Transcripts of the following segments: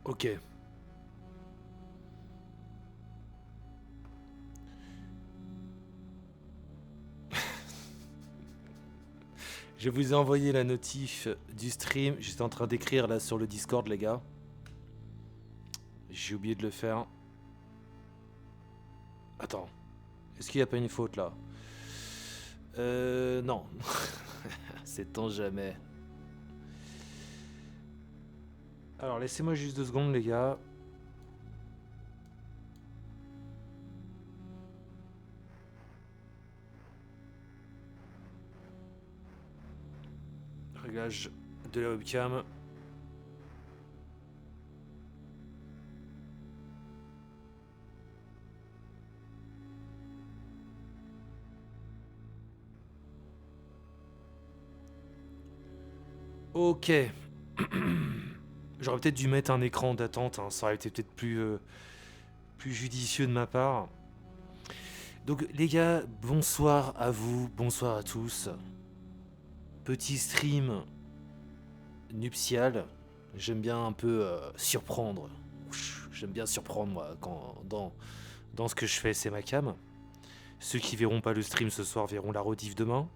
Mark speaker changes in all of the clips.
Speaker 1: Ok. Je vous ai envoyé la notif du stream. J'étais en train d'écrire là sur le Discord, les gars. J'ai oublié de le faire. Attends. Est-ce qu'il n'y a pas une faute là? Non. C'est tant jamais. Alors, laissez-moi juste 2 secondes, les gars. Réglage de la webcam. Ok. J'aurais peut-être dû mettre un écran d'attente, hein. Ça aurait été peut-être plus judicieux de ma part. Donc les gars, bonsoir à vous, bonsoir à tous. Petit stream nuptial. J'aime bien un peu surprendre. J'aime bien surprendre moi dans ce que je fais, c'est ma cam. Ceux qui verront pas le stream ce soir verront la rediff demain,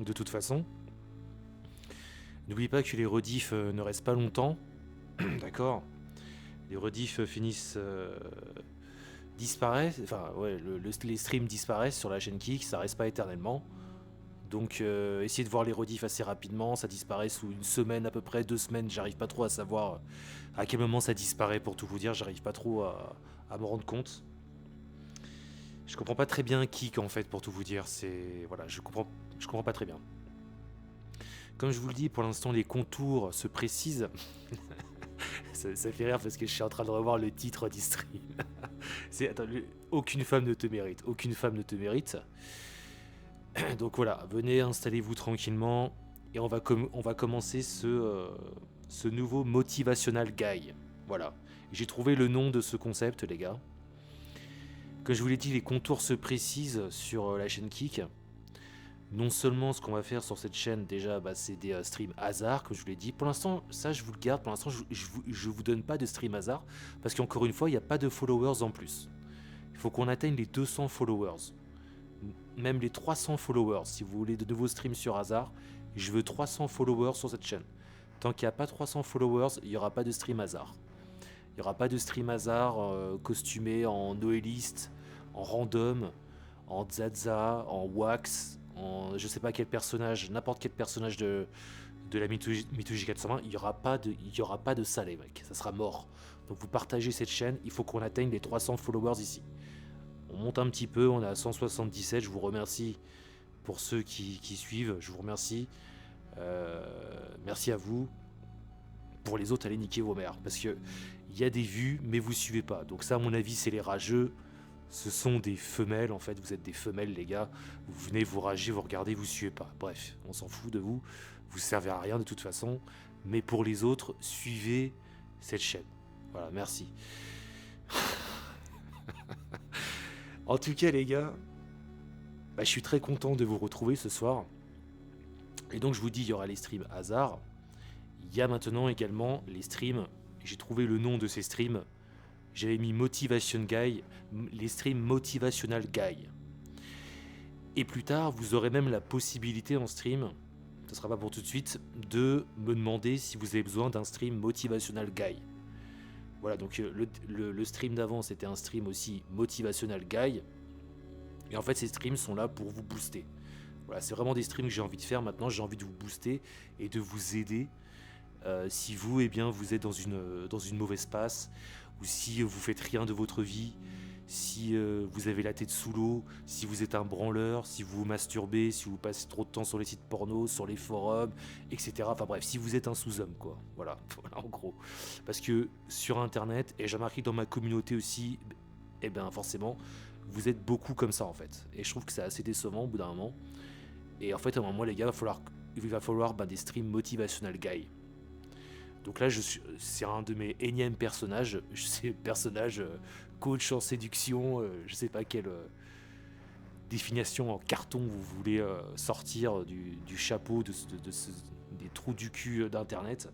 Speaker 1: de toute façon. N'oubliez pas que les rediffs ne restent pas longtemps, d'accord. Les rediffs finissent disparaissent, enfin ouais, les streams disparaissent sur la chaîne Kik, ça reste pas éternellement. Donc essayez de voir les rediffs assez rapidement, ça disparaît sous une semaine à peu près, 2 semaines, j'arrive pas trop à savoir à quel moment ça disparaît pour tout vous dire, j'arrive pas trop à me rendre compte. Je comprends pas très bien Kik en fait pour tout vous dire, c'est. Voilà, je comprends pas très bien. Comme je vous le dis, pour l'instant les contours se précisent. Ça fait rire parce que je suis en train de revoir le titre du stream. Attends, aucune femme ne te mérite, aucune femme ne te mérite. Donc voilà, venez, installez-vous tranquillement et on va commencer ce nouveau motivational guy. Voilà. J'ai trouvé le nom de ce concept, les gars. Comme je vous l'ai dit, les contours se précisent sur la chaîne Kik. Non seulement ce qu'on va faire sur cette chaîne, déjà, bah, c'est des streams hasard, comme je vous l'ai dit. Pour l'instant, ça, je vous le garde. Pour l'instant, je vous donne pas de stream hasard. Parce qu'encore une fois, il n'y a pas de followers en plus. Il faut qu'on atteigne les 200 followers. Même les 300 followers. Si vous voulez de nouveaux streams sur hasard, je veux 300 followers sur cette chaîne. Tant qu'il n'y a pas 300 followers, il n'y aura pas de stream hasard. Il n'y aura pas de stream hasard costumé en noéliste, en random, en Zaza, en wax, en je sais pas quel personnage, n'importe quel personnage de la mythologie 420. Il n'y aura pas de ça, les mecs. Ça sera mort. Donc vous partagez cette chaîne, il faut qu'on atteigne les 300 followers ici. On monte un petit peu, on est à 177, je vous remercie pour ceux qui suivent, je vous remercie. Merci à vous. Pour les autres, allez niquer vos mères. Parce que il y a des vues, mais vous suivez pas. Donc ça, à mon avis, c'est les rageux. Ce sont des femelles, en fait. Vous êtes des femelles, les gars. Vous venez, vous ragez, vous regardez, vous suivez pas. Bref, on s'en fout de vous. Vous servez à rien de toute façon. Mais pour les autres, suivez cette chaîne. Voilà, merci. En tout cas, les gars, bah, je suis très content de vous retrouver ce soir. Et donc, je vous dis, il y aura les streams hasard. Il y a maintenant également les streams. J'ai trouvé le nom de ces streams. J'avais mis Motivation Guy, les streams Motivational Guy. Et plus tard, vous aurez même la possibilité en stream, ça sera pas pour tout de suite, de me demander si vous avez besoin d'un stream Motivational Guy. Voilà, donc le stream d'avant, c'était un stream aussi Motivational Guy. Et en fait, ces streams sont là pour vous booster. Voilà, c'est vraiment des streams que j'ai envie de faire maintenant. J'ai envie de vous booster et de vous aider. Si vous, eh bien, vous êtes dans une mauvaise passe, ou si vous faites rien de votre vie, si vous avez la tête sous l'eau, si vous êtes un branleur, si vous vous masturbez, si vous passez trop de temps sur les sites porno, sur les forums, etc. Enfin bref, si vous êtes un sous-homme, quoi. Voilà, voilà en gros. Parce que sur Internet, et j'ai remarqué dans ma communauté aussi, eh bien forcément, vous êtes beaucoup comme ça en fait. Et je trouve que c'est assez décevant au bout d'un moment. Et en fait, à un moment, les gars, il va falloir des streams motivational guy. Donc là, c'est un de mes énièmes personnages. C'est le personnage coach en séduction. Je sais pas quelle définition en carton vous voulez sortir du chapeau des trous du cul d'internet.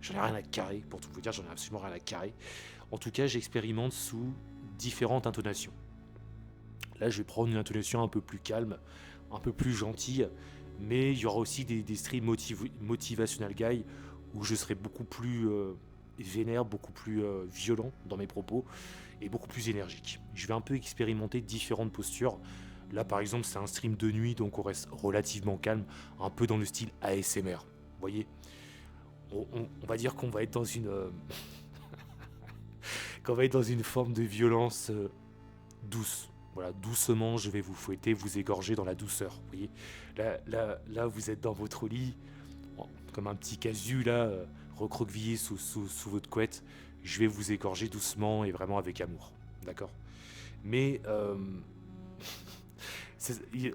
Speaker 1: J'en ai rien à carrer, pour tout vous dire, j'en ai absolument rien à carrer. En tout cas, j'expérimente sous différentes intonations. Là, je vais prendre une intonation un peu plus calme, un peu plus gentille, mais il y aura aussi des streams motivational guy où je serai beaucoup plus vénère, beaucoup plus violent dans mes propos et beaucoup plus énergique. Je vais un peu expérimenter différentes postures. Là, par exemple, c'est un stream de nuit, donc on reste relativement calme, un peu dans le style ASMR. Vous voyez, on va dire qu'on va être dans une, qu'on va être dans une forme de violence douce. Voilà, doucement, je vais vous fouetter, vous égorger dans la douceur. Vous voyez, là, vous êtes dans votre lit, comme un petit casu, là, recroquevillé sous votre couette. Je vais vous égorger doucement et vraiment avec amour. D'accord. Mais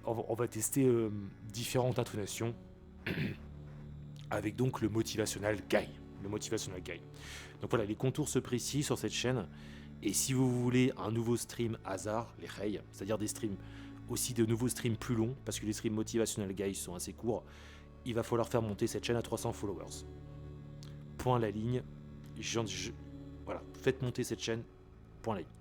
Speaker 1: on va tester différentes intonations avec donc le motivational guy. Le motivational guy. Donc voilà, les contours se précisent sur cette chaîne. Et si vous voulez un nouveau stream hasard, les rails, c'est-à-dire des streams aussi de nouveaux streams plus longs, parce que les streams motivational guys sont assez courts, il va falloir faire monter cette chaîne à 300 followers. Point à la ligne. Voilà, faites monter cette chaîne. Point à la ligne.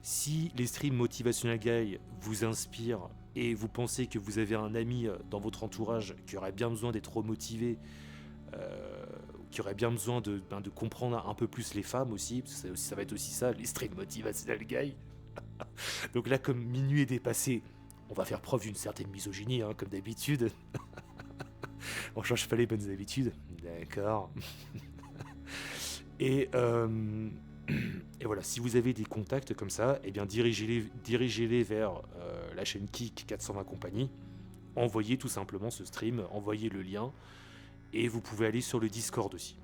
Speaker 1: Si les streams motivational guy vous inspirent et vous pensez que vous avez un ami dans votre entourage qui aurait bien besoin d'être remotivé, qui aurait bien besoin de comprendre un peu plus les femmes aussi, parce que ça va être aussi ça, les streams motivational guy. Donc là, comme minuit est dépassé, on va faire preuve d'une certaine misogynie, hein, comme d'habitude. On change pas les bonnes habitudes. D'accord. Et voilà, si vous avez des contacts comme ça, eh bien dirigez-les vers la chaîne Kik 420 compagnie. Envoyez tout simplement ce stream, envoyez le lien. Et vous pouvez aller sur le Discord aussi.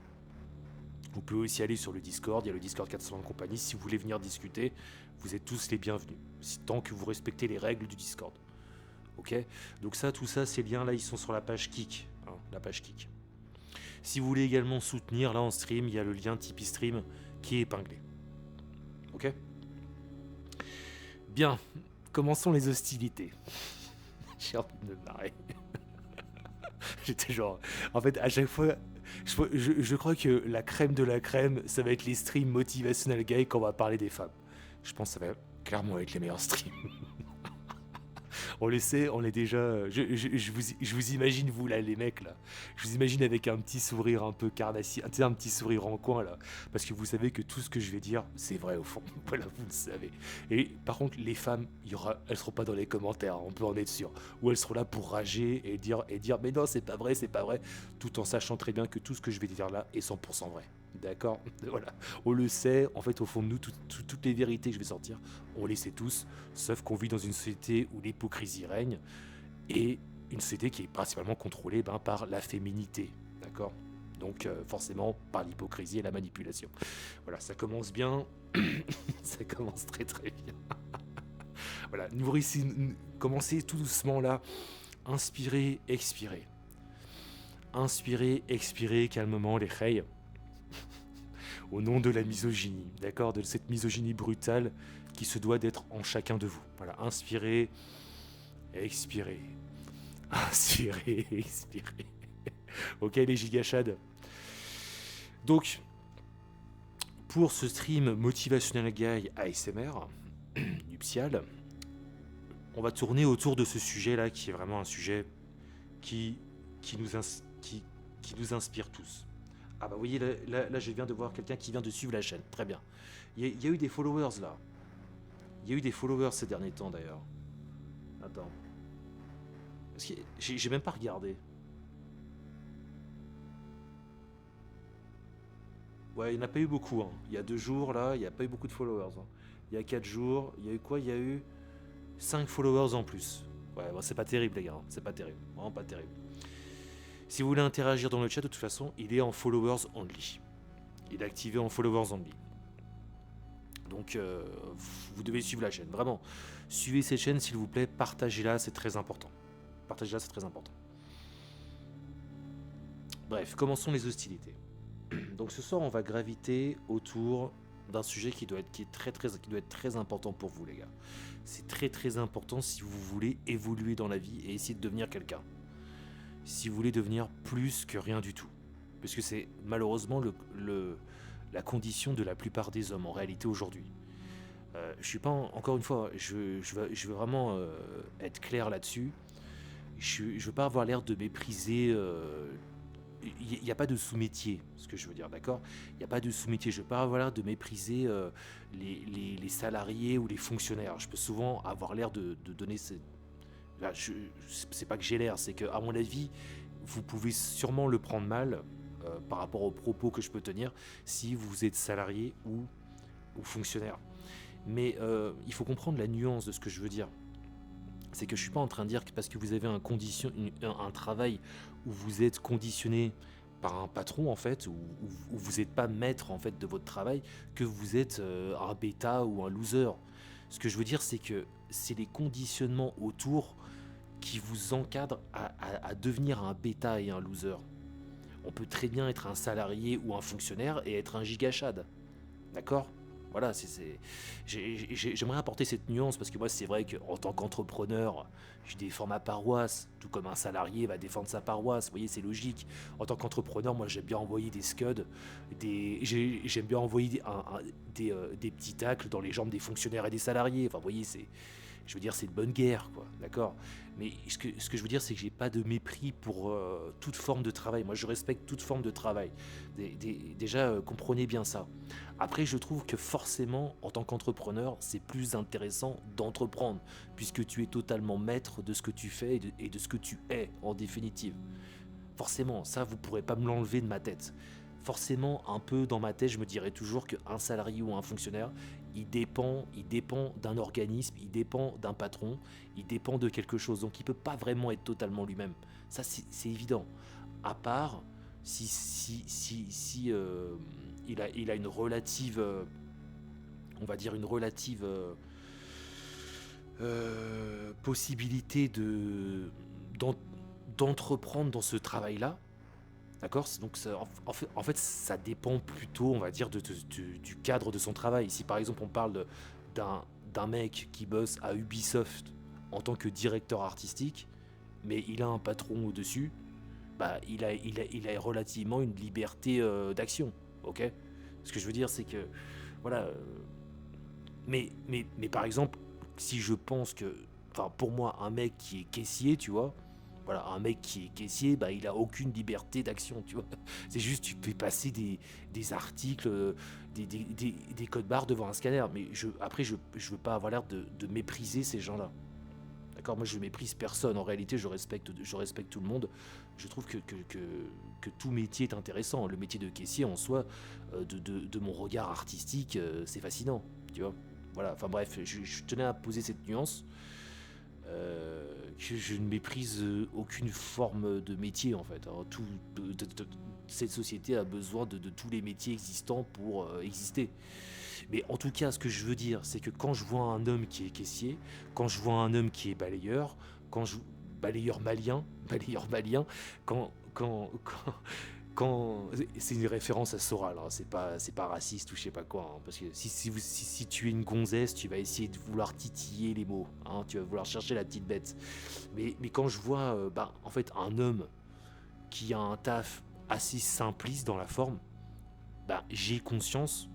Speaker 1: Vous pouvez aussi aller sur le Discord, il y a le Discord 420 compagnie. Si vous voulez venir discuter, vous êtes tous les bienvenus. Tant que vous respectez les règles du Discord. Ok. Donc ça, tout ça, ces liens là, ils sont sur la page Kik. Hein, la page Kik. Si vous voulez également soutenir là en stream, il y a le lien Tipeee Stream qui est épinglé. Ok. Bien, commençons les hostilités. J'ai envie de me marrer. J'étais genre... En fait, à chaque fois... Je crois que la crème de la crème, ça va être les streams motivational guy quand on va parler des femmes. Je pense que ça va clairement être les meilleurs streams. On le sait, on est déjà... Je vous imagine, vous, là, les mecs, là. Je vous imagine avec un petit sourire un peu carnassier, un petit sourire en coin, là. Parce que vous savez que tout ce que je vais dire, c'est vrai, au fond. Voilà, vous le savez. Et par contre, les femmes, elles seront pas dans les commentaires, on peut en être sûr. Ou elles seront là pour rager et dire mais non, c'est pas vrai, tout en sachant très bien que tout ce que je vais dire là est 100% vrai. D'accord. Voilà. On le sait, en fait, au fond de nous, toutes les vérités que je vais sortir, on les sait tous, sauf qu'on vit dans une société où l'hypocrisie règne, et une société qui est principalement contrôlée par la féminité. D'accord. Donc, forcément, par l'hypocrisie et la manipulation. Voilà, ça commence bien, ça commence très très bien. Voilà, commencez tout doucement là, inspirez, expirez. Inspirez, expirez calmement les reilles. Au nom de la misogynie, d'accord, de cette misogynie brutale qui se doit d'être en chacun de vous. Voilà, inspirez, expirez. Inspirez, expirez. Ok, les gigachades. Donc, pour ce stream Motivational Guy ASMR, nuptial, on va tourner autour de ce sujet-là, qui est vraiment un sujet qui nous inspire tous. Ah bah vous voyez, là je viens de voir quelqu'un qui vient de suivre la chaîne. Très bien. Il y a eu des followers là. Il y a eu des followers ces derniers temps d'ailleurs. Attends. Parce que j'ai même pas regardé. Ouais, il n'y en a pas eu beaucoup. Hein. Il y a 2 jours là, il n'y a pas eu beaucoup de followers. Hein. Il y a 4 jours, il y a eu quoi? Il y a eu 5 followers en plus. Ouais, bon, c'est pas terrible les gars. Hein. C'est pas terrible. Vraiment pas terrible. Si vous voulez interagir dans le chat, de toute façon, il est en followers only. Il est activé en followers only. Donc, vous devez suivre la chaîne. Vraiment, suivez cette chaîne, s'il vous plaît. Partagez-la, c'est très important. Partagez-la, c'est très important. Bref, commençons les hostilités. Donc, ce soir, on va graviter autour d'un sujet qui doit être très important pour vous, les gars. C'est très, très important si vous voulez évoluer dans la vie et essayer de devenir quelqu'un. Si vous voulez devenir plus que rien du tout. parce que c'est malheureusement la condition de la plupart des hommes en réalité aujourd'hui. Je suis pas encore une fois, je veux vraiment être clair là-dessus. Je veux pas avoir l'air de mépriser. Il n'y a pas de sous-métier, ce que je veux dire, d'accord. Il n'y a pas de sous-métier. Je veux pas avoir l'air de mépriser les salariés ou les fonctionnaires. Je peux souvent avoir l'air de donner. Là, c'est pas que j'ai l'air, c'est que à mon avis, vous pouvez sûrement le prendre mal par rapport aux propos que je peux tenir si vous êtes salarié ou fonctionnaire. Mais il faut comprendre la nuance de ce que je veux dire. C'est que je suis pas en train de dire que parce que vous avez un travail où vous êtes conditionné par un patron en fait, où vous n'êtes pas maître en fait de votre travail, que vous êtes un bêta ou un loser. Ce que je veux dire, c'est que c'est les conditionnements autour qui vous encadrent à devenir un bêta et un loser. On peut très bien être un salarié ou un fonctionnaire et être un gigachad. D'accord. Voilà, j'aimerais apporter cette nuance parce que moi, c'est vrai qu'en tant qu'entrepreneur, je défends ma paroisse, tout comme un salarié va défendre sa paroisse. Vous voyez, c'est logique. En tant qu'entrepreneur, moi, j'aime bien envoyer des scuds, j'aime bien envoyer des petits tacles dans les jambes des fonctionnaires et des salariés. Enfin, vous voyez, je veux dire, c'est une bonne guerre, quoi, d'accord. Mais ce que je veux dire, c'est que j'ai pas de mépris pour toute forme de travail. Moi, je respecte toute forme de travail. Déjà, comprenez bien ça. Après, je trouve que forcément, en tant qu'entrepreneur, c'est plus intéressant d'entreprendre, puisque tu es totalement maître de ce que tu fais et de ce que tu es, en définitive. Forcément, ça, vous pourrez pas me l'enlever de ma tête. Forcément, un peu dans ma tête, je me dirais toujours qu'un salarié ou un fonctionnaire, il dépend d'un organisme, il dépend d'un patron, il dépend de quelque chose. Donc, il peut pas vraiment être totalement lui-même. Ça, c'est évident. À part si il a une relative, on va dire une relative possibilité d'en- d'entreprendre dans ce travail-là. D'accord. Donc en fait, ça dépend plutôt, on va dire, du cadre de son travail. Si par exemple on parle d'un mec qui bosse à Ubisoft en tant que directeur artistique, mais il a un patron au-dessus, bah il a relativement une liberté d'action. Ok. Ce que je veux dire, c'est que voilà. Mais par exemple, si je pense que, enfin pour moi, un mec qui est caissier, tu vois, voilà, un mec qui est caissier, bah, il a aucune liberté d'action, tu vois. C'est juste, tu fais passer des articles, des codes barres devant un scanner. Mais après, je veux pas avoir l'air de mépriser ces gens-là. D'accord. Moi, je méprise personne. En réalité, je respecte tout le monde. Je trouve que tout métier est intéressant. Le métier de caissier, en soi, de mon regard artistique, c'est fascinant, tu vois. Voilà, enfin bref, je tenais à poser cette nuance. Que je ne méprise aucune forme de métier en fait, hein. Cette société a besoin de tous les métiers existants pour exister. Mais en tout cas, ce que je veux dire, c'est que quand je vois un homme qui est caissier, quand je vois un homme qui est balayeur, quand je balayeur malien, balayeur malien, quand c'est une référence à Soral, hein, c'est pas raciste ou je sais pas quoi, hein, parce que si tu es une gonzesse, tu vas essayer de vouloir titiller les mots, hein, tu vas vouloir chercher la petite bête. Mais quand je vois, en fait, un homme qui a un taf assez simpliste dans la forme, j'ai conscience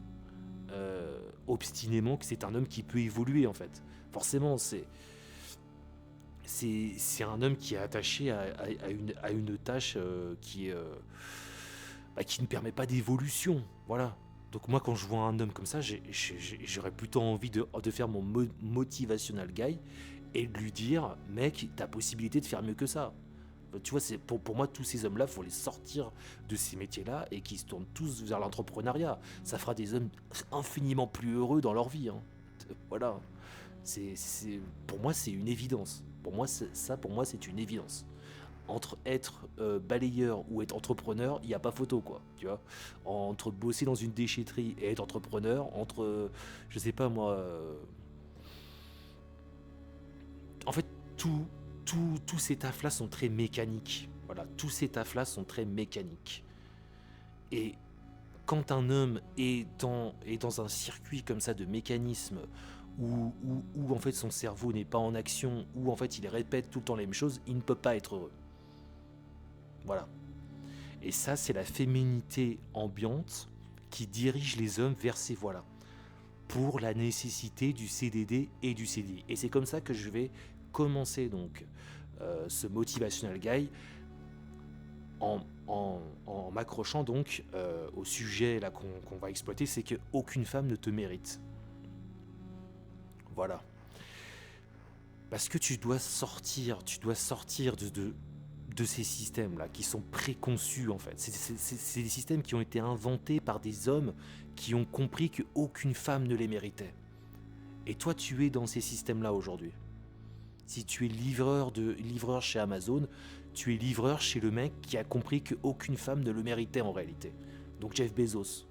Speaker 1: obstinément que c'est un homme qui peut évoluer en fait. Forcément, c'est un homme qui est attaché à une tâche qui ne permet pas d'évolution. Voilà. Donc moi, quand je vois un homme comme ça, j'aurais plutôt envie de faire mon motivational guy et de lui dire, mec, t'as possibilité de faire mieux que ça. Tu vois, pour moi, tous ces hommes-là, il faut les sortir de ces métiers-là et qu'ils se tournent tous vers l'entrepreneuriat. Ça fera des hommes infiniment plus heureux dans leur vie, hein. Voilà. Pour moi, c'est une évidence. Pour moi, c'est une évidence. Entre être balayeur ou être entrepreneur, il n'y a pas photo, quoi. Tu vois, entre bosser dans une déchetterie et être entrepreneur, entre, je sais pas moi, en fait, tous ces tafs-là sont très mécaniques. Voilà, tous ces tafs-là sont très mécaniques. Et quand un homme est dans un circuit comme ça de mécanisme où en fait son cerveau n'est pas en action, où en fait il répète tout le temps les mêmes choses, il ne peut pas être heureux. Voilà. Et ça, c'est la féminité ambiante qui dirige les hommes vers ces voies-là, pour la nécessité du CDD et du CDI. Et c'est comme ça que je vais commencer donc ce motivational guy en m'accrochant donc au sujet là qu'on va exploiter, c'est qu'aucune femme ne te mérite. Voilà. Parce que tu dois sortir de ces systèmes-là qui sont préconçus en fait. C'est des systèmes qui ont été inventés par des hommes qui ont compris qu'aucune femme ne les méritait. Et toi, tu es dans ces systèmes-là aujourd'hui. Si tu es livreur chez Amazon, tu es livreur chez le mec qui a compris qu'aucune femme ne le méritait en réalité. Donc Jeff Bezos.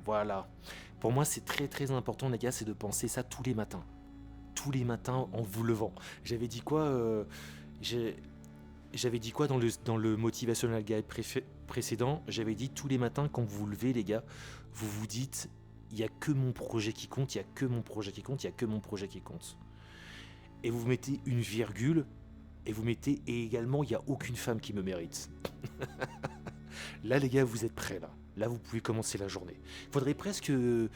Speaker 1: Voilà. Pour moi, c'est très très important, les gars, c'est de penser ça tous les matins. Tous les matins en vous levant. J'avais dit quoi J'avais dit quoi dans le Motivational Guide précédent? J'avais dit tous les matins quand vous vous levez, les gars, vous vous dites il n'y a que mon projet qui compte, il n'y a que mon projet qui compte, il n'y a que mon projet qui compte. Et vous mettez une virgule, et vous mettez et également il n'y a aucune femme qui me mérite. Là, les gars, vous êtes prêts là. Là, vous pouvez commencer la journée. Faudrait presque, je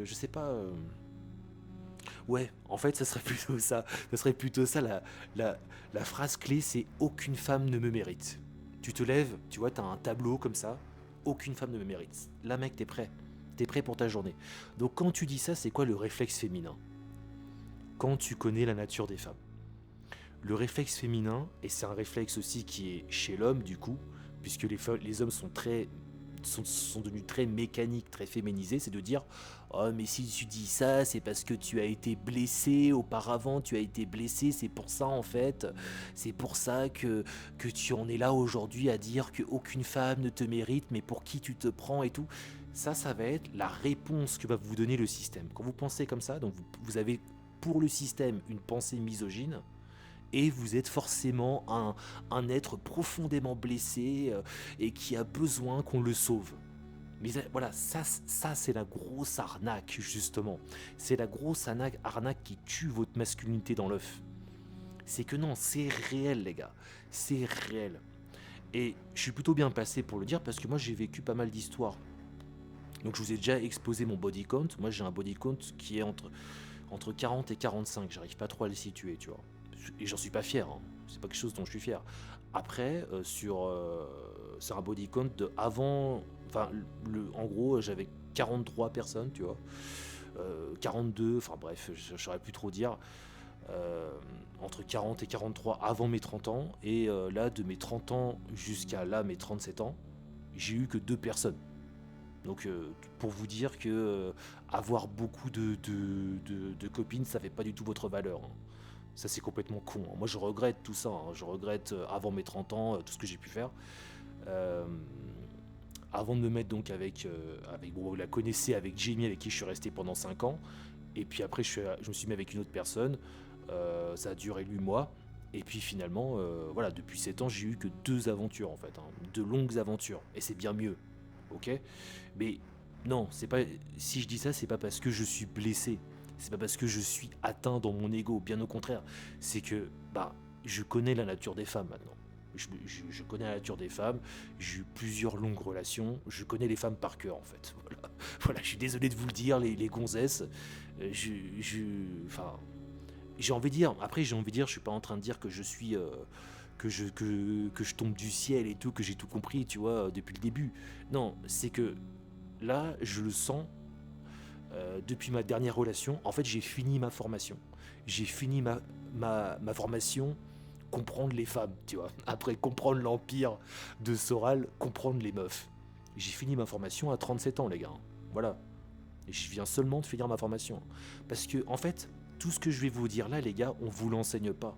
Speaker 1: sais pas. Ouais, en fait, ça serait plutôt ça. Ça serait plutôt ça la phrase clé, c'est aucune femme ne me mérite. Tu te lèves, tu vois, t'as un tableau comme ça. Aucune femme ne me mérite. Là, mec, t'es prêt. T'es prêt pour ta journée. Donc, quand tu dis ça, c'est quoi le réflexe féminin? Quand tu connais la nature des femmes. Le réflexe féminin, et c'est un réflexe aussi qui est chez l'homme, du coup, puisque les hommes sont devenus très mécaniques, très féminisés, c'est de dire « Oh, mais si tu dis ça, c'est parce que tu as été blessé auparavant, tu as été blessé, c'est pour ça en fait, c'est pour ça que tu en es là aujourd'hui à dire qu'aucune femme ne te mérite, mais pour qui tu te prends et tout. » Ça va être la réponse que va vous donner le système. Quand vous pensez comme ça, donc vous avez pour le système une pensée misogyne, et vous êtes forcément un être profondément blessé et qui a besoin qu'on le sauve. Mais voilà, ça c'est la grosse arnaque, justement. C'est la grosse arnaque qui tue votre masculinité dans l'œuf. C'est que non, c'est réel, les gars. C'est réel. Et je suis plutôt bien placé pour le dire parce que moi j'ai vécu pas mal d'histoires. Donc je vous ai déjà exposé mon body count. Moi j'ai un body count qui est entre 40 et 45. J'arrive pas trop à le situer, tu vois. Et j'en suis pas fier, hein. C'est pas quelque chose dont je suis fier. Après, c'est un body count de avant. Enfin, en gros, j'avais 43 personnes, tu vois. 42, enfin bref, je saurais plus trop dire. Entre 40 et 43 avant mes 30 ans. Et là, de mes 30 ans jusqu'à là, mes 37 ans, j'ai eu que 2 personnes. Donc, pour vous dire que avoir beaucoup de copines, ça fait pas du tout votre valeur, hein. Ça, c'est complètement con, hein. Moi, je regrette tout ça, hein. Je regrette, avant mes 30 ans, tout ce que j'ai pu faire. Avant de me mettre donc avec bon, vous la connaissez, avec Jamie, avec qui je suis resté pendant 5 ans. Et puis après, je me suis mis avec une autre personne. Ça a duré 8 mois. Et puis finalement, voilà, depuis 7 ans, j'ai eu que 2 aventures, en fait, hein. 2 longues aventures. Et c'est bien mieux, ok? Mais non, c'est pas. Si je dis ça, c'est pas parce que je suis blessé. C'est pas parce que je suis atteint dans mon ego, bien au contraire. C'est que je connais la nature des femmes maintenant. Je connais la nature des femmes, j'ai eu plusieurs longues relations, je connais les femmes par cœur en fait. Voilà, je suis désolé de vous le dire, les gonzesses. Enfin, j'ai envie de dire, après j'ai envie de dire, je suis pas en train de dire que je suis. Que je tombe du ciel et tout, que j'ai tout compris, tu vois, depuis le début. Non, c'est que là, je le sens. Depuis ma dernière relation, en fait, j'ai fini ma formation. J'ai fini ma formation, comprendre les femmes, tu vois. Après comprendre l'empire de Soral, comprendre les meufs. J'ai fini ma formation à 37 ans, les gars. Voilà. Et je viens seulement de finir ma formation. Parce que, en fait, tout ce que je vais vous dire là, les gars, on vous l'enseigne pas.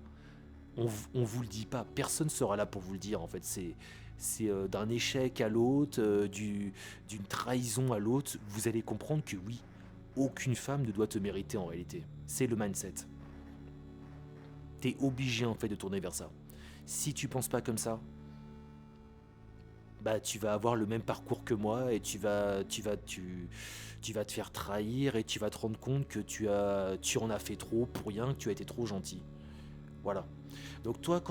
Speaker 1: On vous le dit pas. Personne sera là pour vous le dire, en fait. C'est d'un échec à l'autre, d'une trahison à l'autre. Vous allez comprendre que oui, aucune femme ne doit te mériter en réalité. C'est le mindset. T'es obligé en fait de tourner vers ça. Si tu penses pas comme ça, tu vas avoir le même parcours que moi et tu vas te faire trahir et tu vas te rendre compte que tu en as fait trop pour rien, que tu as été trop gentil. Voilà. Donc toi,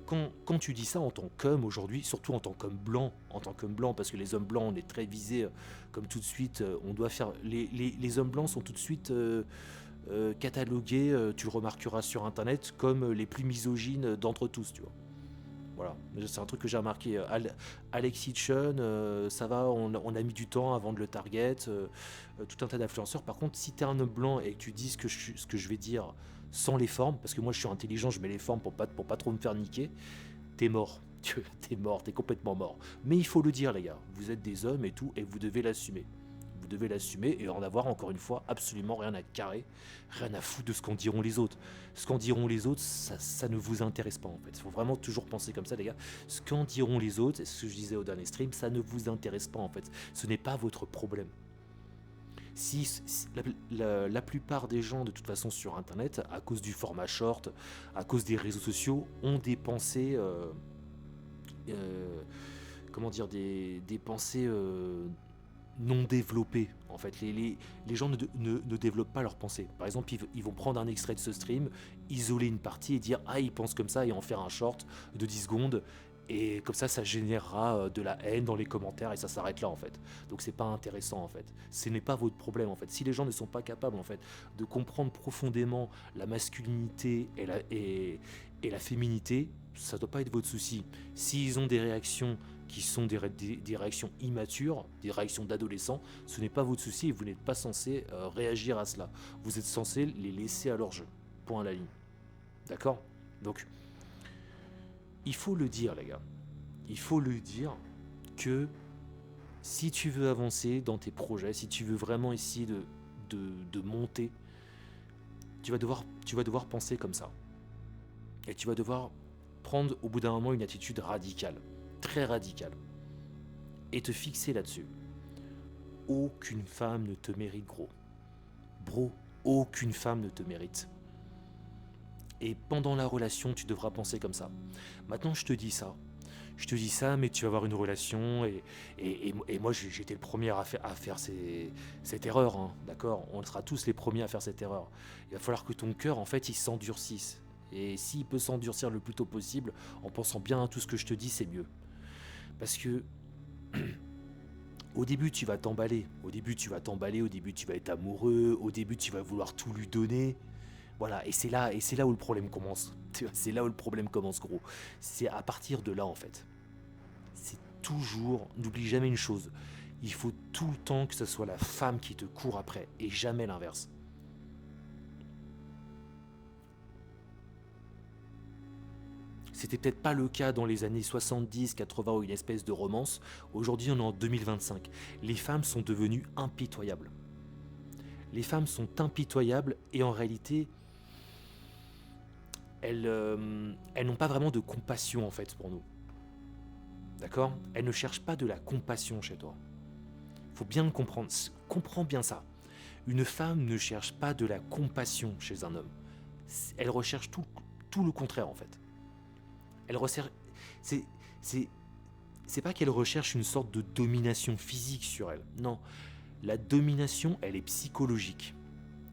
Speaker 1: quand tu dis ça en tant qu'homme aujourd'hui, surtout en tant qu'homme blanc, parce que les hommes blancs, on est très visés, comme tout de suite, on doit faire. Les hommes blancs sont tout de suite catalogués, tu le remarqueras sur internet, comme les plus misogynes d'entre tous, tu vois. Voilà, c'est un truc que j'ai remarqué. Alex Hitchen, ça va, on a mis du temps avant de le target, tout un tas d'influenceurs. Par contre, si t'es un homme blanc et que tu dis ce que je vais dire sans les formes, parce que moi je suis intelligent, je mets les formes pour pas trop me faire niquer, t'es mort. T'es mort, t'es complètement mort. Mais il faut le dire, les gars, vous êtes des hommes et tout, et vous devez l'assumer. Vous devez l'assumer et en avoir, encore une fois, absolument rien à carrer, rien à foutre de ce qu'en diront les autres. Ce qu'en diront les autres, ça ne vous intéresse pas, en fait. Il faut vraiment toujours penser comme ça, les gars. Ce qu'en diront les autres, et ce que je disais au dernier stream, ça ne vous intéresse pas, en fait. Ce n'est pas votre problème. Si la plupart des gens, de toute façon, sur Internet, à cause du format short, à cause des réseaux sociaux, ont des pensées... comment dire, des pensées non développées. En fait, les gens ne développent pas leurs pensées. Par exemple, ils vont prendre un extrait de ce stream, isoler une partie et dire ah, ils pensent comme ça et en faire un short de 10 secondes. Et comme ça générera de la haine dans les commentaires et ça s'arrête là en fait. Donc c'est pas intéressant en fait. Ce n'est pas votre problème en fait. Si les gens ne sont pas capables en fait de comprendre profondément la masculinité et la féminité, ça doit pas être votre souci. S'ils ont des réactions qui sont des réactions immatures, des réactions d'adolescents, ce n'est pas votre souci et vous n'êtes pas censé réagir à cela. Vous êtes censé les laisser à leur jeu. Point à la ligne. D'accord ? Donc, il faut le dire, les gars. Il faut le dire que si tu veux avancer dans tes projets, si tu veux vraiment essayer de monter, tu vas devoir penser comme ça. Et tu vas devoir prendre au bout d'un moment une attitude radicale, très radicale, et te fixer là-dessus. Aucune femme ne te mérite, gros. Bro, aucune femme ne te mérite. Et pendant la relation, tu devras penser comme ça. Maintenant, je te dis ça, mais tu vas avoir une relation, et moi, j'étais le premier à faire cette erreur, hein, d'accord ? On sera tous les premiers à faire cette erreur. Il va falloir que ton cœur, en fait, il s'endurcisse. Et s'il peut s'endurcir le plus tôt possible, en pensant bien à tout ce que je te dis, c'est mieux. Parce que au début, tu vas t'emballer. Au début, tu vas être amoureux. Au début, tu vas vouloir tout lui donner. Voilà, et c'est là où le problème commence. C'est là où le problème commence, gros. C'est à partir de là, en fait. C'est toujours... N'oublie jamais une chose. Il faut tout le temps que ce soit la femme qui te court après, et jamais l'inverse. C'était peut-être pas le cas dans les années 70, 80 ou une espèce de romance. Aujourd'hui, on est en 2025. Les femmes sont devenues impitoyables. Les femmes sont impitoyables et en réalité... elles n'ont pas vraiment de compassion en fait pour nous. D'accord ? Elles ne cherchent pas de la compassion chez toi. Faut bien le comprendre. Comprends bien ça. Une femme ne cherche pas de la compassion chez un homme. Elle recherche tout le contraire en fait. Elle recherche... C'est pas qu'elle recherche une sorte de domination physique sur elle. Non. La domination, elle est psychologique.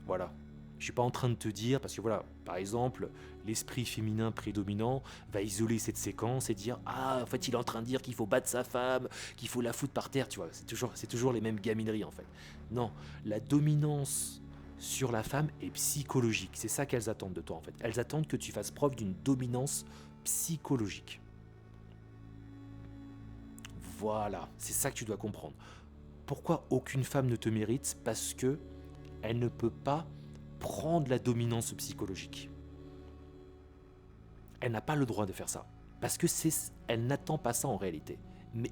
Speaker 1: Voilà. Je suis pas en train de te dire, parce que voilà, par exemple, l'esprit féminin prédominant va isoler cette séquence et dire ah, en fait, il est en train de dire qu'il faut battre sa femme, qu'il faut la foutre par terre, tu vois. C'est toujours les mêmes gamineries en fait. Non, la dominance sur la femme est psychologique. C'est ça qu'elles attendent de toi en fait. Elles attendent que tu fasses preuve d'une dominance psychologique. Voilà, c'est ça que tu dois comprendre. Pourquoi aucune femme ne te mérite ? Parce que elle ne peut pas prendre la dominance psychologique. Elle n'a pas le droit de faire ça. Parce que elle n'attend pas ça en réalité.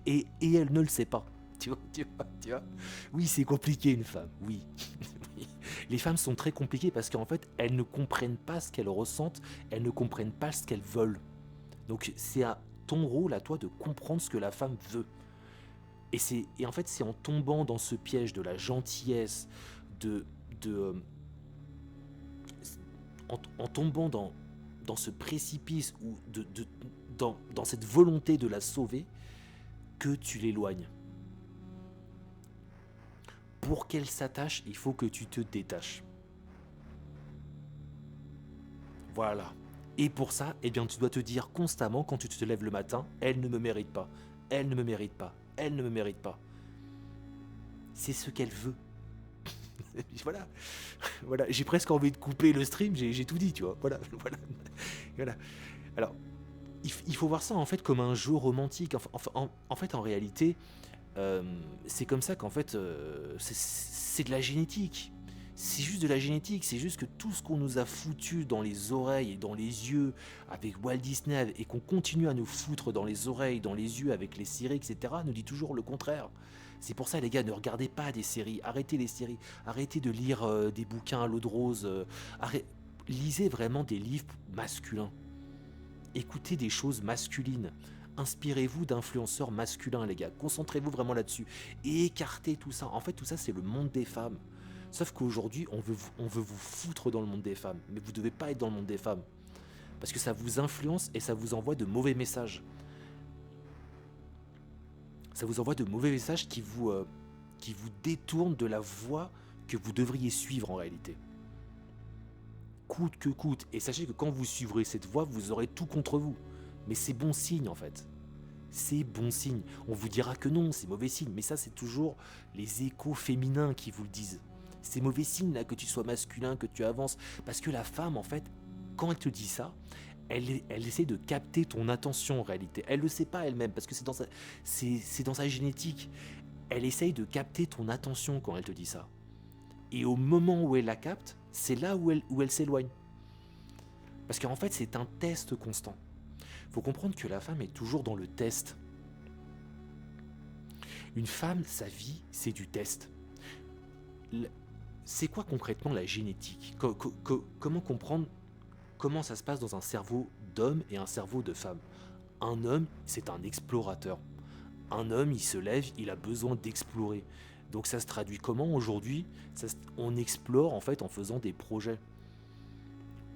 Speaker 1: Et elle ne le sait pas. Tu vois. Oui, c'est compliqué une femme, oui. Les femmes sont très compliquées parce qu'en fait, elles ne comprennent pas ce qu'elles ressentent, elles ne comprennent pas ce qu'elles veulent. Donc c'est à ton rôle, à toi, de comprendre ce que la femme veut. Et en fait, c'est en tombant dans ce piège de la gentillesse, en tombant dans ce précipice ou dans cette volonté de la sauver, que tu l'éloignes. Pour qu'elle s'attache, il faut que tu te détaches. Voilà. Et pour ça, eh bien, tu dois te dire constamment quand tu te lèves le matin, elle ne me mérite pas, elle ne me mérite pas, elle ne me mérite pas. C'est ce qu'elle veut. Voilà, voilà. J'ai presque envie de couper le stream. J'ai tout dit, tu vois. Voilà, voilà, voilà. Alors, il faut voir ça en fait comme un jeu romantique. En fait, en réalité, c'est comme ça qu'en fait, c'est de la génétique. C'est juste de la génétique, c'est juste que tout ce qu'on nous a foutu dans les oreilles et dans les yeux avec Walt Disney et qu'on continue à nous foutre dans les oreilles, dans les yeux avec les séries, etc., nous dit toujours le contraire. C'est pour ça, les gars, ne regardez pas des séries, arrêtez les séries, arrêtez de lire des bouquins à l'eau de rose, lisez vraiment des livres masculins. Écoutez des choses masculines. Inspirez-vous d'influenceurs masculins, les gars. Concentrez-vous vraiment là-dessus. Et écartez tout ça. En fait, tout ça, c'est le monde des femmes. Sauf qu'aujourd'hui, on veut vous foutre dans le monde des femmes. Mais vous ne devez pas être dans le monde des femmes. Parce que ça vous influence et ça vous envoie de mauvais messages. Ça vous envoie de mauvais messages qui vous détournent de la voie que vous devriez suivre en réalité. Coûte que coûte. Et sachez que quand vous suivrez cette voie, vous aurez tout contre vous. Mais c'est bon signe en fait. C'est bon signe. On vous dira que non, c'est mauvais signe. Mais ça, c'est toujours les échos féminins qui vous le disent. C'est mauvais signe là que tu sois masculin, que tu avances. Parce que la femme, en fait, quand elle te dit ça, elle essaie de capter ton attention en réalité. Elle le sait pas elle-même parce que c'est dans sa génétique. Elle essaye de capter ton attention quand elle te dit ça. Et au moment où elle la capte, c'est là où elle s'éloigne. Parce qu'en fait, c'est un test constant. Faut comprendre que la femme est toujours dans le test. Une femme, sa vie, c'est du test. C'est quoi concrètement la génétique ? Comment comprendre comment ça se passe dans un cerveau d'homme et un cerveau de femme ? Un homme, c'est un explorateur. Un homme, il se lève, il a besoin d'explorer. Donc ça se traduit comment aujourd'hui ? On explore en fait en faisant des projets.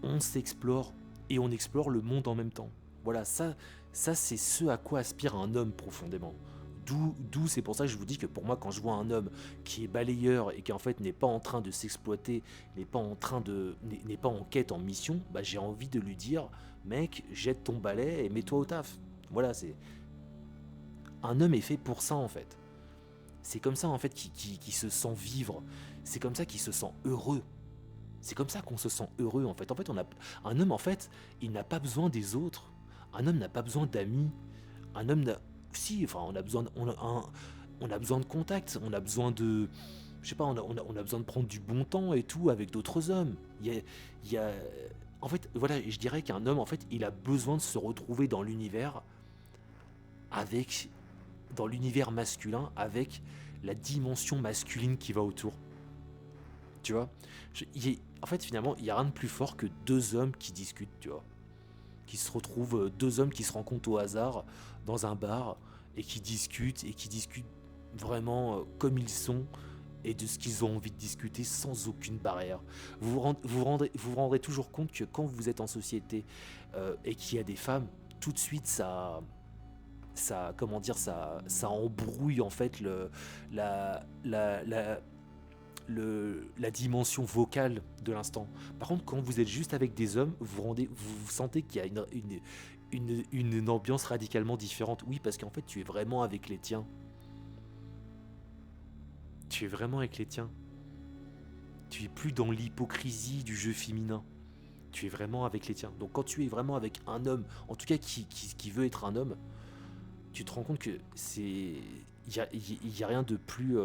Speaker 1: On s'explore et on explore le monde en même temps. Voilà, ça c'est ce à quoi aspire un homme profondément. D'où c'est pour ça que je vous dis que pour moi, quand je vois un homme qui est balayeur et qui en fait n'est pas en train de s'exploiter, n'est pas en quête, en mission, bah, j'ai envie de lui dire, mec, jette ton balai et mets-toi au taf. Voilà, c'est un homme est fait pour ça en fait. C'est comme ça en fait qu'il se sent vivre. C'est comme ça qu'il se sent heureux. C'est comme ça qu'on se sent heureux en fait. En fait, un homme en fait, il n'a pas besoin des autres. Un homme n'a pas besoin d'amis. Un homme n'a... Si, enfin, on a besoin de contact. On a besoin de... Je sais pas, on a besoin de prendre du bon temps et tout avec d'autres hommes. Il y a... En fait, voilà, je dirais qu'un homme, en fait, il a besoin de se retrouver dans l'univers dans l'univers masculin avec la dimension masculine qui va autour. Tu vois, en fait, finalement, il n'y a rien de plus fort que deux hommes qui discutent, tu vois. Qui se retrouvent, deux hommes qui se rencontrent au hasard dans un bar et qui discutent vraiment comme ils sont et de ce qu'ils ont envie de discuter sans aucune barrière. Vous rendrez toujours compte que quand vous êtes en société et qu'il y a des femmes, tout de suite ça embrouille en fait la dimension vocale de l'instant. Par contre, quand vous êtes juste avec des hommes, vous sentez qu'il y a une ambiance radicalement différente. Oui, parce qu'en fait, tu es vraiment avec les tiens. Tu es vraiment avec les tiens. Tu es plus dans l'hypocrisie du jeu féminin. Tu es vraiment avec les tiens. Donc quand tu es vraiment avec un homme, en tout cas qui veut être un homme, tu te rends compte que il y a rien de plus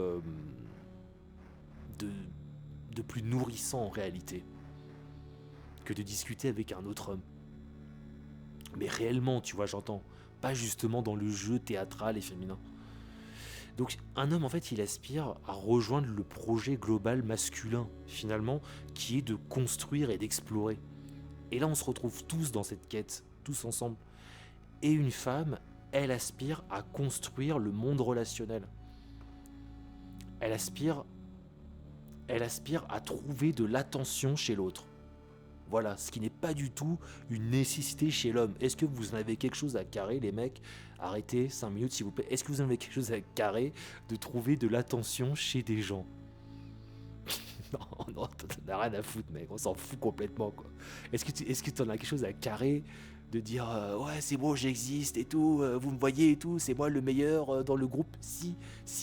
Speaker 1: de plus nourrissant en réalité que de discuter avec un autre homme. Mais réellement, tu vois, j'entends. Pas justement dans le jeu théâtral et féminin. Donc un homme, en fait, il aspire à rejoindre le projet global masculin, finalement, qui est de construire et d'explorer. Et là, on se retrouve tous dans cette quête, tous ensemble. Et une femme, elle aspire à construire le monde relationnel. Elle aspire à trouver de l'attention chez l'autre. Voilà, ce qui n'est pas du tout une nécessité chez l'homme. Est-ce que vous en avez quelque chose à carrer, les mecs ? Arrêtez, 5 minutes s'il vous plaît. Est-ce que vous en avez quelque chose à carrer de trouver de l'attention chez des gens ? Non, non, t'en as rien à foutre, mec. On s'en fout complètement, quoi. Est-ce que t'en as quelque chose à carrer de dire ouais, c'est bon, j'existe et tout, vous me voyez et tout, c'est moi le meilleur dans le groupe. Si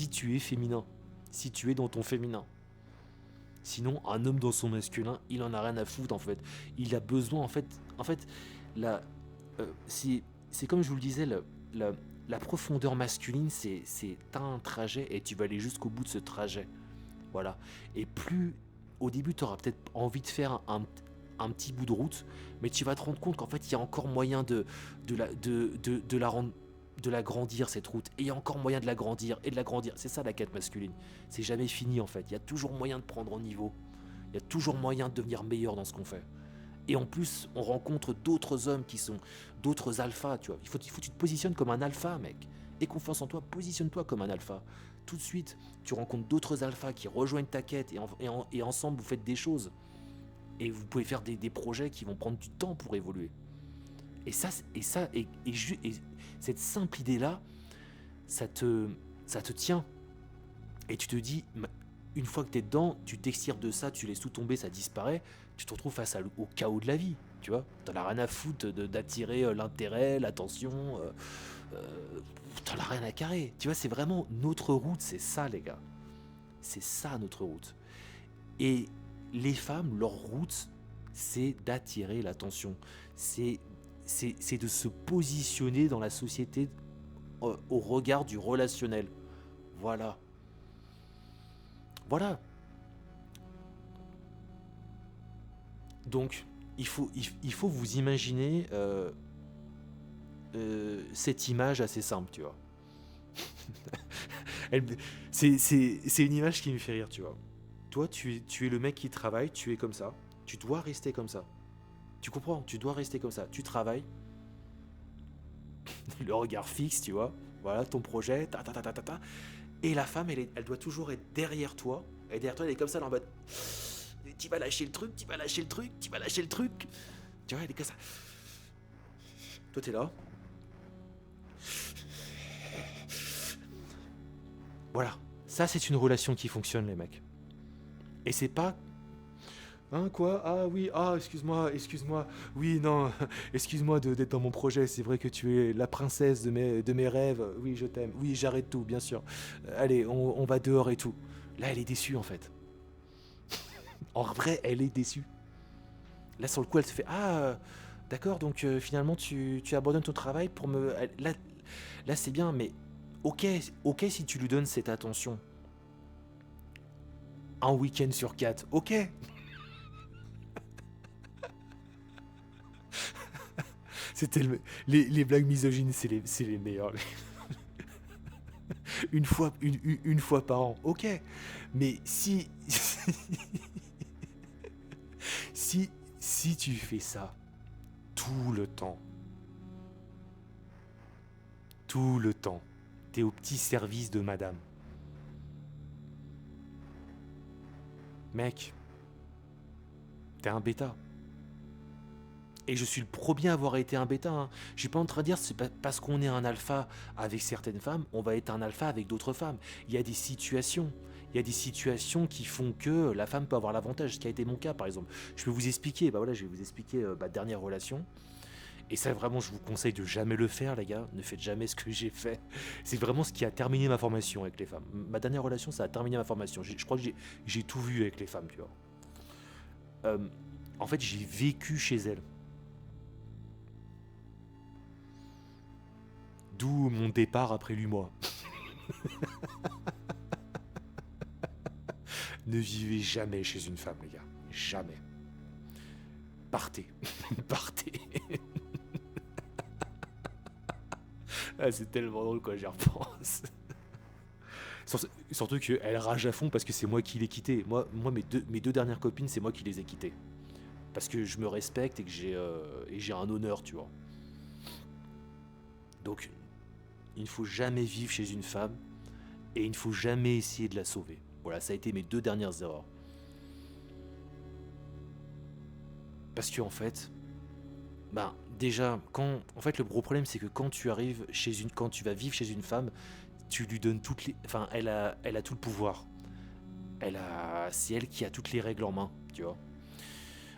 Speaker 1: tu es féminin, si tu es dans ton féminin. Sinon, un homme dans son masculin, il en a rien à foutre en fait. Il a besoin en fait, la, c'est comme je vous le disais, la, la profondeur masculine, c'est t'as un trajet et tu vas aller jusqu'au bout de ce trajet. Voilà. Et plus au début, tu auras peut-être envie de faire un petit bout de route, mais tu vas te rendre compte qu'en fait, il y a encore moyen de la rendre de l'agrandir cette route, et il y a encore moyen de l'agrandir et de l'agrandir. C'est ça la quête masculine. C'est jamais fini en fait. Il y a toujours moyen de prendre en niveau. Il y a toujours moyen de devenir meilleur dans ce qu'on fait. Et en plus, on rencontre d'autres hommes qui sont d'autres alphas, tu vois. Il faut que tu te positionnes comme un alpha, mec. Aie confiance en toi, positionne-toi comme un alpha. Tout de suite, tu rencontres d'autres alphas qui rejoignent ta quête et ensemble, vous faites des choses. Et vous pouvez faire des projets qui vont prendre du temps pour évoluer. Et cette simple idée-là, ça te tient. Et tu te dis, une fois que tu es dedans, tu t'extirpes de ça, tu laisses tout tomber, ça disparaît, tu te retrouves face au chaos de la vie, tu vois. T'en as rien à foutre d'attirer l'intérêt, l'attention, t'en as rien à carrer. Tu vois, c'est vraiment notre route, c'est ça les gars. C'est ça notre route. Et les femmes, leur route, c'est d'attirer l'attention. C'est de se positionner dans la société au regard du relationnel. Voilà. Voilà. Donc, il faut vous imaginer cette image assez simple, tu vois. C'est une image qui me fait rire, tu vois. Toi, tu es le mec qui travaille, tu es comme ça. Tu dois rester comme ça. Tu comprends? Tu dois rester comme ça. Tu travailles, le regard fixe, tu vois. Voilà, ton projet, ta ta ta ta ta ta. Et la femme, elle doit toujours être derrière toi. Et derrière toi, elle est comme ça, elle est en mode. Tu vas lâcher le truc, tu vas lâcher le truc, tu vas lâcher le truc. Tu vois, elle est comme ça. Toi, t'es là. Voilà. Ça, c'est une relation qui fonctionne, les mecs. Et c'est pas. Hein, quoi? Ah oui, ah, excuse-moi. Oui, non, excuse-moi d'être dans mon projet. C'est vrai que tu es la princesse de mes rêves. Oui, je t'aime. Oui, j'arrête tout, bien sûr. Allez, on va dehors et tout. Là, elle est déçue, en fait. En vrai, elle est déçue. Là, sur le coup, elle se fait ah, d'accord, donc finalement, tu abandonnes ton travail pour me. Là, c'est bien, mais ok, si tu lui donnes cette attention. Un week-end sur 4, ok. C'était les blagues misogynes, c'est les meilleurs. Une fois par an, ok. Mais si, si tu fais ça tout le temps, t'es au petit service de madame. Mec, t'es un bêta. Et je suis le premier à avoir été un bêta. Hein. Je suis pas en train de dire c'est pas parce qu'on est un alpha avec certaines femmes, on va être un alpha avec d'autres femmes. Il y a des situations. Il y a des situations qui font que la femme peut avoir l'avantage, ce qui a été mon cas par exemple. Je peux vous expliquer, bah voilà, je vais vous expliquer ma dernière relation. Et ça vraiment, je vous conseille de jamais le faire, les gars. Ne faites jamais ce que j'ai fait. C'est vraiment ce qui a terminé ma formation avec les femmes. Ma dernière relation, ça a terminé ma formation. Je crois que j'ai tout vu avec les femmes, tu vois. En fait, j'ai vécu chez elles. D'où mon départ après 8 mois. Ne vivez jamais chez une femme, les gars. Jamais. Partez. Partez. Ah, c'est tellement drôle quand j'y repense. Surtout qu'elle rage à fond parce que c'est moi qui l'ai quitté. Moi mes deux dernières copines, c'est moi qui les ai quittées. Parce que je me respecte et que j'ai un honneur, tu vois. Donc, il ne faut jamais vivre chez une femme et il ne faut jamais essayer de la sauver. Voilà, ça a été mes deux dernières erreurs. Parce que en fait, déjà, en fait, le gros problème, c'est que quand tu vas vivre chez une femme, tu lui donnes enfin, elle a tout le pouvoir. C'est elle qui a toutes les règles en main, tu vois.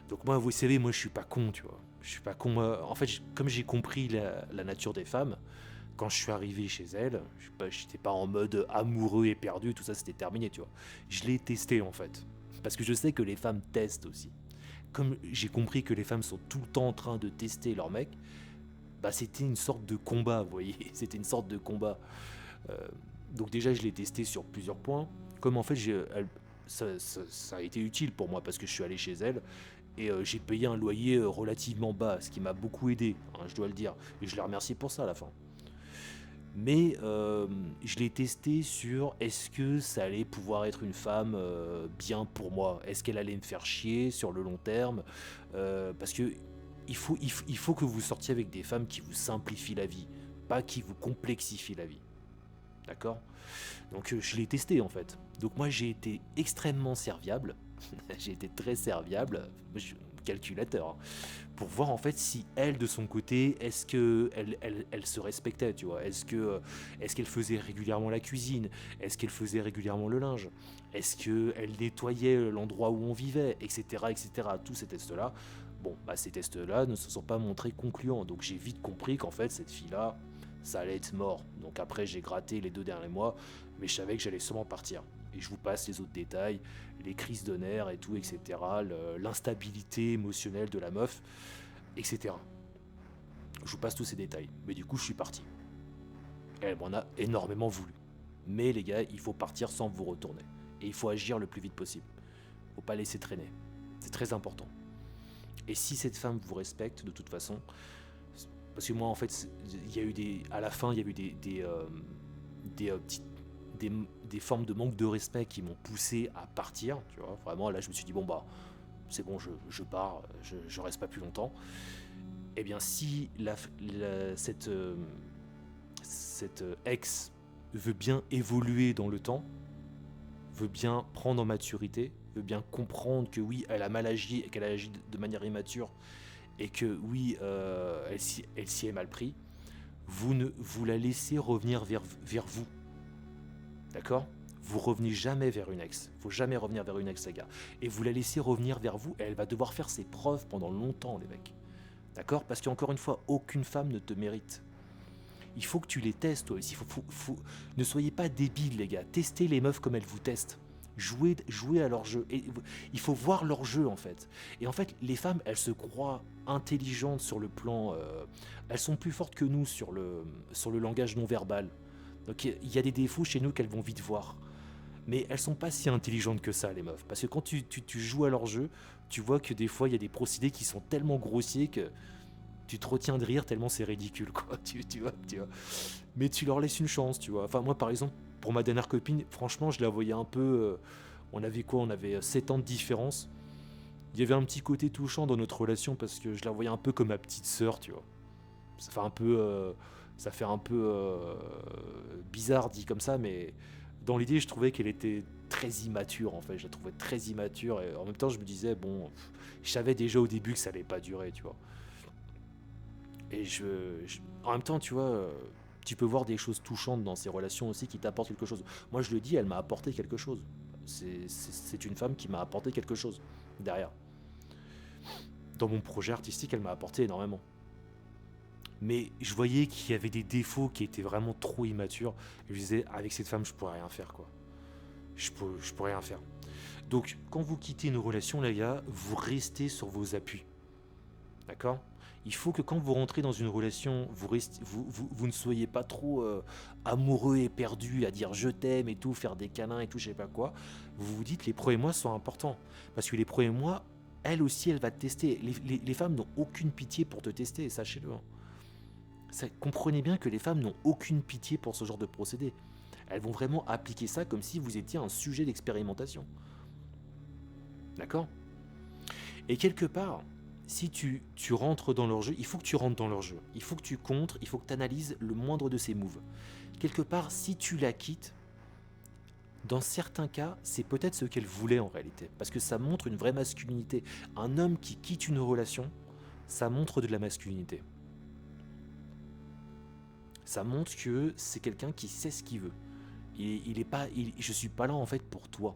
Speaker 1: Donc moi, vous savez, moi je suis pas con, tu vois. Je suis pas con. En fait, comme j'ai compris la nature des femmes, quand je suis arrivé chez elle, j'étais pas en mode amoureux et perdu, tout ça c'était terminé, tu vois. Je l'ai testé en fait. Parce que je sais que les femmes testent aussi. Comme j'ai compris que les femmes sont tout le temps en train de tester leur mec, bah c'était une sorte de combat, vous voyez. C'était une sorte de combat. Euh, donc déjà, je l'ai testé sur plusieurs points. Comme en fait, ça a été utile pour moi parce que je suis allé chez elle et j'ai payé un loyer relativement bas, ce qui m'a beaucoup aidé, hein, je dois le dire. Et je l'ai remercié pour ça à la fin. Mais je l'ai testé sur est-ce que ça allait pouvoir être une femme bien pour moi. Est-ce qu'elle allait me faire chier sur le long terme. Parce que il faut que vous sortiez avec des femmes qui vous simplifient la vie, pas qui vous complexifient la vie. D'accord. Donc je l'ai testé en fait. Donc moi j'ai été extrêmement serviable. J'ai été très serviable, calculateur, hein, pour voir en fait si elle de son côté, est-ce que elle se respectait, tu vois. Est-ce qu'elle faisait régulièrement la cuisine, est-ce qu'elle faisait régulièrement le linge, est-ce qu'elle nettoyait l'endroit où on vivait, etc., etc. Tous ces tests-là. Bon, bah ces tests-là ne se sont pas montrés concluants, donc j'ai vite compris qu'en fait cette fille-là, ça allait être mort. Donc après j'ai gratté les 2 derniers mois, mais je savais que j'allais sûrement partir. Et je vous passe les autres détails, les crises de nerfs et tout, etc. L'instabilité émotionnelle de la meuf, etc. Je vous passe tous ces détails. Mais du coup, je suis parti. Elle m'en a énormément voulu. Mais les gars, il faut partir sans vous retourner. Et il faut agir le plus vite possible. Faut pas laisser traîner. C'est très important. Et si cette femme vous respecte, de toute façon, parce que moi, en fait, il y a eu à la fin, il y a eu petites des formes de manque de respect qui m'ont poussé à partir, tu vois. Vraiment, là, je me suis dit, bon, bah, c'est bon, je pars, je reste pas plus longtemps. Eh bien, si cette ex veut bien évoluer dans le temps, veut bien prendre en maturité, veut bien comprendre que oui, elle a mal agi et qu'elle a agi de manière immature et que oui, elle s'y est mal pris, vous la laissez revenir vers vous. D'accord. Vous revenez jamais vers une ex. Faut jamais revenir vers une ex, les gars. Et vous la laissez revenir vers vous, et elle va devoir faire ses preuves pendant longtemps, les mecs. D'accord. Parce qu'encore une fois, aucune femme ne te mérite. Il faut que tu les testes, toi aussi. Ne soyez pas débiles, les gars. Testez les meufs comme elles vous testent. Jouez à leur jeu. Et il faut voir leur jeu, en fait. Et en fait, les femmes, elles se croient intelligentes sur le plan... elles sont plus fortes que nous sur le langage non verbal. Donc il y a des défauts chez nous qu'elles vont vite voir. Mais elles sont pas si intelligentes que ça, les meufs. Parce que quand tu joues à leur jeu, tu vois que des fois, il y a des procédés qui sont tellement grossiers que tu te retiens de rire tellement c'est ridicule, quoi. Tu vois. Mais tu leur laisses une chance, tu vois. Enfin, moi, par exemple, pour ma dernière copine, franchement, je la voyais un peu... on avait quoi? On avait 7 ans de différence. Il y avait un petit côté touchant dans notre relation parce que je la voyais un peu comme ma petite sœur, tu vois. Ça fait un peu... bizarre dit comme ça, mais dans l'idée, je trouvais qu'elle était très immature, en fait. Je la trouvais très immature, et en même temps, je me disais, bon, je savais déjà au début que ça allait pas durer, tu vois. Et en même temps, tu vois, tu peux voir des choses touchantes dans ces relations aussi qui t'apportent quelque chose. Moi, je le dis, elle m'a apporté quelque chose. C'est une femme qui m'a apporté quelque chose derrière. Dans mon projet artistique, elle m'a apporté énormément. Mais je voyais qu'il y avait des défauts qui étaient vraiment trop immatures. Et je disais, avec cette femme, je pourrais rien faire, quoi. Je pourrais rien faire. Donc, quand vous quittez une relation, les gars, vous restez sur vos appuis. D'accord. Il faut que quand vous rentrez dans une relation, vous ne soyez pas trop amoureux et perdu à dire je t'aime et tout, faire des câlins et tout, je sais pas quoi. Vous vous dites les premiers mois sont importants. Parce que les premiers mois, elle aussi, elle va te tester. Les femmes n'ont aucune pitié pour te tester, sachez-le. Hein. Comprenez bien que les femmes n'ont aucune pitié pour ce genre de procédé. Elles vont vraiment appliquer ça comme si vous étiez un sujet d'expérimentation. D'accord. Et quelque part, si tu rentres dans leur jeu, il faut que tu rentres dans leur jeu. Il faut que tu contres, il faut que tu analyses le moindre de ces moves. Quelque part, si tu la quittes, dans certains cas, c'est peut-être ce qu'elle voulait en réalité. Parce que ça montre une vraie masculinité. Un homme qui quitte une relation, ça montre de la masculinité. Ça montre que c'est quelqu'un qui sait ce qu'il veut. Je suis pas là en fait pour toi.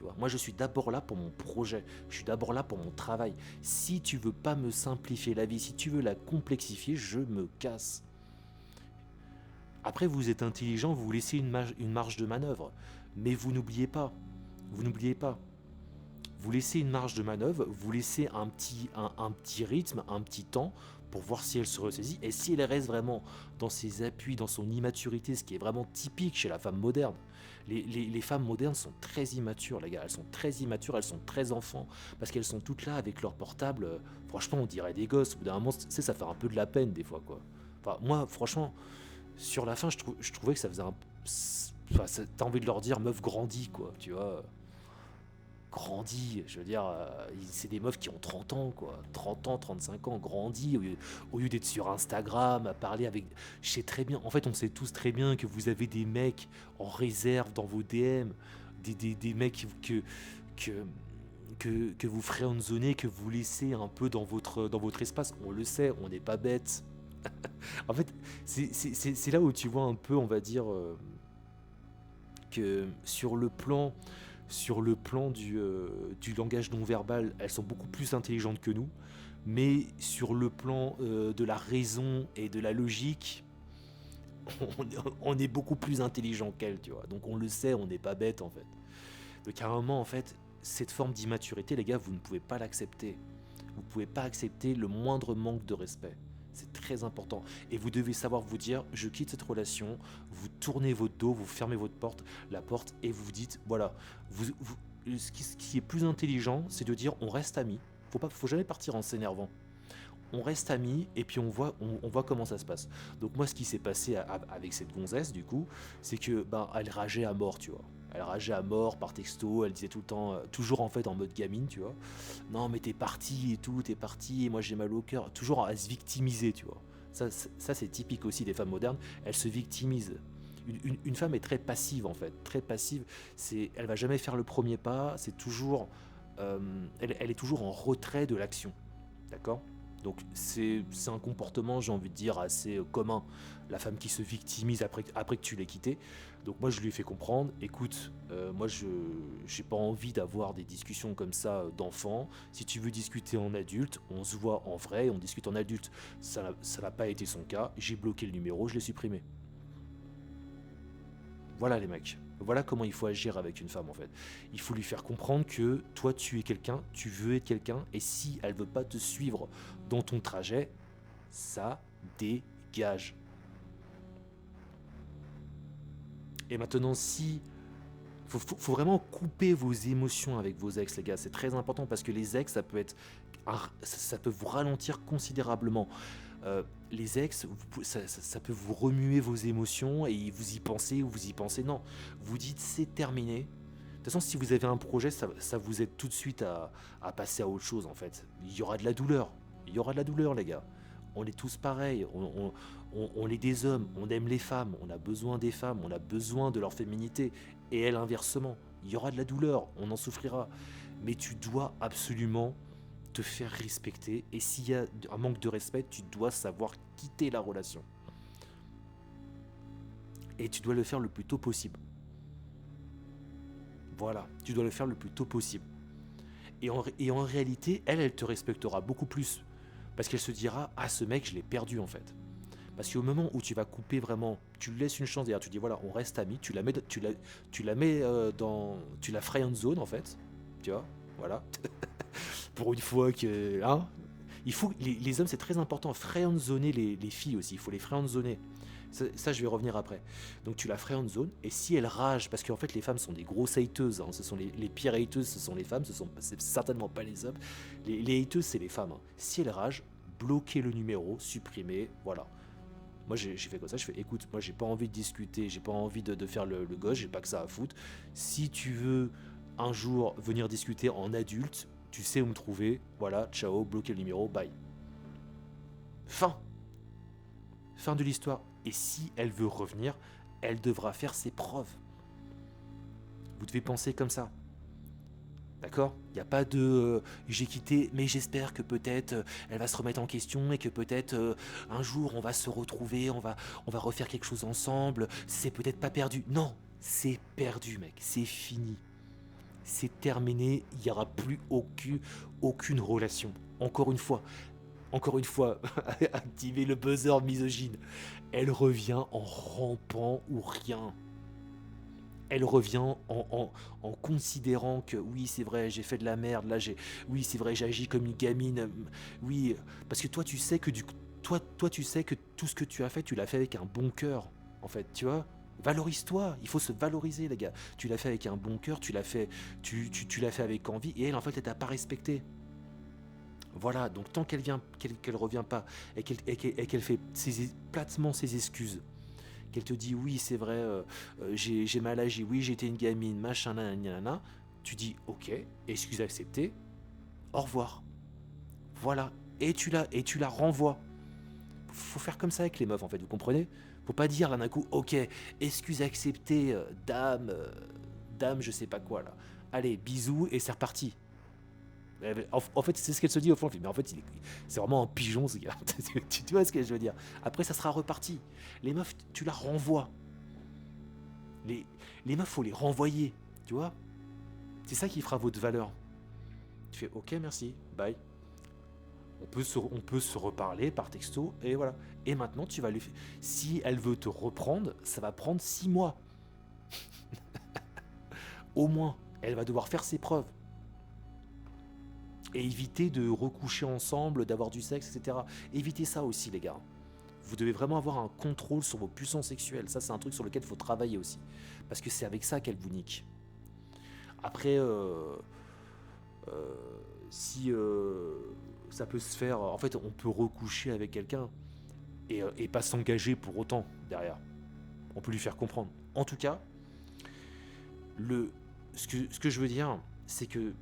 Speaker 1: Tu vois, moi, je suis d'abord là pour mon projet. Je suis d'abord là pour mon travail. Si tu veux pas me simplifier la vie, si tu veux la complexifier, je me casse. Après, vous êtes intelligent, vous vous laissez une marge de manœuvre. Mais vous n'oubliez pas, vous laissez une marge de manœuvre, vous laissez un petit rythme, un petit temps pour voir si elle se ressaisit et si elle reste vraiment dans ses appuis, dans son immaturité, ce qui est vraiment typique chez la femme moderne. Les femmes modernes sont très immatures, les gars. Elles sont très immatures, elles sont très enfants parce qu'elles sont toutes là avec leur portable. Franchement, on dirait des gosses. Au bout d'un moment, tu sais, ça fait un peu de la peine des fois, quoi. Enfin, moi, franchement, sur la fin, je trouvais que ça faisait un. Enfin, t'as envie de leur dire, meuf, grandis, quoi, tu vois. Grandis, je veux dire, c'est des meufs qui ont 30 ans, quoi. 30 ans, 35 ans, grandis, au lieu d'être sur Instagram, à parler avec. Je sais très bien, en fait, on sait tous très bien que vous avez des mecs en réserve dans vos DM, des mecs que, que vous friendzonez, que vous laissez un peu dans votre espace. On le sait, on n'est pas bête. En fait, c'est là où tu vois un peu, on va dire, que sur le plan du langage non verbal, elles sont beaucoup plus intelligentes que nous, mais sur le plan de la raison et de la logique, on est beaucoup plus intelligent qu'elles, tu vois. Donc on le sait, on n'est pas bête en fait. Donc à un moment, en fait, cette forme d'immaturité, les gars, vous ne pouvez pas l'accepter. Vous ne pouvez pas accepter le moindre manque de respect. C'est très important. Et vous devez savoir vous dire, je quitte cette relation, vous tournez votre dos, vous fermez la porte, et vous vous dites, voilà, ce qui est plus intelligent, c'est de dire, on reste amis. Faut jamais partir en s'énervant. On reste amis et puis on voit comment ça se passe. Donc moi, ce qui s'est passé avec cette gonzesse, du coup, c'est que elle rageait à mort, tu vois. Elle rageait à mort par texto, elle disait tout le temps, toujours en fait en mode gamine, tu vois. Non mais t'es parti et tout, t'es parti, et moi j'ai mal au cœur. Toujours à se victimiser, tu vois. Ça c'est typique aussi des femmes modernes, elles se victimisent. Une femme est très passive en fait, très passive. Elle va jamais faire le premier pas, c'est toujours, elle est toujours en retrait de l'action, d'accord. Donc c'est un comportement, j'ai envie de dire, assez commun. La femme qui se victimise après que tu l'aies quitté. Donc moi je lui ai fait comprendre, écoute, moi je j'ai pas envie d'avoir des discussions comme ça d'enfants. Si tu veux discuter en adulte, on se voit en vrai et on discute en adulte. Ça n'a pas été son cas, j'ai bloqué le numéro, je l'ai supprimé. Voilà les mecs. Voilà comment il faut agir avec une femme en fait. Il faut lui faire comprendre que toi tu es quelqu'un, tu veux être quelqu'un, et si elle veut pas te suivre dans ton trajet, ça dégage. Et maintenant, si faut vraiment couper vos émotions avec vos ex, les gars. C'est très important parce que les ex, ça peut vous ralentir considérablement. Les ex, ça peut vous remuer vos émotions et vous y pensez ou vous y pensez. Non, vous dites c'est terminé. De toute façon, si vous avez un projet, ça vous aide tout de suite à passer à autre chose en fait. Il y aura de la douleur. Il y aura de la douleur, les gars. On est tous pareils. On est des hommes. On aime les femmes. On a besoin des femmes. On a besoin de leur féminité. Et elle, inversement. Il y aura de la douleur. On en souffrira. Mais tu dois absolument te faire respecter. Et s'il y a un manque de respect, tu dois savoir quitter la relation. Et tu dois le faire le plus tôt possible. Voilà, tu dois le faire le plus tôt possible. Et en réalité, elle te respectera beaucoup plus. Parce qu'elle se dira, ah ce mec, je l'ai perdu en fait. Parce qu'au moment où tu vas couper vraiment, tu lui laisses une chance, d'ailleurs tu dis voilà, on reste amis, tu la mets dans... Tu la friend zone en fait, tu vois, voilà. Pour une fois que... Hein, il faut, les hommes, c'est très important, friend zoner les filles aussi, il faut les friend zoner. Ça, je vais revenir après. Donc tu la ferais en zone, et si elle rage, parce qu'en fait les femmes sont des grosses hateuses, hein, ce sont les pires hateuses, ce sont les femmes, c'est certainement pas les hommes. Les hateuses, c'est les femmes. Hein. Si elle rage, bloquez le numéro, supprimez, voilà. Moi j'ai fait comme ça, je fais écoute, moi j'ai pas envie de discuter, j'ai pas envie de faire le gosse, j'ai pas que ça à foutre. Si tu veux un jour venir discuter en adulte, tu sais où me trouver, voilà, ciao, bloquez le numéro, bye. Fin. Fin de l'histoire. Et si elle veut revenir, elle devra faire ses preuves. Vous devez penser comme ça. D'accord. Il n'y a pas de j'ai quitté, mais j'espère que peut-être elle va se remettre en question et que peut-être un jour on va se retrouver, on va refaire quelque chose ensemble. C'est peut-être pas perdu. Non, c'est perdu, mec. C'est fini. c'est terminé, il n'y aura plus aucune relation. Encore une fois, activez le buzzer misogyne. Elle revient en rampant ou rien. Elle revient en considérant que oui, c'est vrai, j'ai fait de la merde, là, oui, c'est vrai, j'ai agi comme une gamine, oui, parce que toi, tu sais que toi, tu sais que tout ce que tu as fait, tu l'as fait avec un bon cœur, en fait, tu vois. Valorise-toi, il faut se valoriser, les gars. Tu l'as fait avec un bon cœur, tu l'as fait avec envie, et elle, en fait, elle t'a pas respecté. Voilà, donc tant qu'elle revient pas, et qu'elle fait platement ses excuses, qu'elle te dit oui c'est vrai, j'ai mal agi, oui j'étais une gamine, machin, nanana, tu dis ok, excuse acceptée, au revoir. Voilà, et tu la renvoies. Faut faire comme ça avec les meufs en fait, vous comprenez? Faut pas dire là d'un coup ok, excuse acceptée, dame je sais pas quoi là. Allez, bisous et c'est reparti. En fait, c'est ce qu'elle se dit au fond. Mais en fait, c'est vraiment un pigeon, ce gars. Tu vois ce que je veux dire? Après, ça sera reparti. Les meufs, tu la renvoies. Les, les meufs, faut les renvoyer. Tu vois? C'est ça qui fera votre valeur. Tu fais OK, merci, bye. On peut se reparler par texto, et voilà. Et maintenant, tu vas lui. Si elle veut te reprendre, ça va prendre 6 mois. Au moins, elle va devoir faire ses preuves. Et éviter de recoucher ensemble, d'avoir du sexe, etc. Évitez ça aussi, les gars. Vous devez vraiment avoir un contrôle sur vos pulsions sexuelles. Ça, c'est un truc sur lequel il faut travailler aussi. Parce que c'est avec ça qu'elle vous nique. Après, si ça peut se faire... En fait, on peut recoucher avec quelqu'un et pas s'engager pour autant derrière. On peut lui faire comprendre. En tout cas, ce que je veux dire, c'est que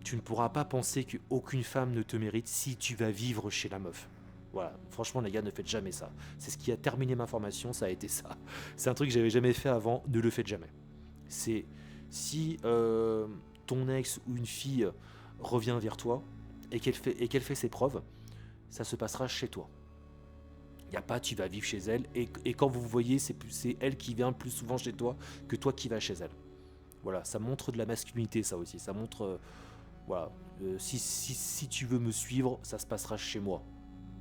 Speaker 1: tu ne pourras pas penser qu'aucune femme ne te mérite si tu vas vivre chez la meuf. Voilà, franchement les gars, ne faites jamais ça. C'est ce qui a terminé ma formation, ça a été ça. C'est un truc que j'avais jamais fait avant, ne le faites jamais. C'est si ton ex ou une fille revient vers toi et qu'elle fait ses preuves, ça se passera chez toi. Il n'y a pas tu vas vivre chez elle et quand vous vous voyez, c'est elle qui vient plus souvent chez toi que toi qui vas chez elle. Voilà, ça montre de la masculinité ça aussi, ça montre... voilà, si tu veux me suivre, ça se passera chez moi.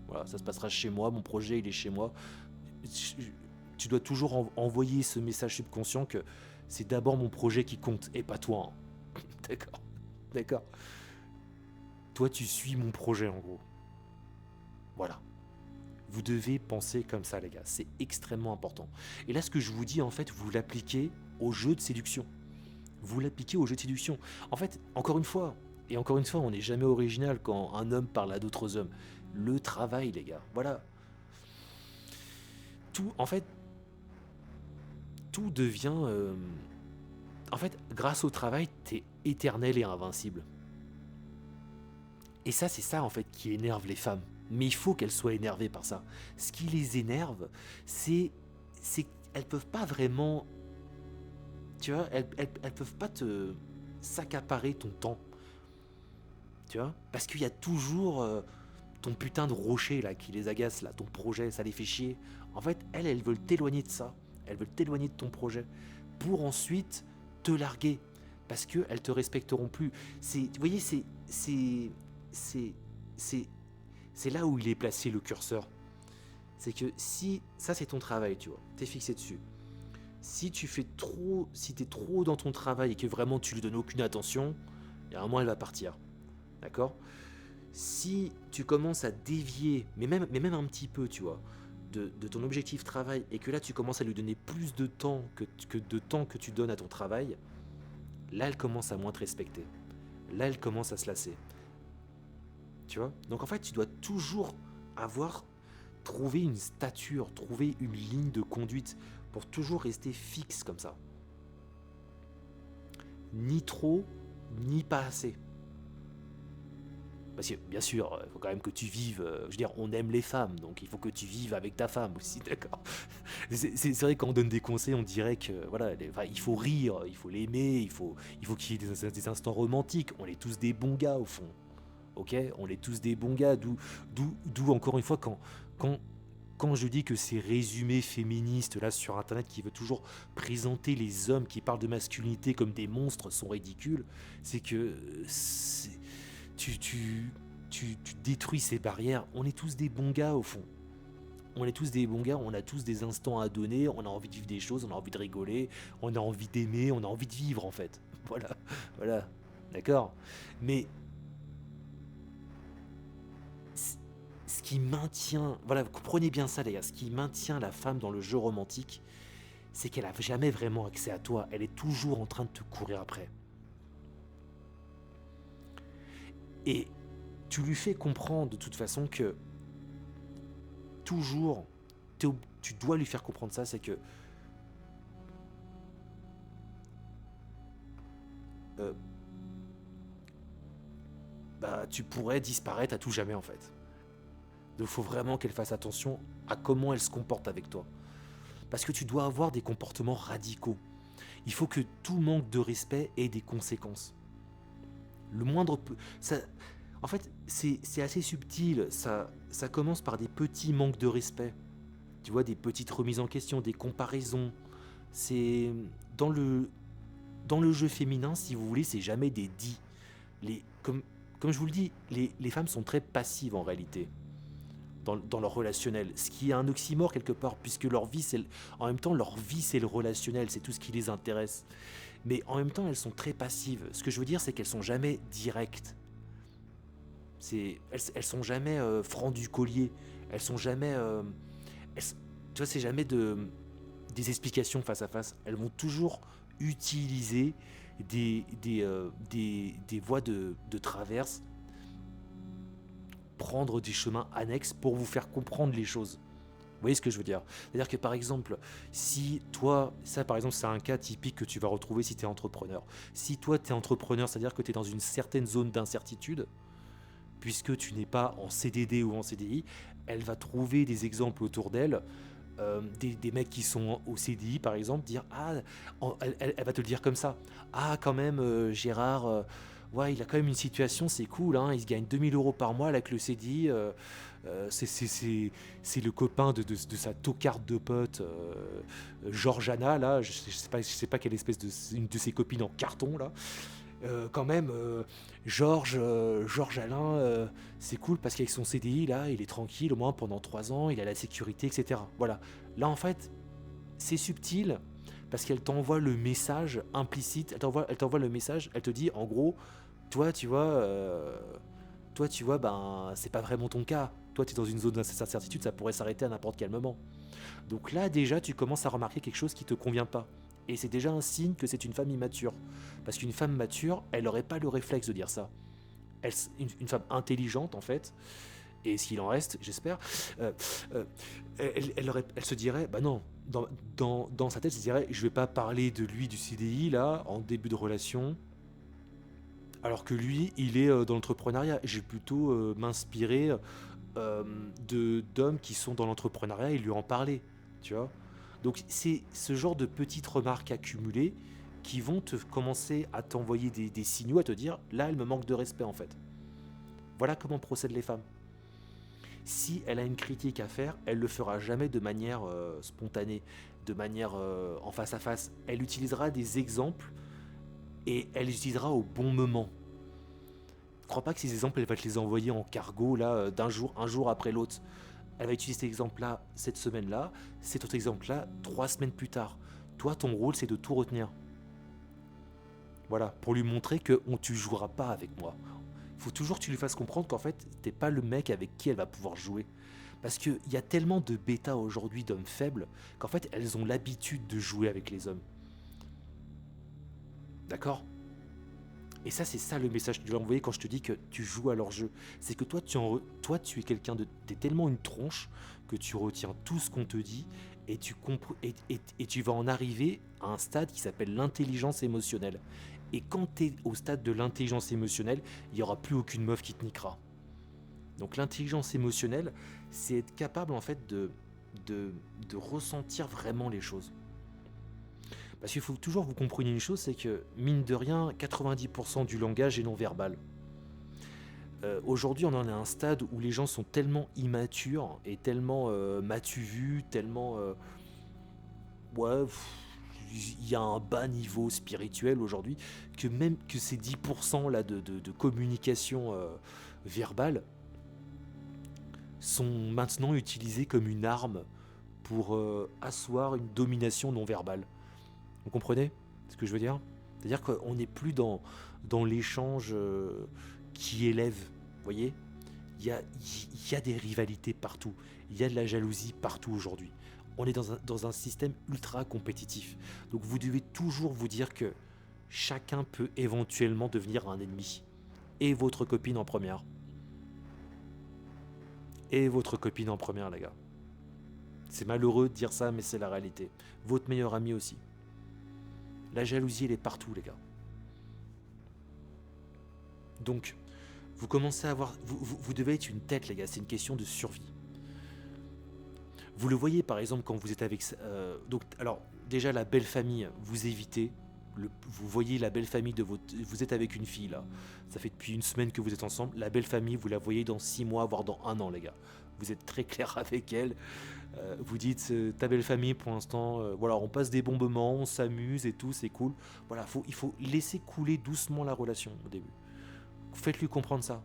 Speaker 1: Voilà, ça se passera chez moi, mon projet il est chez moi. Tu dois toujours envoyer ce message subconscient que c'est d'abord mon projet qui compte et pas toi. Hein. D'accord. D'accord. Toi tu suis mon projet en gros. Voilà. Vous devez penser comme ça les gars, c'est extrêmement important. Et là ce que je vous dis en fait, vous l'appliquez au jeu de séduction. Vous l'appliquez au jeu de séduction. En fait, encore une fois, on n'est jamais original quand un homme parle à d'autres hommes. Le travail, les gars. Voilà. En fait, tout devient... En fait, grâce au travail, t'es éternel et invincible. Et ça, c'est ça, en fait, qui énerve les femmes. Mais il faut qu'elles soient énervées par ça. Ce qui les énerve, c'est qu'elles peuvent pas vraiment... Tu vois, elles peuvent pas te s'accaparer ton temps. Tu vois? Parce qu'il y a toujours ton putain de rocher là qui les agace, là, ton projet, ça les fait chier. En fait, elles veulent t'éloigner de ça. Elles veulent t'éloigner de ton projet pour ensuite te larguer. Parce qu'elles te respecteront plus. Vous voyez, c'est là où il est placé le curseur. C'est que si ça c'est ton travail, tu vois, t'es fixé dessus. Si t'es trop dans ton travail et que vraiment tu lui donnes aucune attention, il y a un moment elle va partir. D'accord? Si tu commences à dévier, mais même un petit peu, tu vois, de ton objectif travail, et que là tu commences à lui donner plus de temps que de temps que tu donnes à ton travail, là elle commence à moins te respecter. Là elle commence à se lasser. Tu vois? Donc en fait tu dois toujours trouver une stature, trouver une ligne de conduite pour toujours rester fixe comme ça. Ni trop, ni pas assez. Parce que, bien sûr, il faut quand même que tu vives... je veux dire, on aime les femmes, donc il faut que tu vives avec ta femme aussi, d'accord? C'est vrai, quand on donne des conseils, on dirait que, voilà, il faut rire, il faut l'aimer, il faut qu'il y ait des instants romantiques. On est tous des bons gars, au fond. Ok? On est tous des bons gars, d'où encore une fois, quand quand je dis que ces résumés féministes là sur internet qui veulent toujours présenter les hommes qui parlent de masculinité comme des monstres sont ridicules, c'est que tu, tu, tu détruis ces barrières. On est tous des bons gars au fond. On est tous des bons gars, on a tous des instants à donner, on a envie de vivre des choses, on a envie de rigoler, on a envie d'aimer, on a envie de vivre en fait. Voilà, voilà, d'accord. Mais ce qui maintient, voilà, comprenez bien ça les gars, ce qui maintient la femme dans le jeu romantique, c'est qu'elle a jamais vraiment accès à toi, elle est toujours en train de te courir après. Et tu lui fais comprendre de toute façon que toujours, tu dois lui faire comprendre ça, c'est que euh, bah, tu pourrais disparaître à tout jamais en fait. Donc il faut vraiment qu'elle fasse attention à comment elle se comporte avec toi. Parce que tu dois avoir des comportements radicaux. Il faut que tout manque de respect ait des conséquences. Le moindre ça, en fait, c'est assez subtil. Ça commence par des petits manques de respect. Tu vois, des petites remises en question, des comparaisons. C'est dans le jeu féminin, si vous voulez, c'est jamais des dits. Comme je vous le dis, les femmes sont très passives en réalité dans leur relationnel, ce qui est un oxymore quelque part, puisque leur vie, en même temps, leur vie, c'est le relationnel, c'est tout ce qui les intéresse. Mais en même temps, elles sont très passives. Ce que je veux dire, c'est qu'elles sont jamais directes. Elles sont jamais francs du collier. Elles sont jamais... tu vois, c'est jamais des explications face à face. Elles vont toujours utiliser des voies de traverse, prendre des chemins annexes pour vous faire comprendre les choses. Vous voyez ce que je veux dire? C'est-à-dire que par exemple, si toi, ça par exemple c'est un cas typique que tu vas retrouver si tu es entrepreneur. Si toi tu es entrepreneur, c'est-à-dire que tu es dans une certaine zone d'incertitude, puisque tu n'es pas en CDD ou en CDI, elle va trouver des exemples autour d'elle, des mecs qui sont au CDI par exemple, dire ah, elle va te le dire comme ça. Ah quand même Gérard, ouais il a quand même une situation, c'est cool, hein, il se gagne 2000 € par mois avec le CDI, c'est le copain de sa tocarde de pote, Georgiana là, je sais pas quelle espèce une de ses copines en carton là. Quand même, Georges Alain, c'est cool parce qu'avec son CDI, là, il est tranquille au moins pendant 3 ans, il a la sécurité, etc. Voilà. Là, en fait, c'est subtil parce qu'elle t'envoie le message implicite, elle t'envoie le message, elle te dit, en gros, toi, tu vois, ben, c'est pas vraiment ton cas. Toi, tu es dans une zone d'incertitude, ça pourrait s'arrêter à n'importe quel moment. Donc là, déjà, tu commences à remarquer quelque chose qui te convient pas. Et c'est déjà un signe que c'est une femme immature. Parce qu'une femme mature, elle n'aurait pas le réflexe de dire ça. Une femme intelligente, en fait, et s'il en reste, j'espère, elle se dirait, bah non, dans sa tête, elle se dirait, je vais pas parler de lui, du CDI, là, en début de relation, alors que lui, il est dans l'entrepreneuriat. Je vais plutôt m'inspirer d'hommes qui sont dans l'entrepreneuriat et lui en parler, tu vois. Donc c'est ce genre de petites remarques accumulées qui vont te commencer à t'envoyer des signaux, à te dire, là, elle me manque de respect en fait. Voilà comment procèdent les femmes. Si elle a une critique à faire, elle le fera jamais de manière spontanée, de manière en face à face. Elle utilisera des exemples et elle les utilisera au bon moment. Je crois pas que ces exemples, elle va te les envoyer en cargo là, un jour après l'autre. Elle va utiliser cet exemple-là cette semaine-là, cet autre exemple-là 3 semaines plus tard. Toi, ton rôle, c'est de tout retenir. Voilà, pour lui montrer que tu joueras pas avec moi. Il faut toujours que tu lui fasses comprendre qu'en fait, t'es pas le mec avec qui elle va pouvoir jouer. Parce qu'il y a tellement de bêta aujourd'hui d'hommes faibles qu'en fait, elles ont l'habitude de jouer avec les hommes. D'accord? Et ça, c'est ça le message que tu dois envoyer quand je te dis que tu joues à leur jeu. C'est que toi, tu es quelqu'un de... T'es tellement une tronche que tu retiens tout ce qu'on te dit et tu vas en arriver à un stade qui s'appelle l'intelligence émotionnelle. Et quand t'es au stade de l'intelligence émotionnelle, il n'y aura plus aucune meuf qui te niquera. Donc l'intelligence émotionnelle, c'est être capable en fait de ressentir vraiment les choses. Parce qu'il faut toujours vous compreniez une chose, c'est que, mine de rien, 90% du langage est non-verbal. Aujourd'hui, on en est à un stade où les gens sont tellement immatures et tellement m'as-tu vu, tellement ouais, il y a un bas niveau spirituel aujourd'hui que même que ces 10% là de communication verbale sont maintenant utilisés comme une arme pour asseoir une domination non verbale. Vous comprenez ce que je veux dire? C'est-à-dire qu'on n'est plus dans l'échange qui élève. Vous voyez, il y a des rivalités partout. Il y a de la jalousie partout aujourd'hui. On est dans un système ultra compétitif. Donc vous devez toujours vous dire que chacun peut éventuellement devenir un ennemi. Et votre copine en première. Et votre copine en première, les gars. C'est malheureux de dire ça, mais c'est la réalité. Votre meilleur ami aussi. La jalousie, elle est partout, les gars. Donc, vous commencez à avoir... Vous devez être une tête, les gars. C'est une question de survie. Vous le voyez, par exemple, quand vous êtes avec... donc, alors, déjà, la belle famille, vous évitez. Vous voyez la belle famille de votre... Vous êtes avec une fille, là. Ça fait depuis une semaine que vous êtes ensemble. La belle famille, vous la voyez dans 6 mois, voire dans 1 an, les gars. Vous êtes très clair avec elle. Vous dites, ta belle famille, pour l'instant, voilà, on passe des bons moments, on s'amuse et tout, c'est cool. Voilà, il faut laisser couler doucement la relation au début. Faites-lui comprendre ça.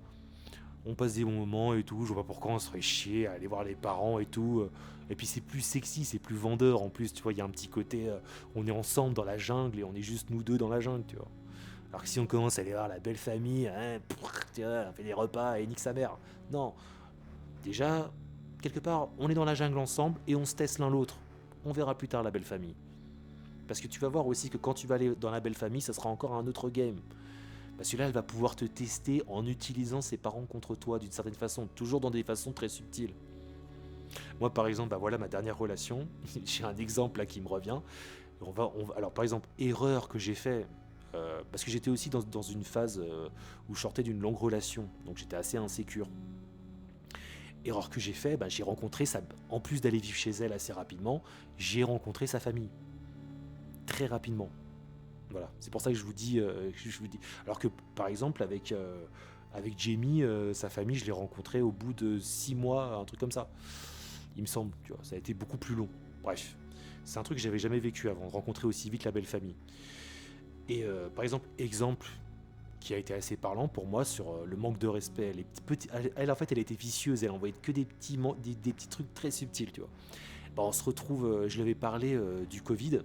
Speaker 1: On passe des bons moments et tout, je vois pas pourquoi on se ferait chier à aller voir les parents et tout. Et puis c'est plus sexy, c'est plus vendeur en plus, tu vois, il y a un petit côté, on est ensemble dans la jungle et on est juste nous deux dans la jungle, tu vois. Alors que si on commence à aller voir la belle famille, hein, tu vois, on fait des repas et nique sa mère. Non, déjà, quelque part, on est dans la jungle ensemble et on se teste l'un l'autre. On verra plus tard la belle famille. Parce que tu vas voir aussi que quand tu vas aller dans la belle famille, ça sera encore un autre game. Parce que là, elle va pouvoir te tester en utilisant ses parents contre toi d'une certaine façon, toujours dans des façons très subtiles. Moi, par exemple, bah voilà ma dernière relation. J'ai un exemple là qui me revient. Alors, par exemple, erreur que j'ai fait, parce que j'étais aussi dans une phase où je sortais d'une longue relation, donc j'étais assez insécure. Erreur que j'ai fait, bah, j'ai rencontré en plus d'aller vivre chez elle assez rapidement, j'ai rencontré sa famille très rapidement. Voilà, c'est pour ça que je vous dis. Alors que par exemple avec Jamie, sa famille, je l'ai rencontré au bout de 6 mois, un truc comme ça. Il me semble, tu vois, ça a été beaucoup plus long. Bref, c'est un truc que j'avais jamais vécu avant, de rencontrer aussi vite la belle famille. Et par exemple qui a été assez parlant pour moi sur le manque de respect. Elle, en fait, elle était vicieuse, elle envoyait que des petits trucs très subtils, tu vois. Bah, on se retrouve, je lui avais parlé du Covid,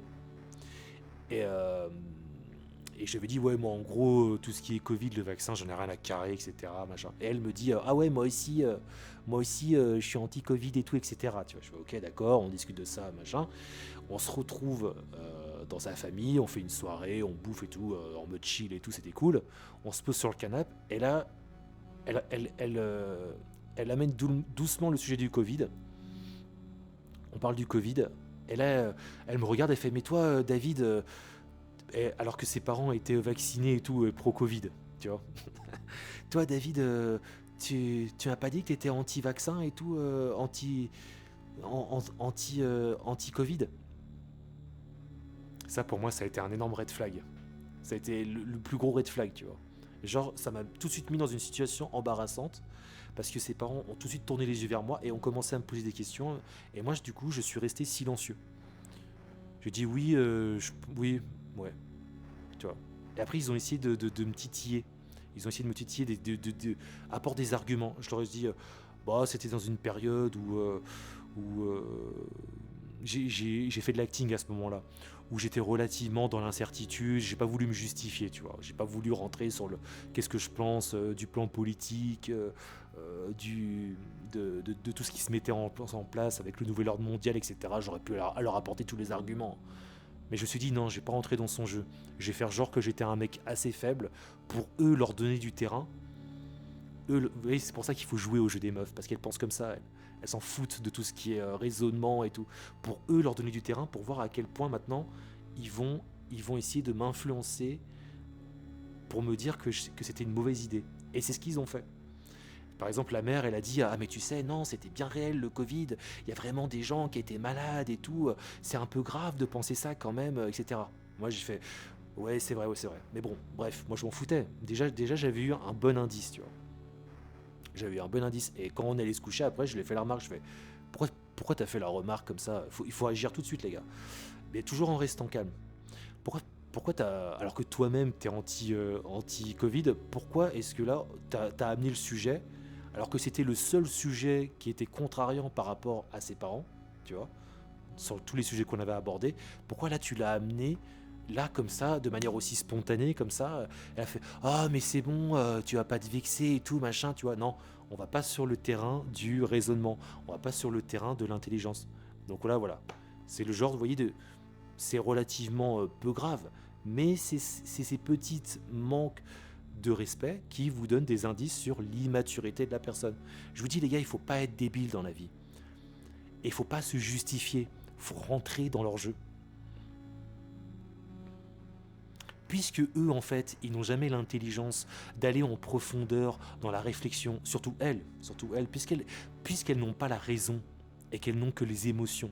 Speaker 1: et, euh, et je lui avais dit, ouais, moi en gros, tout ce qui est Covid, le vaccin, j'en ai rien à carrer, etc. Machin. Et elle me dit, ah ouais, moi aussi je suis anti-Covid et tout, etc. Tu vois, je fais, ok, d'accord, on discute de ça, machin. On se retrouve dans sa famille, on fait une soirée, on bouffe et tout, en mode chill et tout, c'était cool. On se pose sur le canapé, et là, elle amène doucement le sujet du Covid. On parle du Covid, et là, elle me regarde et fait, mais toi, David, alors que ses parents étaient vaccinés et tout, pro-Covid, tu vois. Toi, David, tu m'as pas dit que tu étais anti-vaccin et tout, anti-Covid. Ça, pour moi, ça a été un énorme red flag. Ça a été le plus gros red flag, tu vois. Genre, ça m'a tout de suite mis dans une situation embarrassante parce que ses parents ont tout de suite tourné les yeux vers moi et ont commencé à me poser des questions. Et moi, du coup, je suis resté silencieux. Je dis oui, oui, ouais, tu vois. Et après, ils ont essayé de me titiller. Ils ont essayé de me titiller, apporter des arguments. Je leur ai dit, bah, c'était dans une période où j'ai fait de l'acting à ce moment-là, où j'étais relativement dans l'incertitude. J'ai pas voulu me justifier, tu vois. J'ai pas voulu rentrer sur le qu'est-ce que je pense du plan politique, de tout ce qui se mettait en place avec le nouvel ordre mondial, etc. J'aurais pu leur apporter tous les arguments. Mais je me suis dit non, je vais pas rentrer dans son jeu. Je vais faire genre que j'étais un mec assez faible pour eux leur donner du terrain. Vous voyez, c'est pour ça qu'il faut jouer au jeu des meufs, parce qu'elles pensent comme ça. Elles s'en foutent de tout ce qui est raisonnement et tout. Pour eux leur donner du terrain, pour voir à quel point maintenant ils vont essayer de m'influencer pour me dire que c'était une mauvaise idée. Et c'est ce qu'ils ont fait. Par exemple, la mère, elle a dit, ah mais tu sais, non, c'était bien réel le Covid, il y a vraiment des gens qui étaient malades et tout, c'est un peu grave de penser ça quand même, etc. Moi j'ai fait, ouais c'est vrai, mais bon, bref, moi je m'en foutais. Déjà j'avais eu un bon indice, tu vois. J'avais eu un bon indice. Et quand on allait se coucher, après, je lui ai fait la remarque. Je fais, pourquoi t'as fait la remarque comme ça? Il faut agir tout de suite, les gars. Mais toujours en restant calme. Pourquoi, pourquoi t'as. Alors que toi-même, t'es anti-Covid, pourquoi est-ce que là, t'as amené le sujet, alors que c'était le seul sujet qui était contrariant par rapport à ses parents, tu vois, sur tous les sujets qu'on avait abordés, pourquoi là tu l'as amené là comme ça, de manière aussi spontanée comme ça? Elle a fait ah mais c'est bon, tu vas pas te vexer et tout machin, tu vois? Non, on va pas sur le terrain du raisonnement, on va pas sur le terrain de l'intelligence. Donc là voilà, c'est le genre, vous voyez, c'est relativement peu grave, mais c'est ces petites manques de respect qui vous donnent des indices sur l'immaturité de la personne. Je vous dis les gars, il faut pas être débile dans la vie. Et il faut pas se justifier, il faut rentrer dans leur jeu. Puisque eux, en fait, ils n'ont jamais l'intelligence d'aller en profondeur dans la réflexion, surtout elles, puisqu'elles n'ont pas la raison et qu'elles n'ont que les émotions.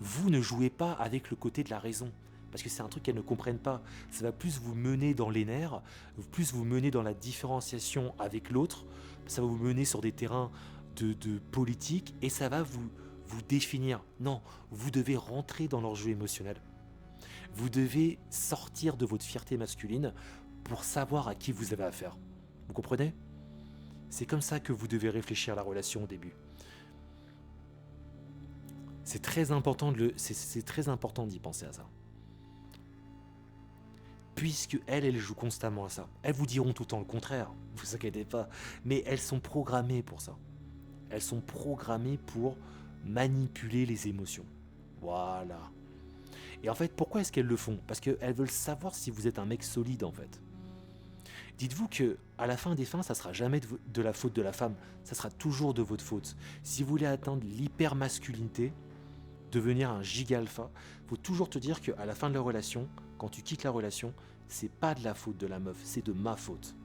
Speaker 1: Vous ne jouez pas avec le côté de la raison, parce que c'est un truc qu'elles ne comprennent pas. Ça va plus vous mener dans les nerfs, plus vous mener dans la différenciation avec l'autre, ça va vous mener sur des terrains de politique, et ça va vous définir. Non, vous devez rentrer dans leur jeu émotionnel. Vous devez sortir de votre fierté masculine pour savoir à qui vous avez affaire. Vous comprenez? C'est comme ça que vous devez réfléchir à la relation au début. C'est très important c'est très important d'y penser à ça. Puisque elles jouent constamment à ça. Elles vous diront tout le temps le contraire, vous inquiétez pas. Mais elles sont programmées pour ça. Elles sont programmées pour manipuler les émotions. Voilà. Et en fait, pourquoi est-ce qu'elles le font? Parce qu'elles veulent savoir si vous êtes un mec solide, en fait. Dites-vous que à la fin des fins, ça sera jamais de la faute de la femme, ça sera toujours de votre faute. Si vous voulez atteindre l'hyper-masculinité, devenir un giga-alpha, faut toujours te dire qu'à la fin de la relation, quand tu quittes la relation, c'est pas de la faute de la meuf, c'est de ma faute.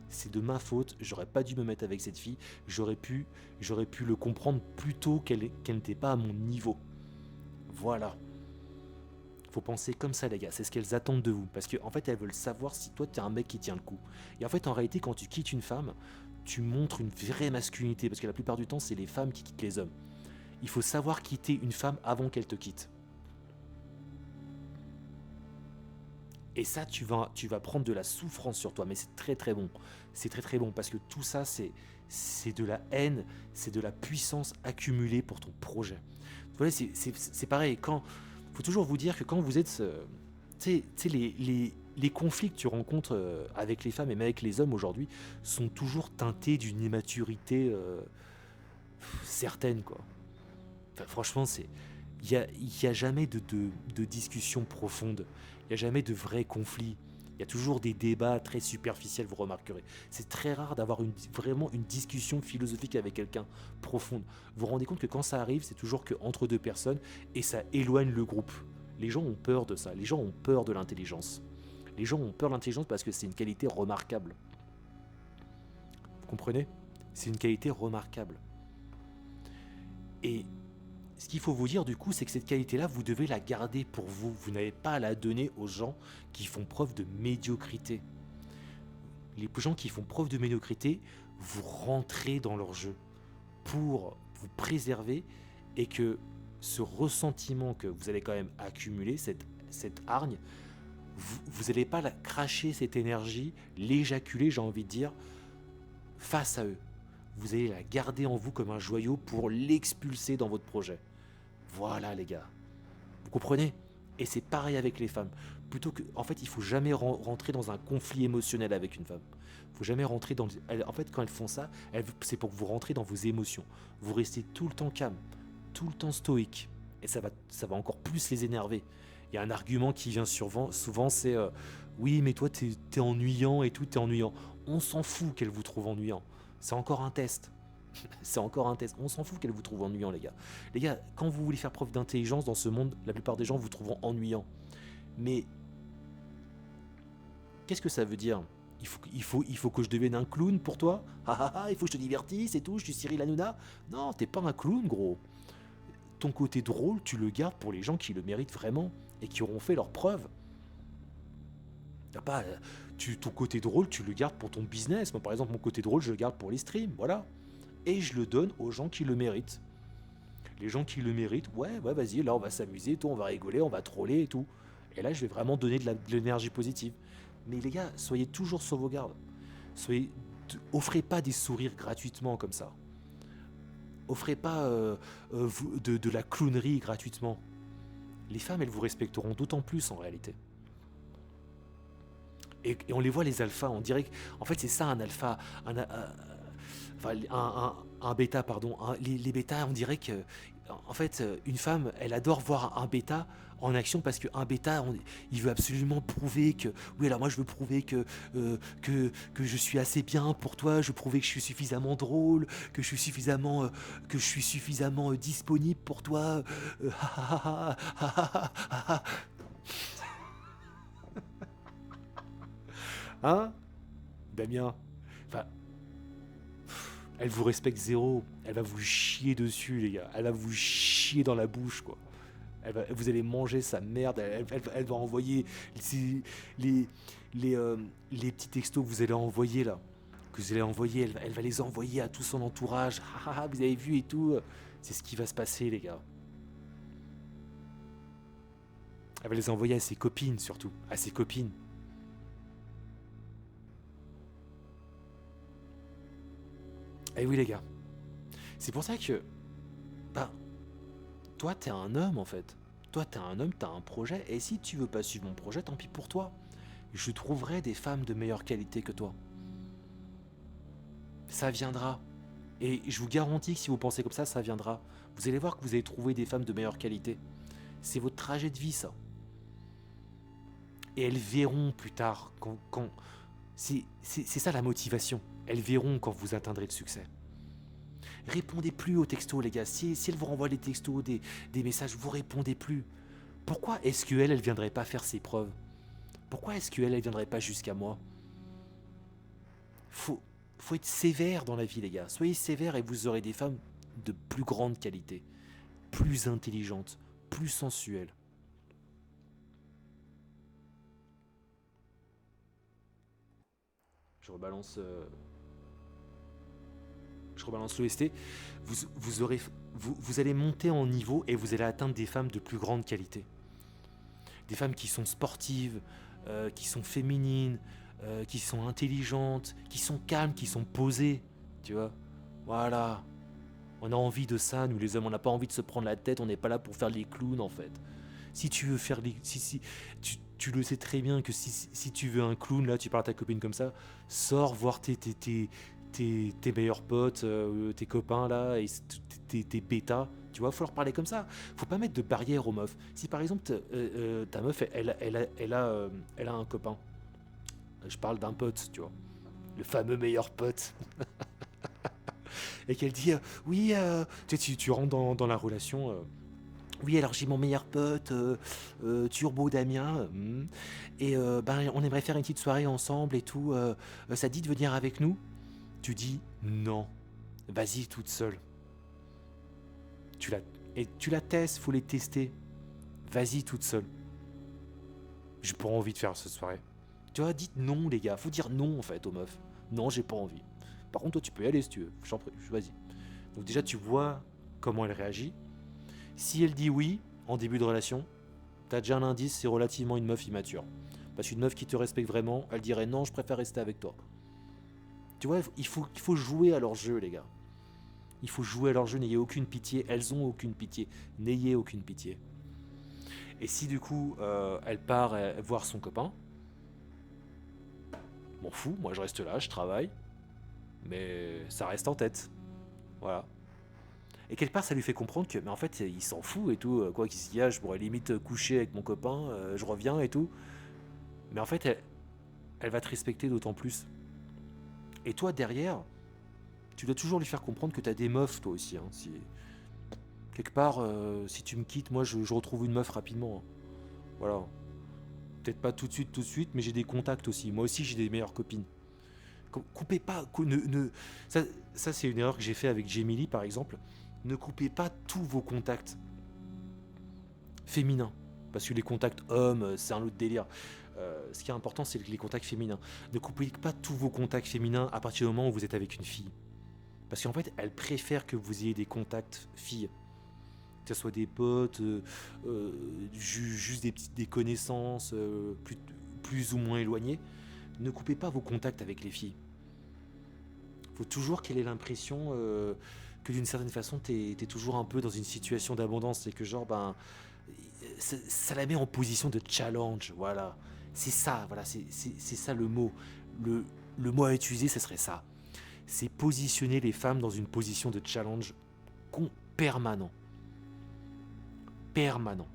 Speaker 1: C'est de ma faute, j'aurais pas dû me mettre avec cette fille, j'aurais pu le comprendre plus tôt qu'elle n'était pas à mon niveau. Voilà. Faut penser comme ça, les gars, c'est ce qu'elles attendent de vous. Parce qu'en fait, elles veulent savoir si toi, t'es un mec qui tient le coup. Et en fait, en réalité, quand tu quittes une femme, tu montres une vraie masculinité. Parce que la plupart du temps, c'est les femmes qui quittent les hommes. Il faut savoir quitter une femme avant qu'elle te quitte. Et ça, tu vas prendre de la souffrance sur toi. Mais c'est très très bon. C'est très très bon. Parce que tout ça, c'est de la haine, c'est de la puissance accumulée pour ton projet. Vous voyez, c'est pareil. Faut toujours vous dire que quand vous êtes... tu sais, les conflits que tu rencontres avec les femmes et même avec les hommes aujourd'hui sont toujours teintés d'une immaturité certaine, quoi. Enfin, franchement, il y a jamais de discussion profonde. Il n'y a jamais de vrai conflit. Il y a toujours des débats très superficiels, vous remarquerez. C'est très rare d'avoir vraiment une discussion philosophique avec quelqu'un profonde. Vous vous rendez compte que quand ça arrive, c'est toujours qu'entre deux personnes et ça éloigne le groupe. Les gens ont peur de ça. Les gens ont peur de l'intelligence. Les gens ont peur de l'intelligence parce que c'est une qualité remarquable. Vous comprenez? C'est une qualité remarquable. Et ce qu'il faut vous dire du coup, c'est que cette qualité-là, vous devez la garder pour vous. Vous n'avez pas à la donner aux gens qui font preuve de médiocrité. Les gens qui font preuve de médiocrité, vous rentrez dans leur jeu pour vous préserver et que ce ressentiment que vous allez quand même accumuler, cette hargne, vous n'allez pas cracher cette énergie, l'éjaculer, j'ai envie de dire, face à eux. Vous allez la garder en vous comme un joyau pour l'expulser dans votre projet. Voilà les gars. Vous comprenez? Et c'est pareil avec les femmes. Plutôt que, en fait, il faut jamais rentrer dans un conflit émotionnel avec une femme. Il faut jamais rentrer dans... En fait, quand elles font ça, c'est pour que vous rentrez dans vos émotions. Vous restez tout le temps calme, tout le temps stoïque. Et ça va encore plus les énerver. Il y a un argument qui vient souvent, c'est oui, mais toi, t'es ennuyant et tout, t'es ennuyant. On s'en fout qu'elle vous trouve ennuyant. C'est encore un test. C'est encore un test. On s'en fout qu'elle vous trouve ennuyant, les gars. Les gars, quand vous voulez faire preuve d'intelligence dans ce monde, la plupart des gens vous trouveront ennuyant. Mais qu'est-ce que ça veut dire? Il faut que je devienne un clown pour toi? Il faut que je te divertisse et tout, je suis Cyril Hanouna? Non, t'es pas un clown, gros. Ton côté drôle, tu le gardes pour les gens qui le méritent vraiment et qui auront fait leurs preuves. T'as pas, ton côté drôle, tu le gardes pour ton business. Moi, par exemple, mon côté drôle, je le garde pour les streams, voilà. Et je le donne aux gens qui le méritent. Les gens qui le méritent, ouais, vas-y, là, on va s'amuser, tout, on va rigoler, on va troller et tout. Et là, je vais vraiment donner de l'énergie positive. Mais les gars, soyez toujours sur vos gardes. Offrez pas des sourires gratuitement comme ça. Offrez pas de la clownerie gratuitement. Les femmes, elles vous respecteront d'autant plus en réalité. Et on les voit les alphas, on dirait que, en fait c'est ça un alpha, enfin, un bêta pardon, les bêtas on dirait que, en fait une femme elle adore voir un bêta en action parce qu'un bêta il veut absolument prouver que, oui alors moi je veux prouver que je suis assez bien pour toi, je veux prouver que je suis suffisamment drôle, que je suis suffisamment disponible pour toi, hein Damien, enfin, elle vous respecte zéro. Elle va vous chier dessus, les gars. Elle va vous chier dans la bouche, quoi. Vous allez manger sa merde. Elle va envoyer les, les petits textos que vous allez envoyer, là. Que vous allez envoyer. Elle va les envoyer à tout son entourage. Vous avez vu et tout. C'est ce qui va se passer, les gars. Elle va les envoyer à ses copines, surtout. À ses copines. Eh oui, les gars. C'est pour ça que, bah, toi, t'es un homme, en fait. Toi, t'es un homme, t'as un projet, et si tu veux pas suivre mon projet, tant pis pour toi. Je trouverai des femmes de meilleure qualité que toi. Ça viendra. Et je vous garantis que si vous pensez comme ça viendra. Vous allez voir que vous allez trouver des femmes de meilleure qualité. C'est votre trajet de vie, ça. Et elles verront plus tard, c'est ça la motivation. Elles verront quand vous atteindrez le succès. Répondez plus aux textos, les gars. Si elle vous renvoie des textos, des messages, vous répondez plus. Pourquoi est-ce qu'elle, elle viendrait pas faire ses preuves? Pourquoi est-ce qu'elle, elle viendrait pas jusqu'à moi? Faut être sévère dans la vie, les gars. Soyez sévères et vous aurez des femmes de plus grande qualité, plus intelligentes, plus sensuelles. Je rebalance l'OST. Vous allez monter en niveau et vous allez atteindre des femmes de plus grande qualité. Des femmes qui sont sportives, qui sont féminines, qui sont intelligentes, qui sont calmes, qui sont posées. Tu vois? Voilà. On a envie de ça, nous les hommes, on n'a pas envie de se prendre la tête, on n'est pas là pour faire les clowns en fait. Si tu veux faire les. Si, tu le sais très bien que si tu veux un clown, là, tu parles à ta copine comme ça, sors voir tes meilleurs potes, tes copains là, et tes bêtas. Tu vois, faut leur parler comme ça. Faut pas mettre de barrière aux meufs. Si par exemple ta meuf, elle a un copain, je parle d'un pote, tu vois, le fameux meilleur pote, et qu'elle dit oui, tu rentres dans la relation. Oui, alors j'ai mon meilleur pote, Turbo Damien, et ben, on aimerait faire une petite soirée ensemble et tout. Ça te dit de venir avec nous? Tu dis non, vas-y toute seule. Tu la testes, faut les tester. Vas-y toute seule. J'ai pas envie de faire cette soirée. Tu vois, dites non les gars, faut dire non en fait aux meufs. Non, j'ai pas envie. Par contre, toi tu peux y aller si tu veux, j'en prie, vas-y. Donc déjà tu vois comment elle réagit. Si elle dit oui, en début de relation, t'as déjà un indice, c'est relativement une meuf immature. Parce qu'une meuf qui te respecte vraiment, elle dirait non, je préfère rester avec toi. Tu vois, il faut jouer à leur jeu, les gars. Il faut jouer à leur jeu, n'ayez aucune pitié. Elles ont aucune pitié. N'ayez aucune pitié. Et si du coup, elle part voir son copain, m'en fous, moi je reste là, je travaille. Mais ça reste en tête. Voilà. Et quelque part, ça lui fait comprendre que, mais en fait, il s'en fout et tout. Quoi qu'il y a, je pourrais limite coucher avec mon copain, je reviens et tout. Mais en fait, elle va te respecter d'autant plus. Et toi, derrière, tu dois toujours lui faire comprendre que t'as des meufs, toi aussi. Hein. Si, quelque part, si tu me quittes, moi, je retrouve une meuf rapidement. Hein. Voilà. Peut-être pas tout de suite, mais j'ai des contacts aussi. Moi aussi, j'ai des meilleures copines. Coupez pas. Ça c'est une erreur que j'ai fait avec Jemily, par exemple. Ne coupez pas tous vos contacts féminins. Parce que les contacts hommes, c'est un autre délire. Ce qui est important, c'est les contacts féminins. Ne coupez pas tous vos contacts féminins à partir du moment où vous êtes avec une fille. Parce qu'en fait, elle préfère que vous ayez des contacts filles. Que ce soit des potes, juste des connaissances plus ou moins éloignées. Ne coupez pas vos contacts avec les filles. Faut toujours qu'elle ait l'impression que d'une certaine façon, t'es toujours un peu dans une situation d'abondance. C'est que genre, ça la met en position de challenge, voilà. C'est ça, voilà, c'est ça le mot. Le mot à utiliser, ce serait ça. C'est positionner les femmes dans une position de challenge permanent. Permanent.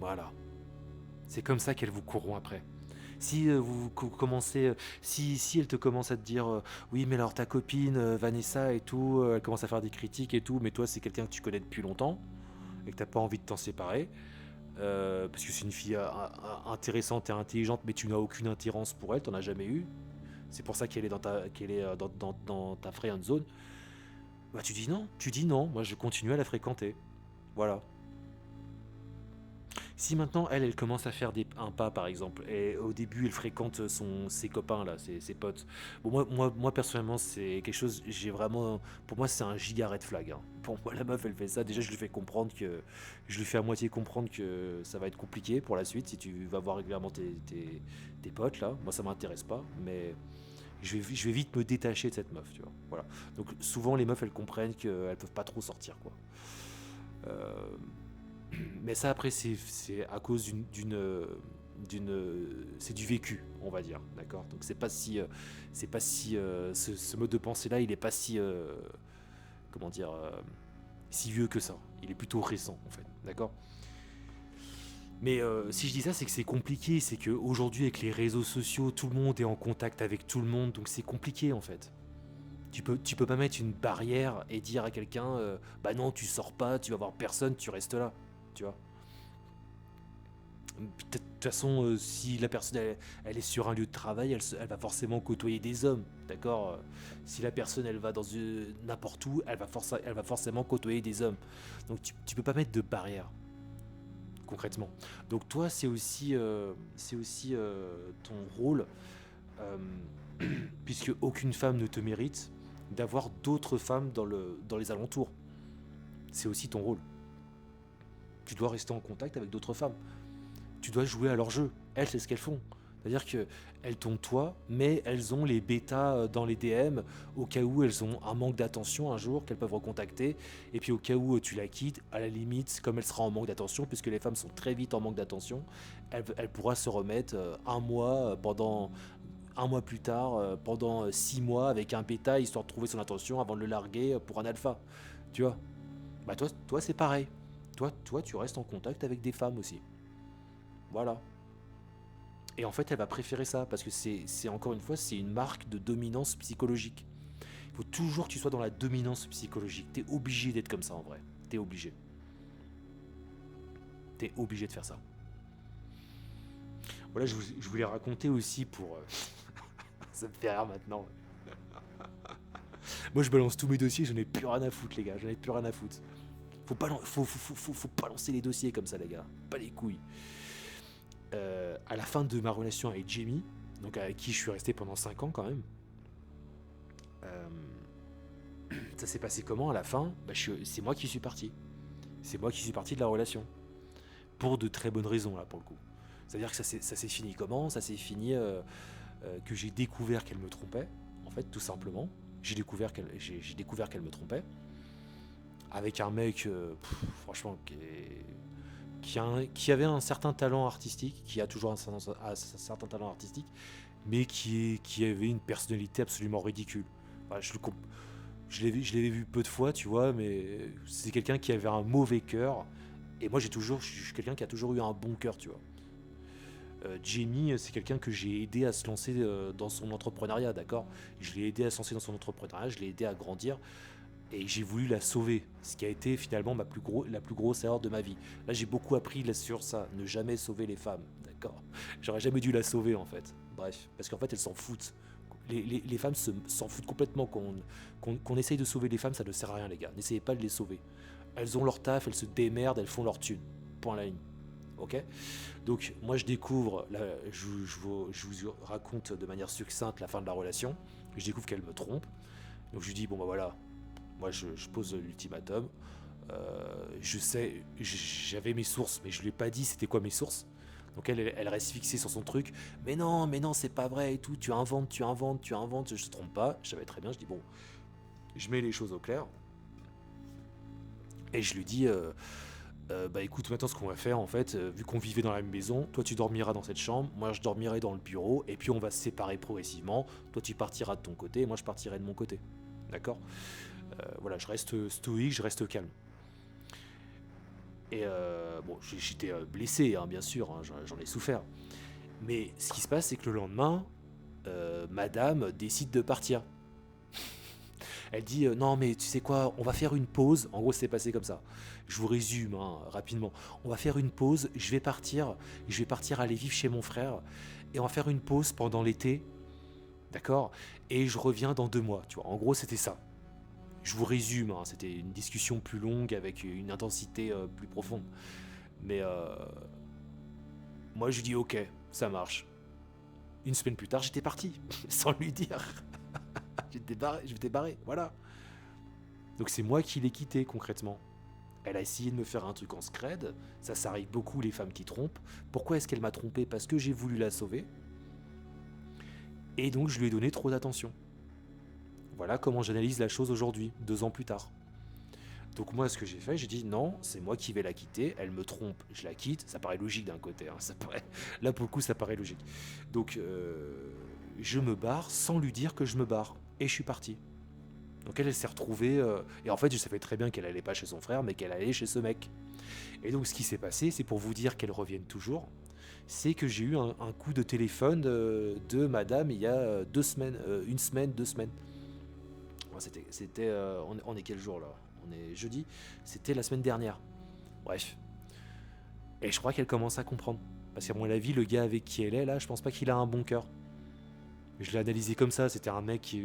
Speaker 1: Voilà. C'est comme ça qu'elles vous courront après. Si vous commencez, si elle te commence à te dire oui mais alors ta copine Vanessa et tout, elle commence à faire des critiques et tout, mais toi c'est quelqu'un que tu connais depuis longtemps et que t'as pas envie de t'en séparer, parce que c'est une fille intéressante et intelligente, mais tu n'as aucune attirance pour elle, t'en as jamais eu. C'est pour ça qu'elle est dans ta friend zone. Bah tu dis non, moi je continue à la fréquenter. Voilà. Si maintenant elle commence à faire un pas par exemple, et au début elle fréquente ses copains là, ses potes. Bon moi personnellement c'est quelque chose, pour moi c'est un giga red flag. Hein. Pour moi la meuf elle fait ça, déjà je lui fais à moitié comprendre que ça va être compliqué pour la suite si tu vas voir régulièrement tes potes là. Moi ça m'intéresse pas, mais je vais vite me détacher de cette meuf, tu vois. Voilà. Donc souvent les meufs elles comprennent qu'elles peuvent pas trop sortir quoi. Euh, mais ça après c'est à cause c'est du vécu on va dire, d'accord, donc c'est pas si ce mode de pensée là il est pas si comment dire si vieux que ça, il est plutôt récent en fait, d'accord. Mais si je dis ça c'est que c'est compliqué, c'est que aujourd'hui avec les réseaux sociaux tout le monde est en contact avec tout le monde, donc c'est compliqué en fait. Tu peux pas mettre une barrière et dire à quelqu'un bah non tu sors pas, tu vas voir personne, tu restes là, tu vois. De toute façon, si la personne elle est sur un lieu de travail, elle va forcément côtoyer des hommes, d'accord. Si la personne elle va dans n'importe où, elle va forcément côtoyer des hommes. Donc tu peux pas mettre de barrière, concrètement. Donc toi, c'est aussi ton rôle, euh, puisque aucune femme ne te mérite, d'avoir d'autres femmes dans les alentours. C'est aussi ton rôle. Tu dois rester en contact avec d'autres femmes. Tu dois jouer à leur jeu. Elles, c'est ce qu'elles font. C'est-à-dire qu'elles t'ont toi, mais elles ont les bêtas dans les DM, au cas où elles ont un manque d'attention un jour, qu'elles peuvent recontacter. Et puis au cas où tu la quittes, à la limite, comme elle sera en manque d'attention, puisque les femmes sont très vite en manque d'attention, elle pourra se remettre un mois plus tard, pendant 6 mois, avec un bêta, histoire de trouver son attention avant de le larguer pour un alpha. Tu vois. Bah toi c'est pareil. Toi, tu restes en contact avec des femmes aussi. Voilà. Et en fait, elle va préférer ça parce que c'est encore une fois, c'est une marque de dominance psychologique. Il faut toujours que tu sois dans la dominance psychologique. T'es obligé d'être comme ça en vrai. T'es obligé. T'es obligé de faire ça. Voilà, je voulais raconter aussi pour. Ça me fait rire maintenant. Moi, je balance tous mes dossiers, j'en ai plus rien à foutre, les gars. J'en ai plus rien à foutre. Faut pas lancer les dossiers comme ça, les gars. Pas les couilles. À la fin de ma relation avec Jamie, donc avec qui je suis resté pendant 5 ans quand même, euh, ça s'est passé comment à la fin? C'est moi qui suis parti. C'est moi qui suis parti de la relation. Pour de très bonnes raisons, là, pour le coup. C'est-à-dire que ça s'est fini comment? Ça s'est fini que j'ai découvert qu'elle me trompait, en fait, tout simplement. J'ai découvert qu'elle me trompait. Avec un mec, franchement, qui avait un certain talent artistique, qui a toujours un certain talent artistique, mais qui avait une personnalité absolument ridicule. Enfin, je l'avais vu peu de fois, tu vois, mais c'est quelqu'un qui avait un mauvais cœur. Et moi, je suis quelqu'un qui a toujours eu un bon cœur, tu vois. Jamie, c'est quelqu'un que j'ai aidé à se lancer dans son entrepreneuriat, d'accord. Je l'ai aidé à se lancer dans son entrepreneuriat, je l'ai aidé à grandir. Et j'ai voulu la sauver, ce qui a été finalement la plus grosse erreur de ma vie. Là, j'ai beaucoup appris là, sur ça, ne jamais sauver les femmes, d'accord. J'aurais jamais dû la sauver en fait. Bref, parce qu'en fait, elles s'en foutent. Les femmes s'en foutent complètement qu'on essaye de sauver les femmes, ça ne sert à rien, les gars. N'essayez pas de les sauver. Elles ont leur taf, elles se démerdent, elles font leur thune. point à la ligne. Ok. Donc moi je découvre, là, je vous raconte de manière succincte la fin de la relation. Je découvre qu'elle me trompe. Donc je lui dis bon bah voilà, moi je pose l'ultimatum. Je sais, j'avais mes sources, mais je lui ai pas dit c'était quoi mes sources. Donc elle reste fixée sur son truc. Mais non, c'est pas vrai et tout. Tu inventes. Je te trompe pas. Je savais très bien. Je dis bon, je mets les choses au clair. Et je lui dis, bah écoute, maintenant ce qu'on va faire en fait, vu qu'on vivait dans la même maison, toi tu dormiras dans cette chambre, moi je dormirai dans le bureau, et puis on va se séparer progressivement. Toi tu partiras de ton côté, et moi je partirai de mon côté. D'accord. Voilà, je reste stoïque, je reste calme. Et bon, j'étais blessé, hein, bien sûr, hein, j'en ai souffert. Mais ce qui se passe, c'est que le lendemain, madame décide de partir. Elle dit non mais tu sais quoi, on va faire une pause. En gros c'est passé comme ça. Je vous résume hein, rapidement. On va faire une pause, je vais partir aller vivre chez mon frère. Et on va faire une pause pendant l'été. D'accord. Et je reviens dans 2 mois. Tu vois, en gros c'était ça. Je vous résume, hein, c'était une discussion plus longue avec une intensité plus profonde. Mais moi je lui dis ok, ça marche. Une semaine plus tard j'étais parti, sans lui dire. J'étais barré, voilà. Donc c'est moi qui l'ai quitté concrètement. Elle a essayé de me faire un truc en scred, ça arrive beaucoup les femmes qui trompent. Pourquoi est-ce qu'elle m'a trompé? Parce que j'ai voulu la sauver. Et donc je lui ai donné trop d'attention. Voilà comment j'analyse la chose aujourd'hui, 2 ans plus tard. Donc moi ce que j'ai fait, j'ai dit non, c'est moi qui vais la quitter, elle me trompe, je la quitte, ça paraît logique d'un côté, hein, ça paraît... là pour le coup ça paraît logique. Donc je me barre sans lui dire que je me barre, et je suis parti. Donc elle s'est retrouvée, et en fait je savais très bien qu'elle allait pas chez son frère, mais qu'elle allait chez ce mec. Et donc ce qui s'est passé, c'est pour vous dire qu'elle revienne toujours, c'est que j'ai eu un coup de téléphone de madame il y a 2 semaines, une semaine, 2 semaines. Ouais, on est quel jour là? On est jeudi. C'était la semaine dernière. Bref. Et je crois qu'elle commence à comprendre. Parce qu'à mon avis, le gars avec qui elle est là, je pense pas qu'il a un bon cœur. Je l'ai analysé comme ça, c'était un mec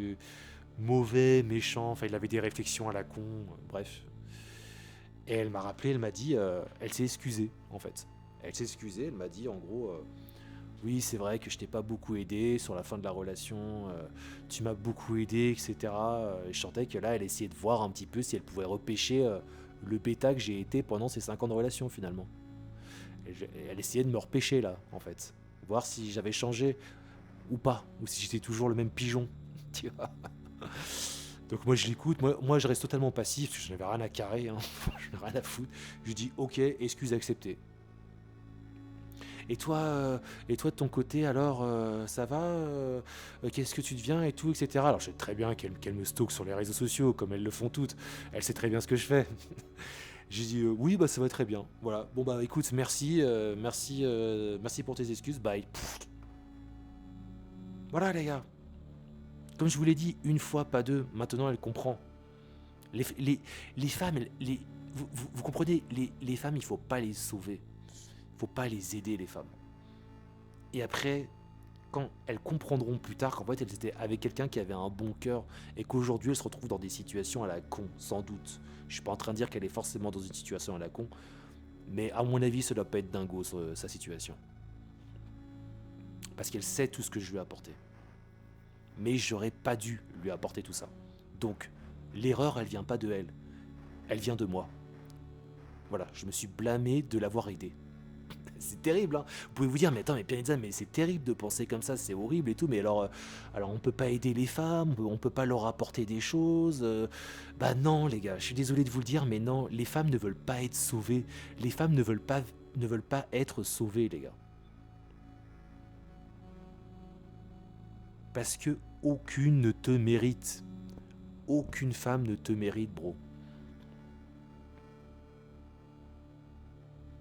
Speaker 1: mauvais, méchant, enfin il avait des réflexions à la con, bref. Et elle m'a rappelé, elle m'a dit, elle s'est excusée en fait. Elle s'est excusée, elle m'a dit en gros, oui c'est vrai que je t'ai pas beaucoup aidé sur la fin de la relation, tu m'as beaucoup aidé, etc. Et je sentais que là elle essayait de voir un petit peu si elle pouvait repêcher le bêta que j'ai été pendant ces 5 ans de relation finalement. Elle essayait de me repêcher là en fait. Voir si j'avais changé ou pas, ou si j'étais toujours le même pigeon, tu vois. Donc moi je l'écoute, moi je reste totalement passif, parce que je n'avais rien à carrer, hein. Je n'avais rien à foutre. Je lui dis ok, excuse acceptée. Et toi de ton côté alors, ça va, qu'est-ce que tu deviens et tout, etc. Alors je sais très bien qu'elle me stocke sur les réseaux sociaux, comme elles le font toutes. Elle sait très bien ce que je fais. J'ai dit oui bah ça va très bien. Voilà. Bon bah écoute, merci pour tes excuses, bye. Pff. Voilà les gars. Comme je vous l'ai dit, une fois, pas deux, maintenant elle comprend. Les, les, les femmes, vous comprenez, les femmes, il faut pas les sauver. Il faut pas les aider, les femmes. Et après, quand elles comprendront plus tard qu'en fait elles étaient avec quelqu'un qui avait un bon cœur et qu'aujourd'hui elles se retrouvent dans des situations à la con, sans doute. Je suis pas en train de dire qu'elle est forcément dans une situation à la con, mais à mon avis, ça doit pas être dingo sa situation. Parce qu'elle sait tout ce que je lui ai apporté. Mais j'aurais pas dû lui apporter tout ça. Donc, l'erreur, elle vient pas de elle. Elle vient de moi. Voilà, je me suis blâmé de l'avoir aidé. C'est terrible, hein. Vous pouvez vous dire, mais attends, mais Pianizza, mais c'est terrible de penser comme ça, c'est horrible et tout, mais alors on peut pas aider les femmes, on peut pas leur apporter des choses. Bah non, les gars, je suis désolé de vous le dire, mais non, les femmes ne veulent pas être sauvées. Les femmes ne veulent pas être sauvées, les gars. Parce que aucune ne te mérite. Aucune femme ne te mérite, bro.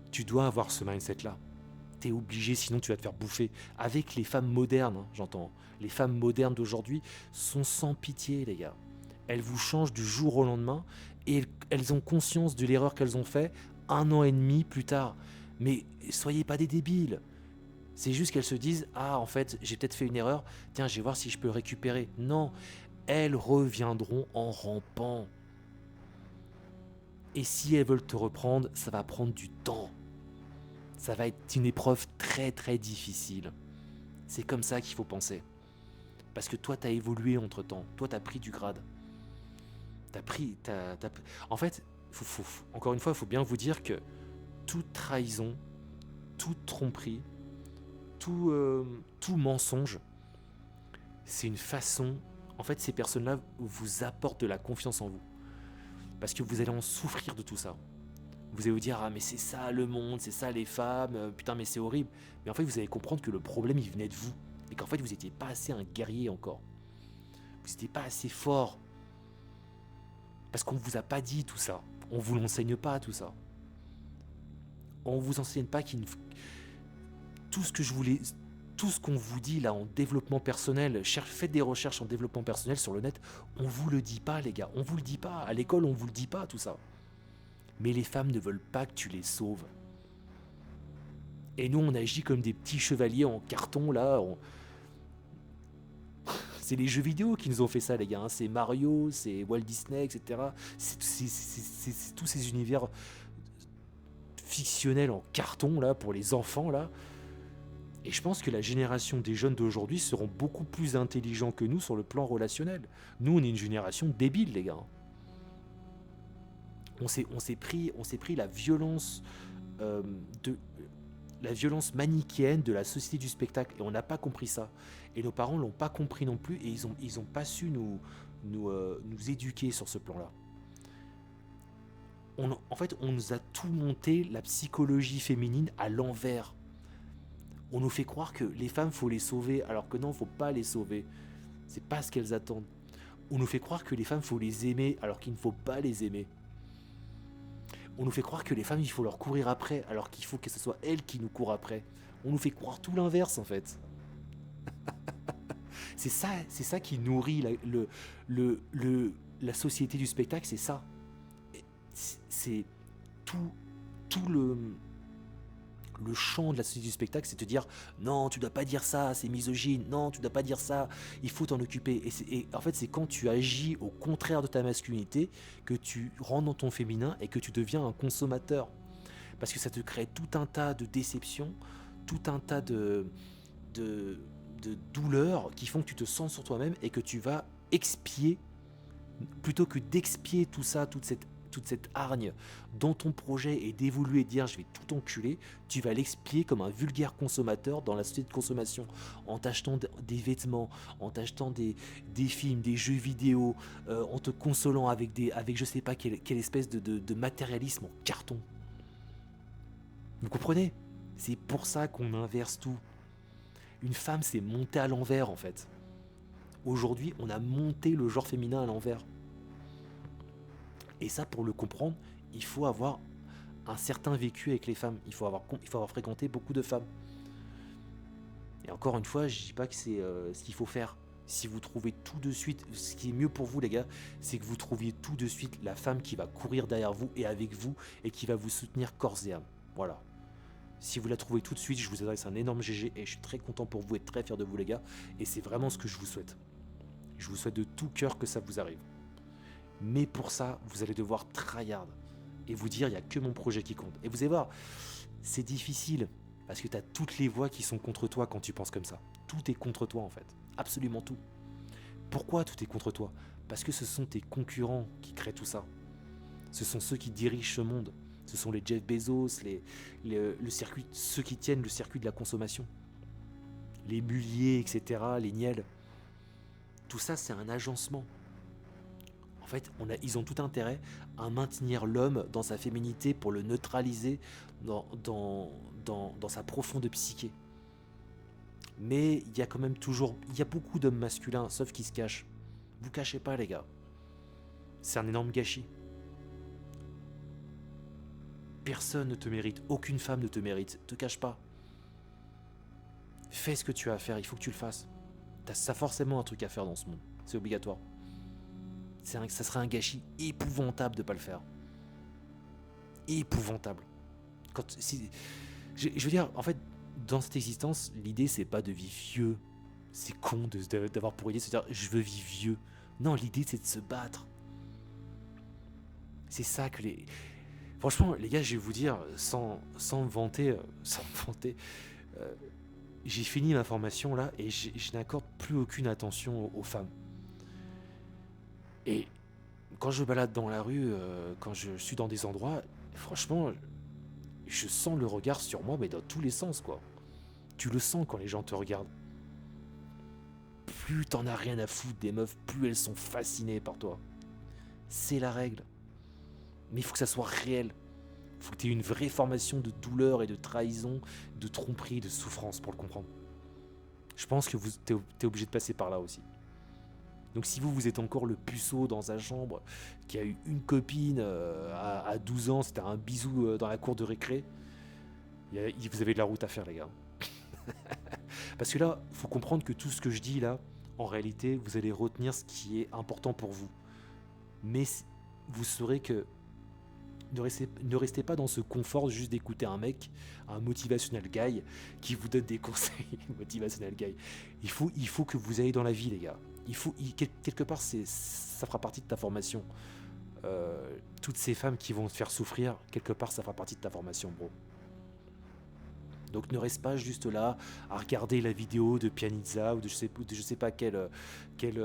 Speaker 1: Tu dois avoir ce mindset-là. T'es obligé, sinon tu vas te faire bouffer. Avec les femmes modernes, hein, j'entends. Les femmes modernes d'aujourd'hui sont sans pitié, les gars. Elles vous changent du jour au lendemain et elles ont conscience de l'erreur qu'elles ont fait 1 an et demi plus tard. Mais soyez pas des débiles. C'est juste qu'elles se disent « Ah, en fait, j'ai peut-être fait une erreur. Tiens, je vais voir si je peux le récupérer. » Non, elles reviendront en rampant. Et si elles veulent te reprendre, ça va prendre du temps. Ça va être une épreuve très très difficile. C'est comme ça qu'il faut penser. Parce que toi, t'as évolué entre-temps. Toi, t'as pris du grade. T'as pris... En fait, encore une fois, il faut bien vous dire que toute trahison, toute tromperie, tout mensonge, c'est une façon... En fait, ces personnes-là vous apportent de la confiance en vous. Parce que vous allez en souffrir de tout ça. Vous allez vous dire, ah mais c'est ça le monde, c'est ça les femmes, putain mais c'est horrible. Mais en fait, vous allez comprendre que le problème, il venait de vous. Et qu'en fait, vous n'étiez pas assez un guerrier encore. Vous n'étiez pas assez fort. Parce qu'on ne vous a pas dit tout ça. On ne vous l'enseigne pas tout ça. On ne vous enseigne pas tout ce que je voulais... Tout ce qu'on vous dit là en développement personnel, faites des recherches en développement personnel sur le net, on vous le dit pas les gars, on vous le dit pas. À l'école, on vous le dit pas tout ça. Mais les femmes ne veulent pas que tu les sauves. Et nous, on agit comme des petits chevaliers en carton là. C'est les jeux vidéo qui nous ont fait ça, les gars. C'est Mario, c'est Walt Disney, etc. C'est tous ces univers fictionnels en carton là pour les enfants là. Et je pense que la génération des jeunes d'aujourd'hui seront beaucoup plus intelligents que nous sur le plan relationnel. Nous, on est une génération débile, les gars. On s'est pris la violence la violence manichéenne de la société du spectacle et on n'a pas compris ça. Et nos parents l'ont pas compris non plus et ils ont pas su nous éduquer sur ce plan-là. En fait, on nous a tout monté la psychologie féminine à l'envers. On nous fait croire que les femmes, faut les sauver, alors que non, faut pas les sauver. C'est pas ce qu'elles attendent. On nous fait croire que les femmes, faut les aimer, alors qu'il ne faut pas les aimer. On nous fait croire que les femmes, il faut leur courir après, alors qu'il faut que ce soit elles qui nous courent après. On nous fait croire tout l'inverse, en fait. C'est ça qui nourrit la société du spectacle, c'est ça. C'est tout le champ de la société du spectacle, c'est te dire non, tu dois pas dire ça, c'est misogyne, non, tu dois pas dire ça, il faut t'en occuper. Et en fait, c'est quand tu agis au contraire de ta masculinité que tu rentres dans ton féminin et que tu deviens un consommateur. Parce que ça te crée tout un tas de déceptions, tout un tas de douleurs qui font que tu te sens sur toi-même et que tu vas expier, plutôt que d'expier tout ça, toute cette hargne dans ton projet et d'évoluer et de dire je vais tout enculer, tu vas l'expier comme un vulgaire consommateur dans la société de consommation, en t'achetant des vêtements, en t'achetant des films, des jeux vidéo, en te consolant avec je sais pas quelle espèce de matérialisme en carton. Vous comprenez ? C'est pour ça qu'on inverse tout. Une femme, c'est monter à l'envers en fait. Aujourd'hui, on a monté le genre féminin à l'envers. Et ça, pour le comprendre, il faut avoir un certain vécu avec les femmes. Il faut avoir fréquenté beaucoup de femmes. Et encore une fois, je dis pas que c'est ce qu'il faut faire. Si vous trouvez tout de suite, ce qui est mieux pour vous les gars, c'est que vous trouviez tout de suite la femme qui va courir derrière vous et avec vous et qui va vous soutenir corps et âme. Voilà. Si vous la trouvez tout de suite, je vous adresse un énorme GG et je suis très content pour vous et très fier de vous les gars. Et c'est vraiment ce que je vous souhaite. Je vous souhaite de tout cœur que ça vous arrive. Mais pour ça, vous allez devoir tryhard et vous dire il n'y a que mon projet qui compte. Et vous allez voir, c'est difficile parce que tu as toutes les voix qui sont contre toi quand tu penses comme ça. Tout est contre toi en fait, absolument tout. Pourquoi tout est contre toi ? Parce que ce sont tes concurrents qui créent tout ça. Ce sont ceux qui dirigent ce monde. Ce sont les Jeff Bezos, le circuit, ceux qui tiennent le circuit de la consommation. Les Mulliers, etc., les Niel. Tout ça, c'est un agencement. En fait, ils ont tout intérêt à maintenir l'homme dans sa féminité pour le neutraliser dans sa profonde psyché. Mais il y a quand même il y a beaucoup d'hommes masculins, sauf qu'ils se cachent. Vous cachez pas, les gars. C'est un énorme gâchis. Personne ne te mérite, aucune femme ne te mérite. Te cache pas. Fais ce que tu as à faire, il faut que tu le fasses. T'as forcément un truc à faire dans ce monde. C'est obligatoire. Ça serait un gâchis épouvantable de pas le faire. Épouvantable. Je veux dire, en fait, dans cette existence, l'idée c'est pas de vivre vieux. C'est con d'avoir pour idée de se dire je veux vivre vieux. Non, l'idée c'est de se battre. C'est ça que Franchement, les gars, je vais vous dire, sans me vanter, sans me vanter, euh, j'ai fini ma formation là et je n'accorde plus aucune attention aux femmes. Et quand je balade dans la rue, quand je suis dans des endroits, franchement, je sens le regard sur moi, mais dans tous les sens, quoi. Tu le sens quand les gens te regardent. Plus t'en as rien à foutre des meufs, plus elles sont fascinées par toi. C'est la règle. Mais il faut que ça soit réel. Il faut que tu aies une vraie formation de douleur et de trahison, de tromperie, de souffrance pour le comprendre. Je pense que t'es obligé de passer par là aussi. Donc si vous êtes encore le puceau dans sa chambre, qui a eu une copine à 12 ans, c'était un bisou dans la cour de récré, vous avez de la route à faire, les gars. Parce que là, il faut comprendre que tout ce que je dis là, en réalité, vous allez retenir ce qui est important pour vous. Mais vous saurez que ne restez pas dans ce confort juste d'écouter un mec, un motivational guy, qui vous donne des conseils. Motivational guy. Il faut que vous ayez dans la vie, les gars. Quelque part, ça fera partie de ta formation. Toutes ces femmes qui vont te faire souffrir, quelque part, ça fera partie de ta formation, bro. Donc ne reste pas juste là à regarder la vidéo de Pianizza ou de je sais pas quel, quel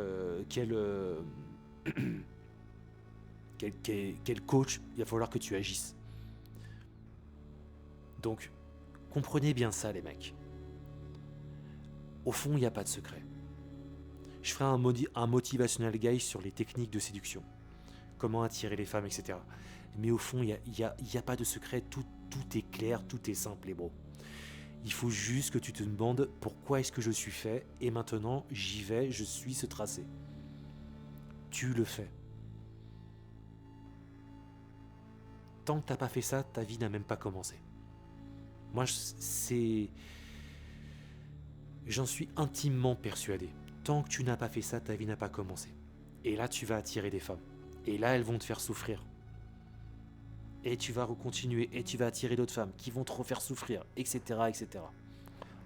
Speaker 1: coach. Il va falloir que tu agisses. Donc comprenez bien ça, les mecs. Au fond, il n'y a pas de secret. Je ferai un motivational guide sur les techniques de séduction, comment attirer les femmes, etc. Mais au fond, il n'y a pas de secret, tout est clair, tout est simple, les bros. Il faut juste que tu te demandes pourquoi est-ce que je suis fait, et maintenant j'y vais, je suis ce tracé. Tu le fais. Tant que t'as pas fait ça, ta vie n'a même pas commencé. Moi, j'en suis intimement persuadé. Tant que tu n'as pas fait ça, ta vie n'a pas commencé. Et là, tu vas attirer des femmes. Et là, elles vont te faire souffrir. Et tu vas recontinuer, et tu vas attirer d'autres femmes qui vont te refaire souffrir, etc., etc.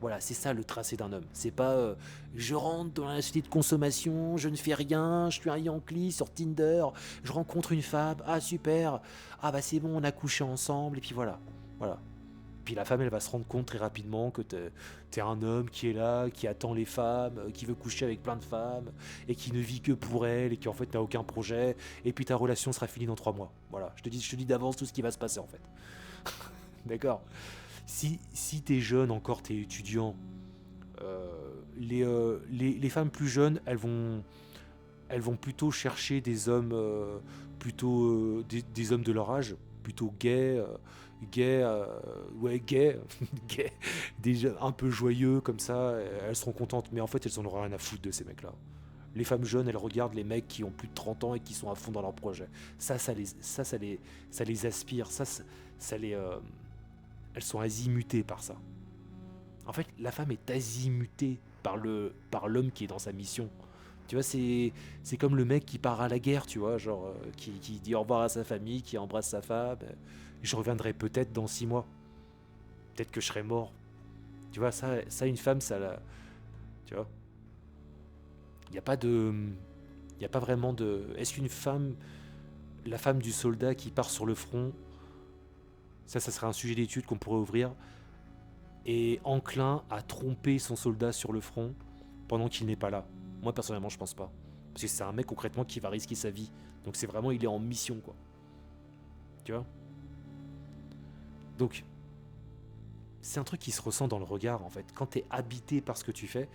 Speaker 1: Voilà, c'est ça le tracé d'un homme. C'est pas je rentre dans la société de consommation, je ne fais rien, je suis un Yankee sur Tinder, je rencontre une femme, ah super, ah bah c'est bon, on a couché ensemble, et puis voilà. Voilà. Puis la femme, elle va se rendre compte très rapidement que t'es un homme qui est là, qui attend les femmes, qui veut coucher avec plein de femmes, et qui ne vit que pour elle, et qui en fait n'a aucun projet, et puis ta relation sera finie dans 3 mois. Voilà, je te dis d'avance tout ce qui va se passer en fait. D'accord. Si t'es jeune encore, t'es étudiant, les femmes plus jeunes, elles vont plutôt chercher des hommes, des hommes de leur âge, plutôt gays, gays, déjà un peu joyeux comme ça. Elles seront contentes, mais en fait, elles en auront rien à foutre de ces mecs-là. Les femmes jeunes, elles regardent les mecs qui ont plus de 30 ans et qui sont à fond dans leur projet. Ça les aspire, elles sont azimutées par ça. En fait, la femme est azimutée par l'homme qui est dans sa mission. Tu vois, c'est comme le mec qui part à la guerre, tu vois, genre, qui dit au revoir à sa famille, qui embrasse sa femme. Je reviendrai peut-être dans 6 mois. Peut-être que je serai mort. Tu vois, ça une femme, ça la. Tu vois, il n'y a pas de. Il n'y a pas vraiment de. Est-ce qu'une femme. La femme du soldat qui part sur le front, ça serait un sujet d'étude qu'on pourrait ouvrir, est enclin à tromper son soldat sur le front pendant qu'il n'est pas là? Moi, personnellement, je pense pas. Parce que c'est un mec concrètement qui va risquer sa vie. Donc c'est vraiment, il est en mission, quoi. Tu vois? Donc, c'est un truc qui se ressent dans le regard, en fait. Quand t'es habité par ce que tu fais,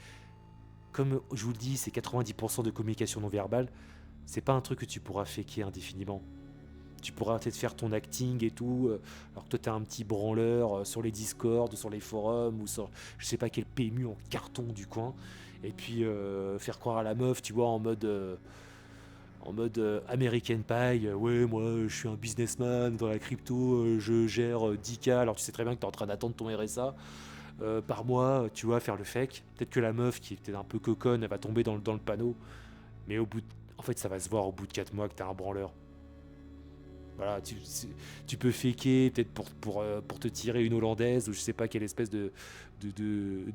Speaker 1: comme je vous le dis, c'est 90% de communication non verbale, c'est pas un truc que tu pourras faker indéfiniment. Tu pourras peut-être faire ton acting et tout, alors que toi t'es un petit branleur sur les Discord, sur les forums, ou sur je sais pas quel PMU en carton du coin, et puis faire croire à la meuf, tu vois, en mode American Pie, ouais, moi je suis un businessman dans la crypto, je gère 10K, alors tu sais très bien que t'es en train d'attendre ton RSA par mois, tu vois, faire le fake. Peut-être que la meuf qui était un peu coconne, elle va tomber dans le panneau, mais en fait, ça va se voir au bout de 4 mois que t'es un branleur. Voilà, tu peux faker peut-être pour te tirer une hollandaise ou je sais pas quelle espèce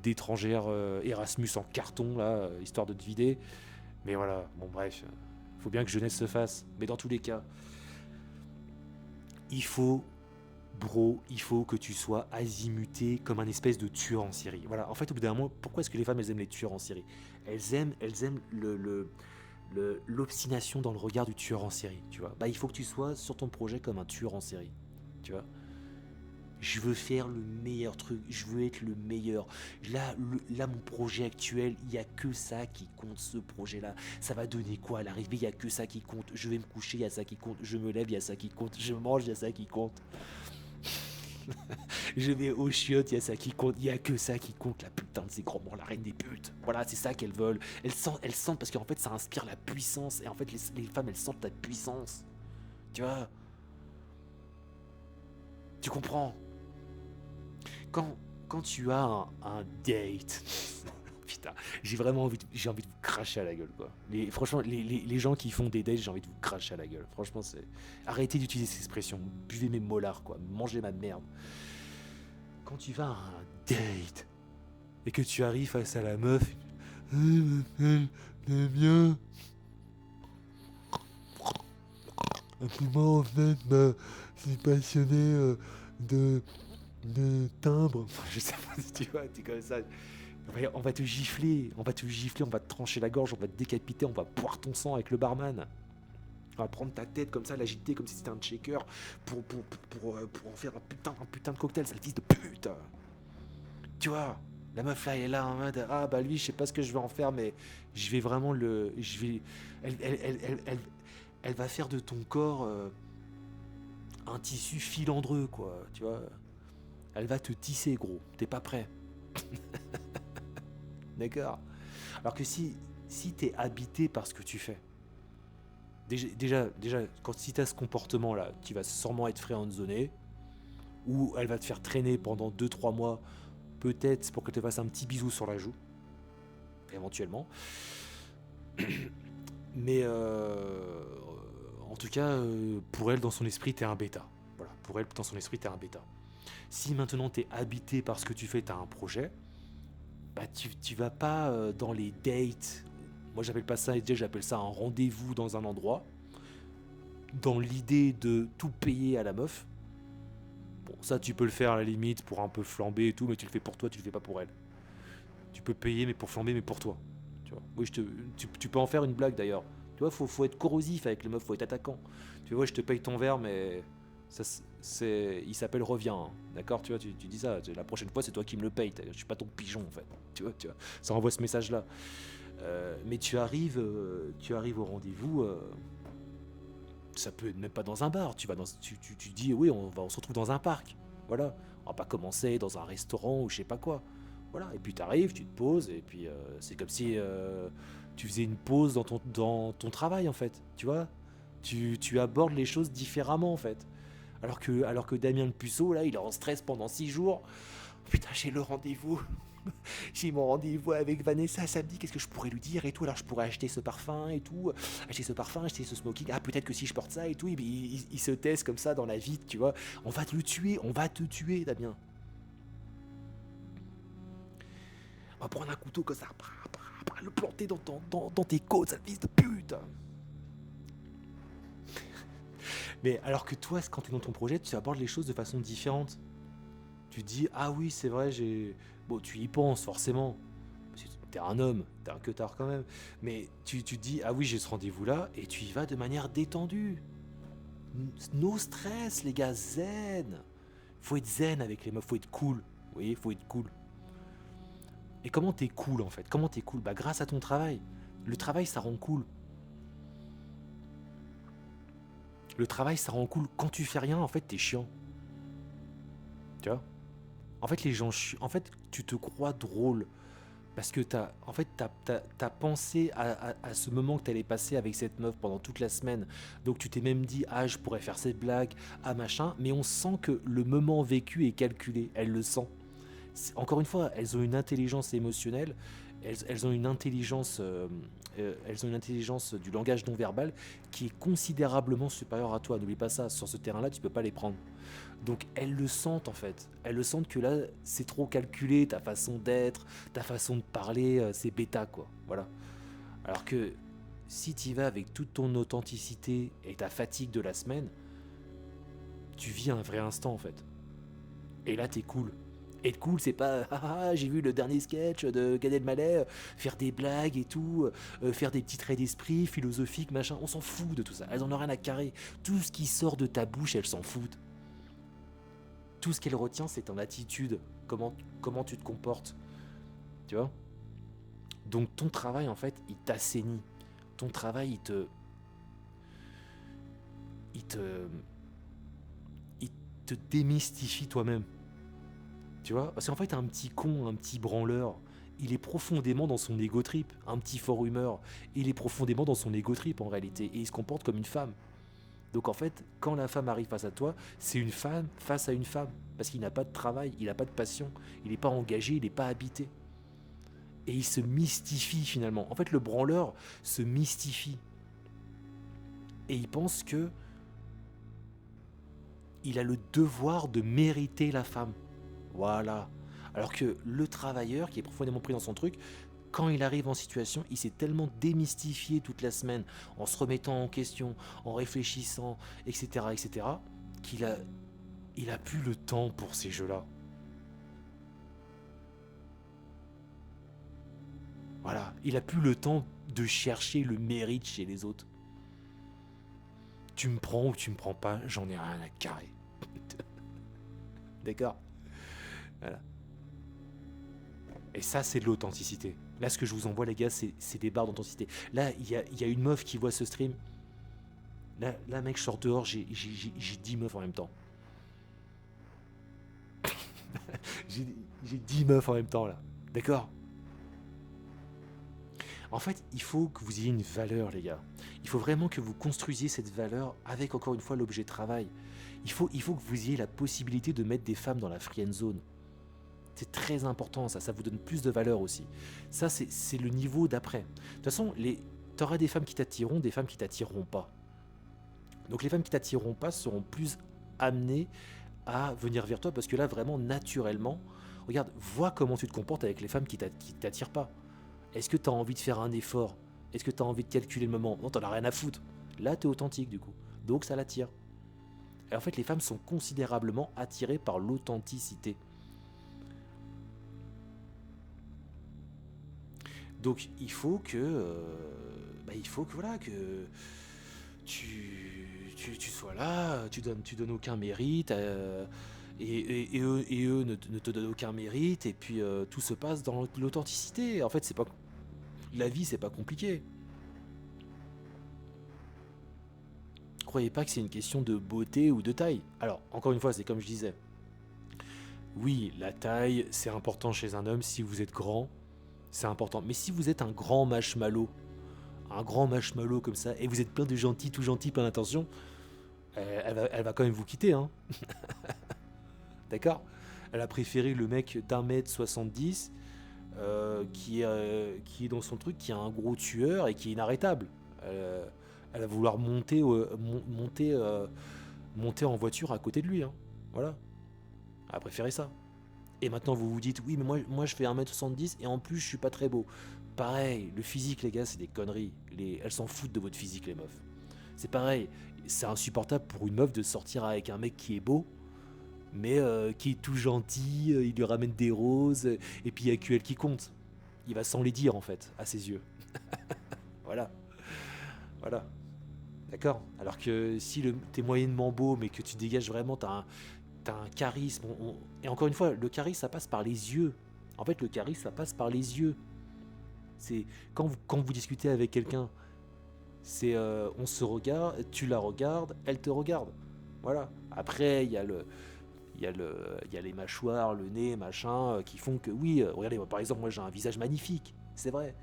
Speaker 1: d'étrangère Erasmus en carton là, histoire de te vider. Mais voilà, bon bref, faut bien que jeunesse se fasse. Mais dans tous les cas, il faut, bro, il faut que tu sois azimuté comme un espèce de tueur en série. Voilà, en fait, au bout d'un moment, pourquoi est-ce que les femmes, elles aiment les tueurs en série? Elles aiment l'obstination dans le regard du tueur en série, tu vois. Bah, il faut que tu sois sur ton projet comme un tueur en série, tu vois. Je veux faire le meilleur truc, je veux être le meilleur. Là, mon projet actuel, il n'y a que ça qui compte, ce projet-là. Ça va donner quoi à l'arrivée? Il n'y a que ça qui compte. Je vais me coucher, il y a ça qui compte. Je me lève, il y a ça qui compte. Je mange, il y a ça qui compte. Je vais aux chiottes, il y a ça qui compte. Il n'y a que ça qui compte, la putain de ces grands-mères, la reine des putes. Voilà, c'est ça qu'elles veulent. Elles sentent parce qu'en fait, ça inspire la puissance. Et en fait, les femmes, elles sentent ta puissance. Tu vois? Tu comprends? Quand, quand tu as un date, putain, j'ai envie de vous cracher à la gueule, quoi. Franchement, les gens qui font des dates, j'ai envie de vous cracher à la gueule. Franchement, arrêtez d'utiliser cette expression. Buvez mes molards, quoi. Mangez ma merde. Quand tu vas à un date et que tu arrives face à la meuf, t'es bien. Moi, en fait, bah, je suis passionné de timbre. Je sais pas si tu vois, t'es comme ça. On va te gifler, on va te trancher la gorge, on va te décapiter, on va boire ton sang avec le barman. On va prendre ta tête comme ça, l'agiter comme si c'était un shaker pour en faire un putain de cocktail, sale fils de pute. Tu vois, la meuf là, elle est là en mode ah bah lui, je sais pas ce que je vais en faire, mais je vais vraiment le. Je vais. Elle va faire de ton corps un tissu filandreux, quoi, tu vois. Elle va te tisser, gros. T'es pas prêt. D'accord? Alors que si t'es habité par ce que tu fais, déjà si t'as ce comportement-là, tu vas sûrement être friendzoné, ou elle va te faire traîner pendant 2 3 mois, peut-être pour que tu te fasses un petit bisou sur la joue, éventuellement. Mais en tout cas, pour elle, dans son esprit, t'es un bêta. Voilà, pour elle, dans son esprit, t'es un bêta. Si maintenant t'es habité par ce que tu fais, t'as un projet, bah tu vas pas dans les dates. Moi j'appelle pas ça, j'appelle ça un rendez-vous dans un endroit, dans l'idée de tout payer à la meuf. Bon, ça tu peux le faire à la limite pour un peu flamber et tout, mais tu le fais pour toi, tu le fais pas pour elle. Tu peux payer mais pour flamber, mais pour toi. Tu vois. Oui, tu peux en faire une blague d'ailleurs. Tu vois, faut être corrosif avec les meufs, faut être attaquant. Tu vois, je te paye ton verre, mais ça, il s'appelle revient, hein. D'accord, tu vois, tu dis ça. La prochaine fois, c'est toi qui me le payes. Je suis pas ton pigeon en fait. Tu vois, ça envoie ce message-là. Mais tu arrives au rendez-vous. Ça peut être même pas dans un bar. Tu dis oui, on se retrouve dans un parc. Voilà. On va pas commencer dans un restaurant ou je sais pas quoi. Voilà. Et puis t'arrives, tu te poses et puis c'est comme si tu faisais une pause dans ton travail en fait. Tu vois. Tu abordes les choses différemment en fait. Alors que Damien le Puceau là, il est en stress pendant 6 jours. Putain, j'ai le rendez-vous. J'ai mon rendez-vous avec Vanessa samedi, qu'est-ce que je pourrais lui dire et tout, alors je pourrais acheter ce parfum et tout, acheter ce smoking, ah peut-être que si je porte ça et tout, il se teste comme ça dans la vie, tu vois, on va te tuer Damien. On va prendre un couteau comme ça, le planter dans tes côtes, sale fils de pute. Mais alors que toi, quand t'es dans ton projet, tu abordes les choses de façon différente. Tu te dis, ah oui, c'est vrai, bon, tu y penses forcément. Parce que t'es un homme, t'es un queutard quand même. Mais tu te dis, ah oui, j'ai ce rendez-vous-là, et tu y vas de manière détendue. No stress, les gars, zen. Faut être zen avec les meufs, faut être cool. Vous voyez, faut être cool. Et comment t'es cool en fait? Comment t'es cool? Bah grâce à ton travail. Le travail, ça rend cool. Le travail, ça rend cool. Quand tu fais rien, en fait, t'es chiant. Tu vois? En fait, les gens en fait, tu te crois drôle. Parce que t'as pensé à ce moment que t'allais passer avec cette meuf pendant toute la semaine. Donc tu t'es même dit, ah, je pourrais faire cette blague, ah, machin. Mais on sent que le moment vécu est calculé. Elle le sent. Encore une fois, elles ont une intelligence émotionnelle. Elles ont une intelligence, du langage non verbal qui est considérablement supérieure à toi. N'oublie pas ça. Sur ce terrain-là, tu peux pas les prendre. Donc elles le sentent en fait. Elles le sentent que là, c'est trop calculé, ta façon d'être, ta façon de parler, c'est bêta quoi. Voilà. Alors que si tu y vas avec toute ton authenticité et ta fatigue de la semaine, Tu vis un vrai instant en fait. Et là, t'es cool. Être cool, c'est pas j'ai vu le dernier sketch de Gad Elmaleh, faire des blagues et tout, faire des petits traits d'esprit philosophiques, machin. On s'en fout de tout ça. Elles en ont rien à carrer. Tout ce qui sort de ta bouche, elles s'en foutent. Tout ce qu'elles retiennent, c'est ton attitude, comment tu te comportes. Tu vois. Donc ton travail, en fait, il t'assainit. Ton travail, il te, il te démystifie toi-même. Tu vois, parce qu'en fait, un petit con, un petit branleur, il est profondément dans son ego trip. Un petit fort humeur, il est profondément dans son ego trip en réalité. Et il se comporte comme une femme. Donc en fait, quand la femme arrive face à toi, c'est une femme face à une femme. Parce qu'il n'a pas de travail, il n'a pas de passion, il n'est pas engagé, il n'est pas habité. Et il se mystifie finalement. En fait, le branleur se mystifie. Et il pense que il a le devoir de mériter la femme. Voilà. Alors que le travailleur, qui est profondément pris dans son truc, quand il arrive en situation, il s'est tellement démystifié toute la semaine, en se remettant en question, en réfléchissant, etc., qu'il a plus le temps pour ces jeux-là. Voilà. Il a plus le temps de chercher le mérite chez les autres. Tu me prends ou tu me prends pas, j'en ai rien à carrer. D'accord. Voilà. Et ça, c'est de l'authenticité. Là, ce que je vous envoie, les gars, c'est des barres d'authenticité. Là, il y a une meuf qui voit ce stream. Là mec, je sors dehors, j'ai 10 meufs en même temps. j'ai 10 meufs en même temps, là. D'accord. En fait, il faut que vous ayez une valeur, les gars. Il faut vraiment que vous construisiez cette valeur avec, encore une fois, l'objet de travail. Il faut que vous ayez la possibilité de mettre des femmes dans la friend zone. C'est très important, ça vous donne plus de valeur aussi. Ça, c'est le niveau d'après. De toute façon, t'auras des femmes qui t'attireront, des femmes qui t'attireront pas. Donc les femmes qui t'attireront pas seront plus amenées à venir vers toi parce que là, vraiment, naturellement, regarde, vois comment tu te comportes avec les femmes qui t'attirent pas. Est-ce que tu as envie de faire un effort? Est-ce que tu as envie de calculer le moment? Non, t'en as rien à foutre. Là, t'es authentique du coup. Donc ça l'attire. Et en fait, les femmes sont considérablement attirées par l'authenticité. Donc il faut que voilà que tu sois là, tu donnes aucun mérite et eux ne te donnent aucun mérite et puis tout se passe dans l'authenticité. En fait, c'est pas la vie, c'est pas compliqué. Croyez pas que c'est une question de beauté ou de taille. Alors encore une fois, c'est comme je disais. Oui, la taille, c'est important chez un homme si vous êtes grand. C'est important. Mais si vous êtes un grand marshmallow comme ça, et vous êtes plein de gentils, tout gentil, plein d'intention, elle va quand même vous quitter, hein. D'accord. Elle a préféré le mec d'1m70 qui est dans son truc, qui est un gros tueur et qui est inarrêtable. Elle va vouloir monter en voiture à côté de lui, hein. Voilà. Elle a préféré ça. Et maintenant vous vous dites, oui mais moi je fais 1m70 et en plus je suis pas très beau. Pareil, le physique les gars c'est des conneries. Elles s'en foutent de votre physique les meufs. C'est pareil, c'est insupportable pour une meuf de sortir avec un mec qui est beau, mais qui est tout gentil, il lui ramène des roses, et puis il n'y a que elle qui compte. Il va sans les dire en fait, à ses yeux. Voilà, voilà. D'accord. Alors que si t'es moyennement beau mais que tu dégages vraiment, t'as un charisme. Et encore une fois, le charisme, ça passe par les yeux. En fait, le charisme, ça passe par les yeux. C'est quand vous discutez avec quelqu'un, c'est on se regarde, tu la regardes, elle te regarde. Voilà. Après, il y a les mâchoires, le nez, machin, qui font que oui. Regardez, moi, par exemple, moi j'ai un visage magnifique. C'est vrai.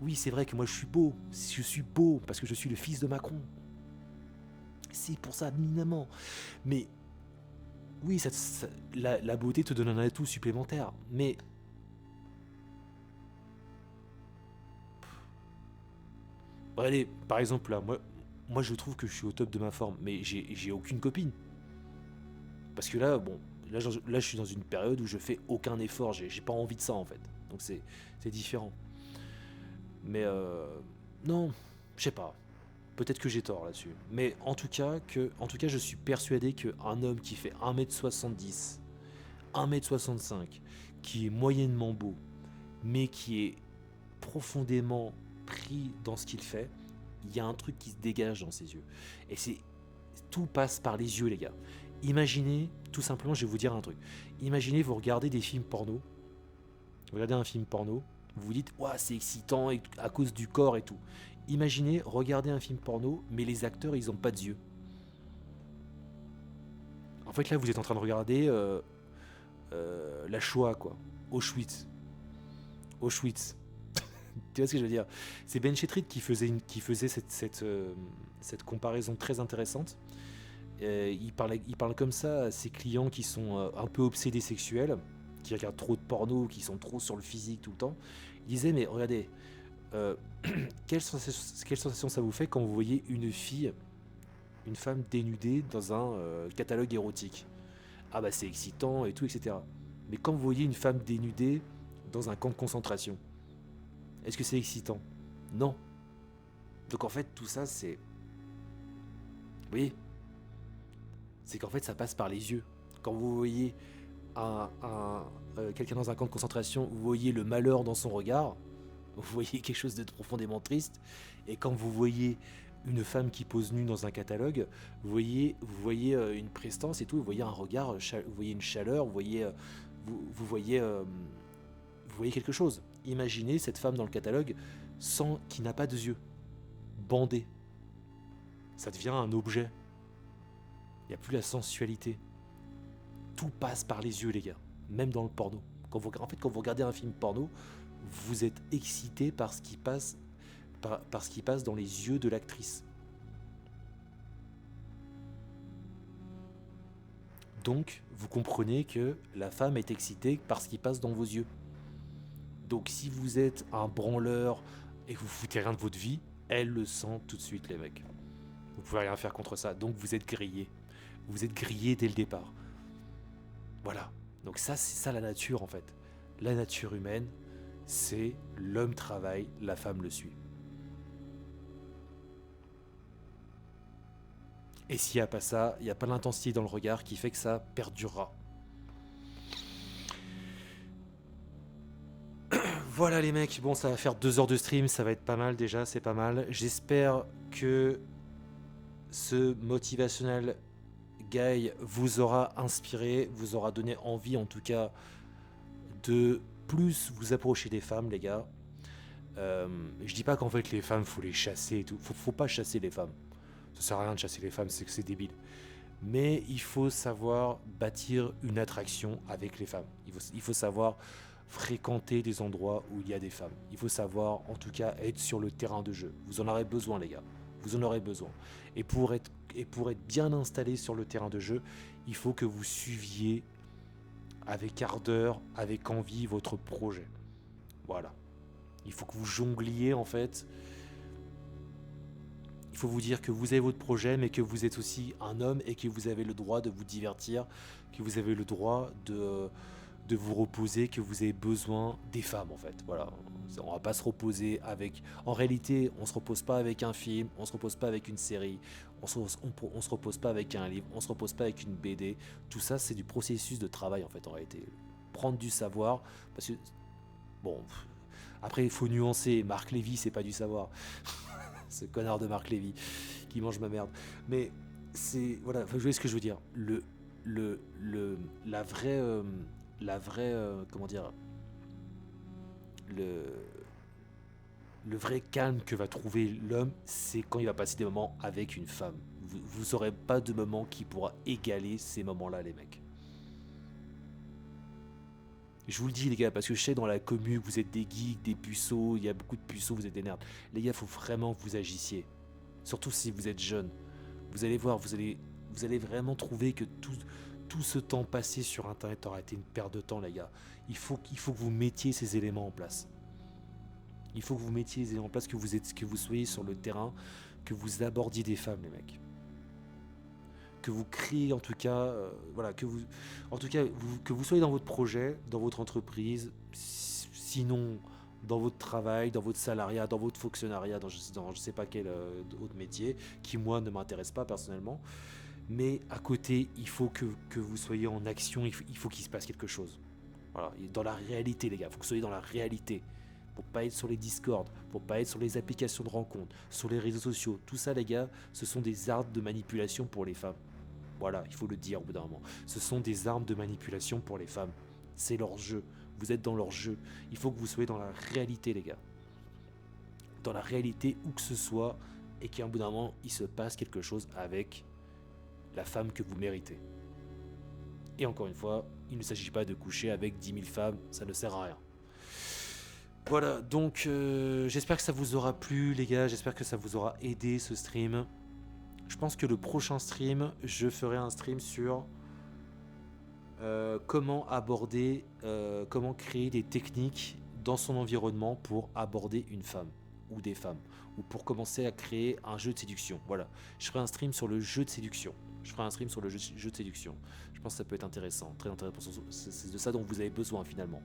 Speaker 1: Oui, c'est vrai que moi je suis beau. Je suis beau parce que je suis le fils de Macron. C'est pour ça, éminemment. Mais oui, la beauté te donne un atout supplémentaire, mais bon, allez, par exemple là, moi je trouve que je suis au top de ma forme, mais j'ai aucune copine. Parce que là, bon, là je suis dans une période où je fais aucun effort, j'ai pas envie de ça en fait. Donc c'est différent. Mais non, je sais pas. Peut-être que j'ai tort là-dessus. Mais en tout cas, je suis persuadé qu'un homme qui fait 1m70, 1m65, qui est moyennement beau, mais qui est profondément pris dans ce qu'il fait, il y a un truc qui se dégage dans ses yeux. Et tout passe par les yeux, les gars. Imaginez, tout simplement, je vais vous dire un truc. Imaginez, vous regardez des films porno. Vous regardez un film porno, vous vous dites, ouah, c'est excitant à cause du corps et tout. Imaginez, regardez un film porno, mais les acteurs, ils ont pas de yeux. En fait, là, vous êtes en train de regarder la Shoah, quoi. Auschwitz. Auschwitz. Tu vois ce que je veux dire? C'est Ben Chetrit qui faisait cette comparaison très intéressante. Il parle comme ça à ses clients qui sont un peu obsédés sexuels, qui regardent trop de porno, qui sont trop sur le physique tout le temps. Il disait, mais regardez, euh, quelle sensation ça vous fait quand vous voyez une femme dénudée dans un catalogue érotique? Ah bah c'est excitant et tout, etc. Mais quand vous voyez une femme dénudée dans un camp de concentration, est-ce que c'est excitant? Non. Donc en fait, tout ça, c'est... Vous voyez, c'est qu'en fait, ça passe par les yeux. Quand vous voyez quelqu'un dans un camp de concentration, vous voyez le malheur dans son regard, vous voyez quelque chose de profondément triste, et quand vous voyez une femme qui pose nue dans un catalogue, vous voyez une prestance et tout, vous voyez un regard, vous voyez une chaleur, vous voyez quelque chose. Imaginez cette femme dans le catalogue qui n'a pas de yeux, bandée. Ça devient un objet. Il n'y a plus la sensualité. Tout passe par les yeux, les gars. Même dans le porno. Quand vous regardez un film porno, vous êtes excité par ce qui passe, par ce qui passe dans les yeux de l'actrice. Donc, vous comprenez que la femme est excitée par ce qui passe dans vos yeux. Donc, si vous êtes un branleur et que vous foutez rien de votre vie, elle le sent tout de suite, les mecs. Vous pouvez rien faire contre ça. Donc, vous êtes grillé. Vous êtes grillé dès le départ. Voilà. Donc ça, c'est ça la nature en fait. La nature humaine, c'est l'homme travaille, la femme le suit. Et s'il n'y a pas ça, il n'y a pas l'intensité dans le regard qui fait que ça perdurera. Voilà les mecs, bon ça va faire 2 heures de stream, ça va être pas mal déjà, c'est pas mal. J'espère que ce motivationnel guy vous aura inspiré, vous aura donné envie en tout cas de plus vous approcher des femmes, les gars. Je dis pas qu'en fait les femmes faut les chasser et tout, faut pas chasser les femmes. Ça sert à rien de chasser les femmes, c'est que c'est débile. Mais il faut savoir bâtir une attraction avec les femmes. Il faut savoir fréquenter des endroits où il y a des femmes. Il faut savoir en tout cas être sur le terrain de jeu. Vous en aurez besoin les gars, vous en aurez besoin. Et pour être bien installé sur le terrain de jeu, il faut que vous suiviez avec ardeur, avec envie votre projet. Voilà. Il faut que vous jongliez en fait. Il faut vous dire que vous avez votre projet, mais que vous êtes aussi un homme et que vous avez le droit de vous divertir, que vous avez le droit de vous reposer, que vous avez besoin des femmes en fait. Voilà. On va pas se reposer avec... En réalité, on se repose pas avec un film, on se repose pas avec une série, on se repose pas avec un livre, on se repose pas avec une BD. Tout ça, c'est du processus de travail en fait en réalité. Prendre du savoir, parce que... Bon... Après, il faut nuancer. Marc Lévy, c'est pas du savoir. Ce connard de Marc Lévy qui mange ma merde. Mais c'est... Voilà, vous voyez ce que je veux dire. La vraie... comment dire... Le vrai calme que va trouver l'homme, c'est quand il va passer des moments avec une femme. Vous aurez pas de moment qui pourra égaler ces moments-là, les mecs. Je vous le dis les gars, parce que je sais dans la commu, vous êtes des geeks, des puceaux, il y a beaucoup de puceaux, vous êtes des nerds. Les gars, il faut vraiment que vous agissiez. Surtout si vous êtes jeune. Vous allez voir, vous allez vraiment trouver que tout ce temps passé sur internet aura été une perte de temps les gars. Il faut que vous mettiez ces éléments en place. Il faut que vous mettiez les éléments en place, que vous soyez sur le terrain, que vous abordiez des femmes les mecs. Que vous créez en tout cas, voilà, que vous soyez dans votre projet, dans votre entreprise, sinon dans votre travail, dans votre salariat, dans votre fonctionnariat, dans je sais pas quel autre métier, qui moi ne m'intéresse pas personnellement. Mais à côté, il faut que vous soyez en action, il faut qu'il se passe quelque chose. Voilà, et dans la réalité les gars, il faut que vous soyez dans la réalité. Pour pas être sur les Discord, pour pas être sur les applications de rencontres, sur les réseaux sociaux. Tout ça les gars, ce sont des armes de manipulation pour les femmes. Voilà, il faut le dire au bout d'un moment. Ce sont des armes de manipulation pour les femmes. C'est leur jeu. Vous êtes dans leur jeu. Il faut que vous soyez dans la réalité, les gars. Dans la réalité, où que ce soit, et qu'à un bout d'un moment, il se passe quelque chose avec la femme que vous méritez. Et encore une fois, il ne s'agit pas de coucher avec 10 000 femmes, ça ne sert à rien. Voilà, donc j'espère que ça vous aura plu, les gars. J'espère que ça vous aura aidé ce stream. Je pense que le prochain stream, je ferai un stream sur comment aborder, comment créer des techniques dans son environnement pour aborder une femme ou des femmes, ou pour commencer à créer un jeu de séduction. Voilà, je ferai un stream sur le jeu de séduction. Je ferai un stream sur le jeu de séduction. Je pense que ça peut être intéressant, très intéressant. C'est de ça dont vous avez besoin finalement.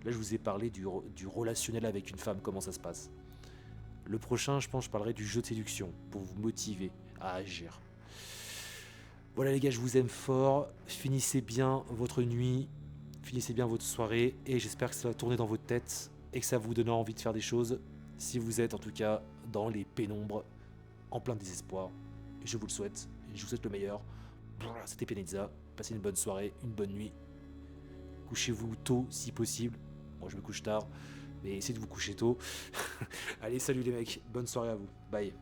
Speaker 1: Là, je vous ai parlé du relationnel avec une femme, comment ça se passe. Le prochain, je pense, je parlerai du jeu de séduction pour vous motiver à agir. Voilà les gars, je vous aime fort. Finissez bien votre nuit, finissez bien votre soirée, et j'espère que ça va tourner dans votre tête et que ça vous donnera envie de faire des choses. Si vous êtes en tout cas dans les pénombres, en plein désespoir, je vous le souhaite. Je vous souhaite le meilleur. C'était Penizza. Passez une bonne soirée, une bonne nuit. Couchez-vous tôt si possible. Moi je me couche tard, mais essayez de vous coucher tôt. Allez, salut les mecs. Bonne soirée à vous. Bye.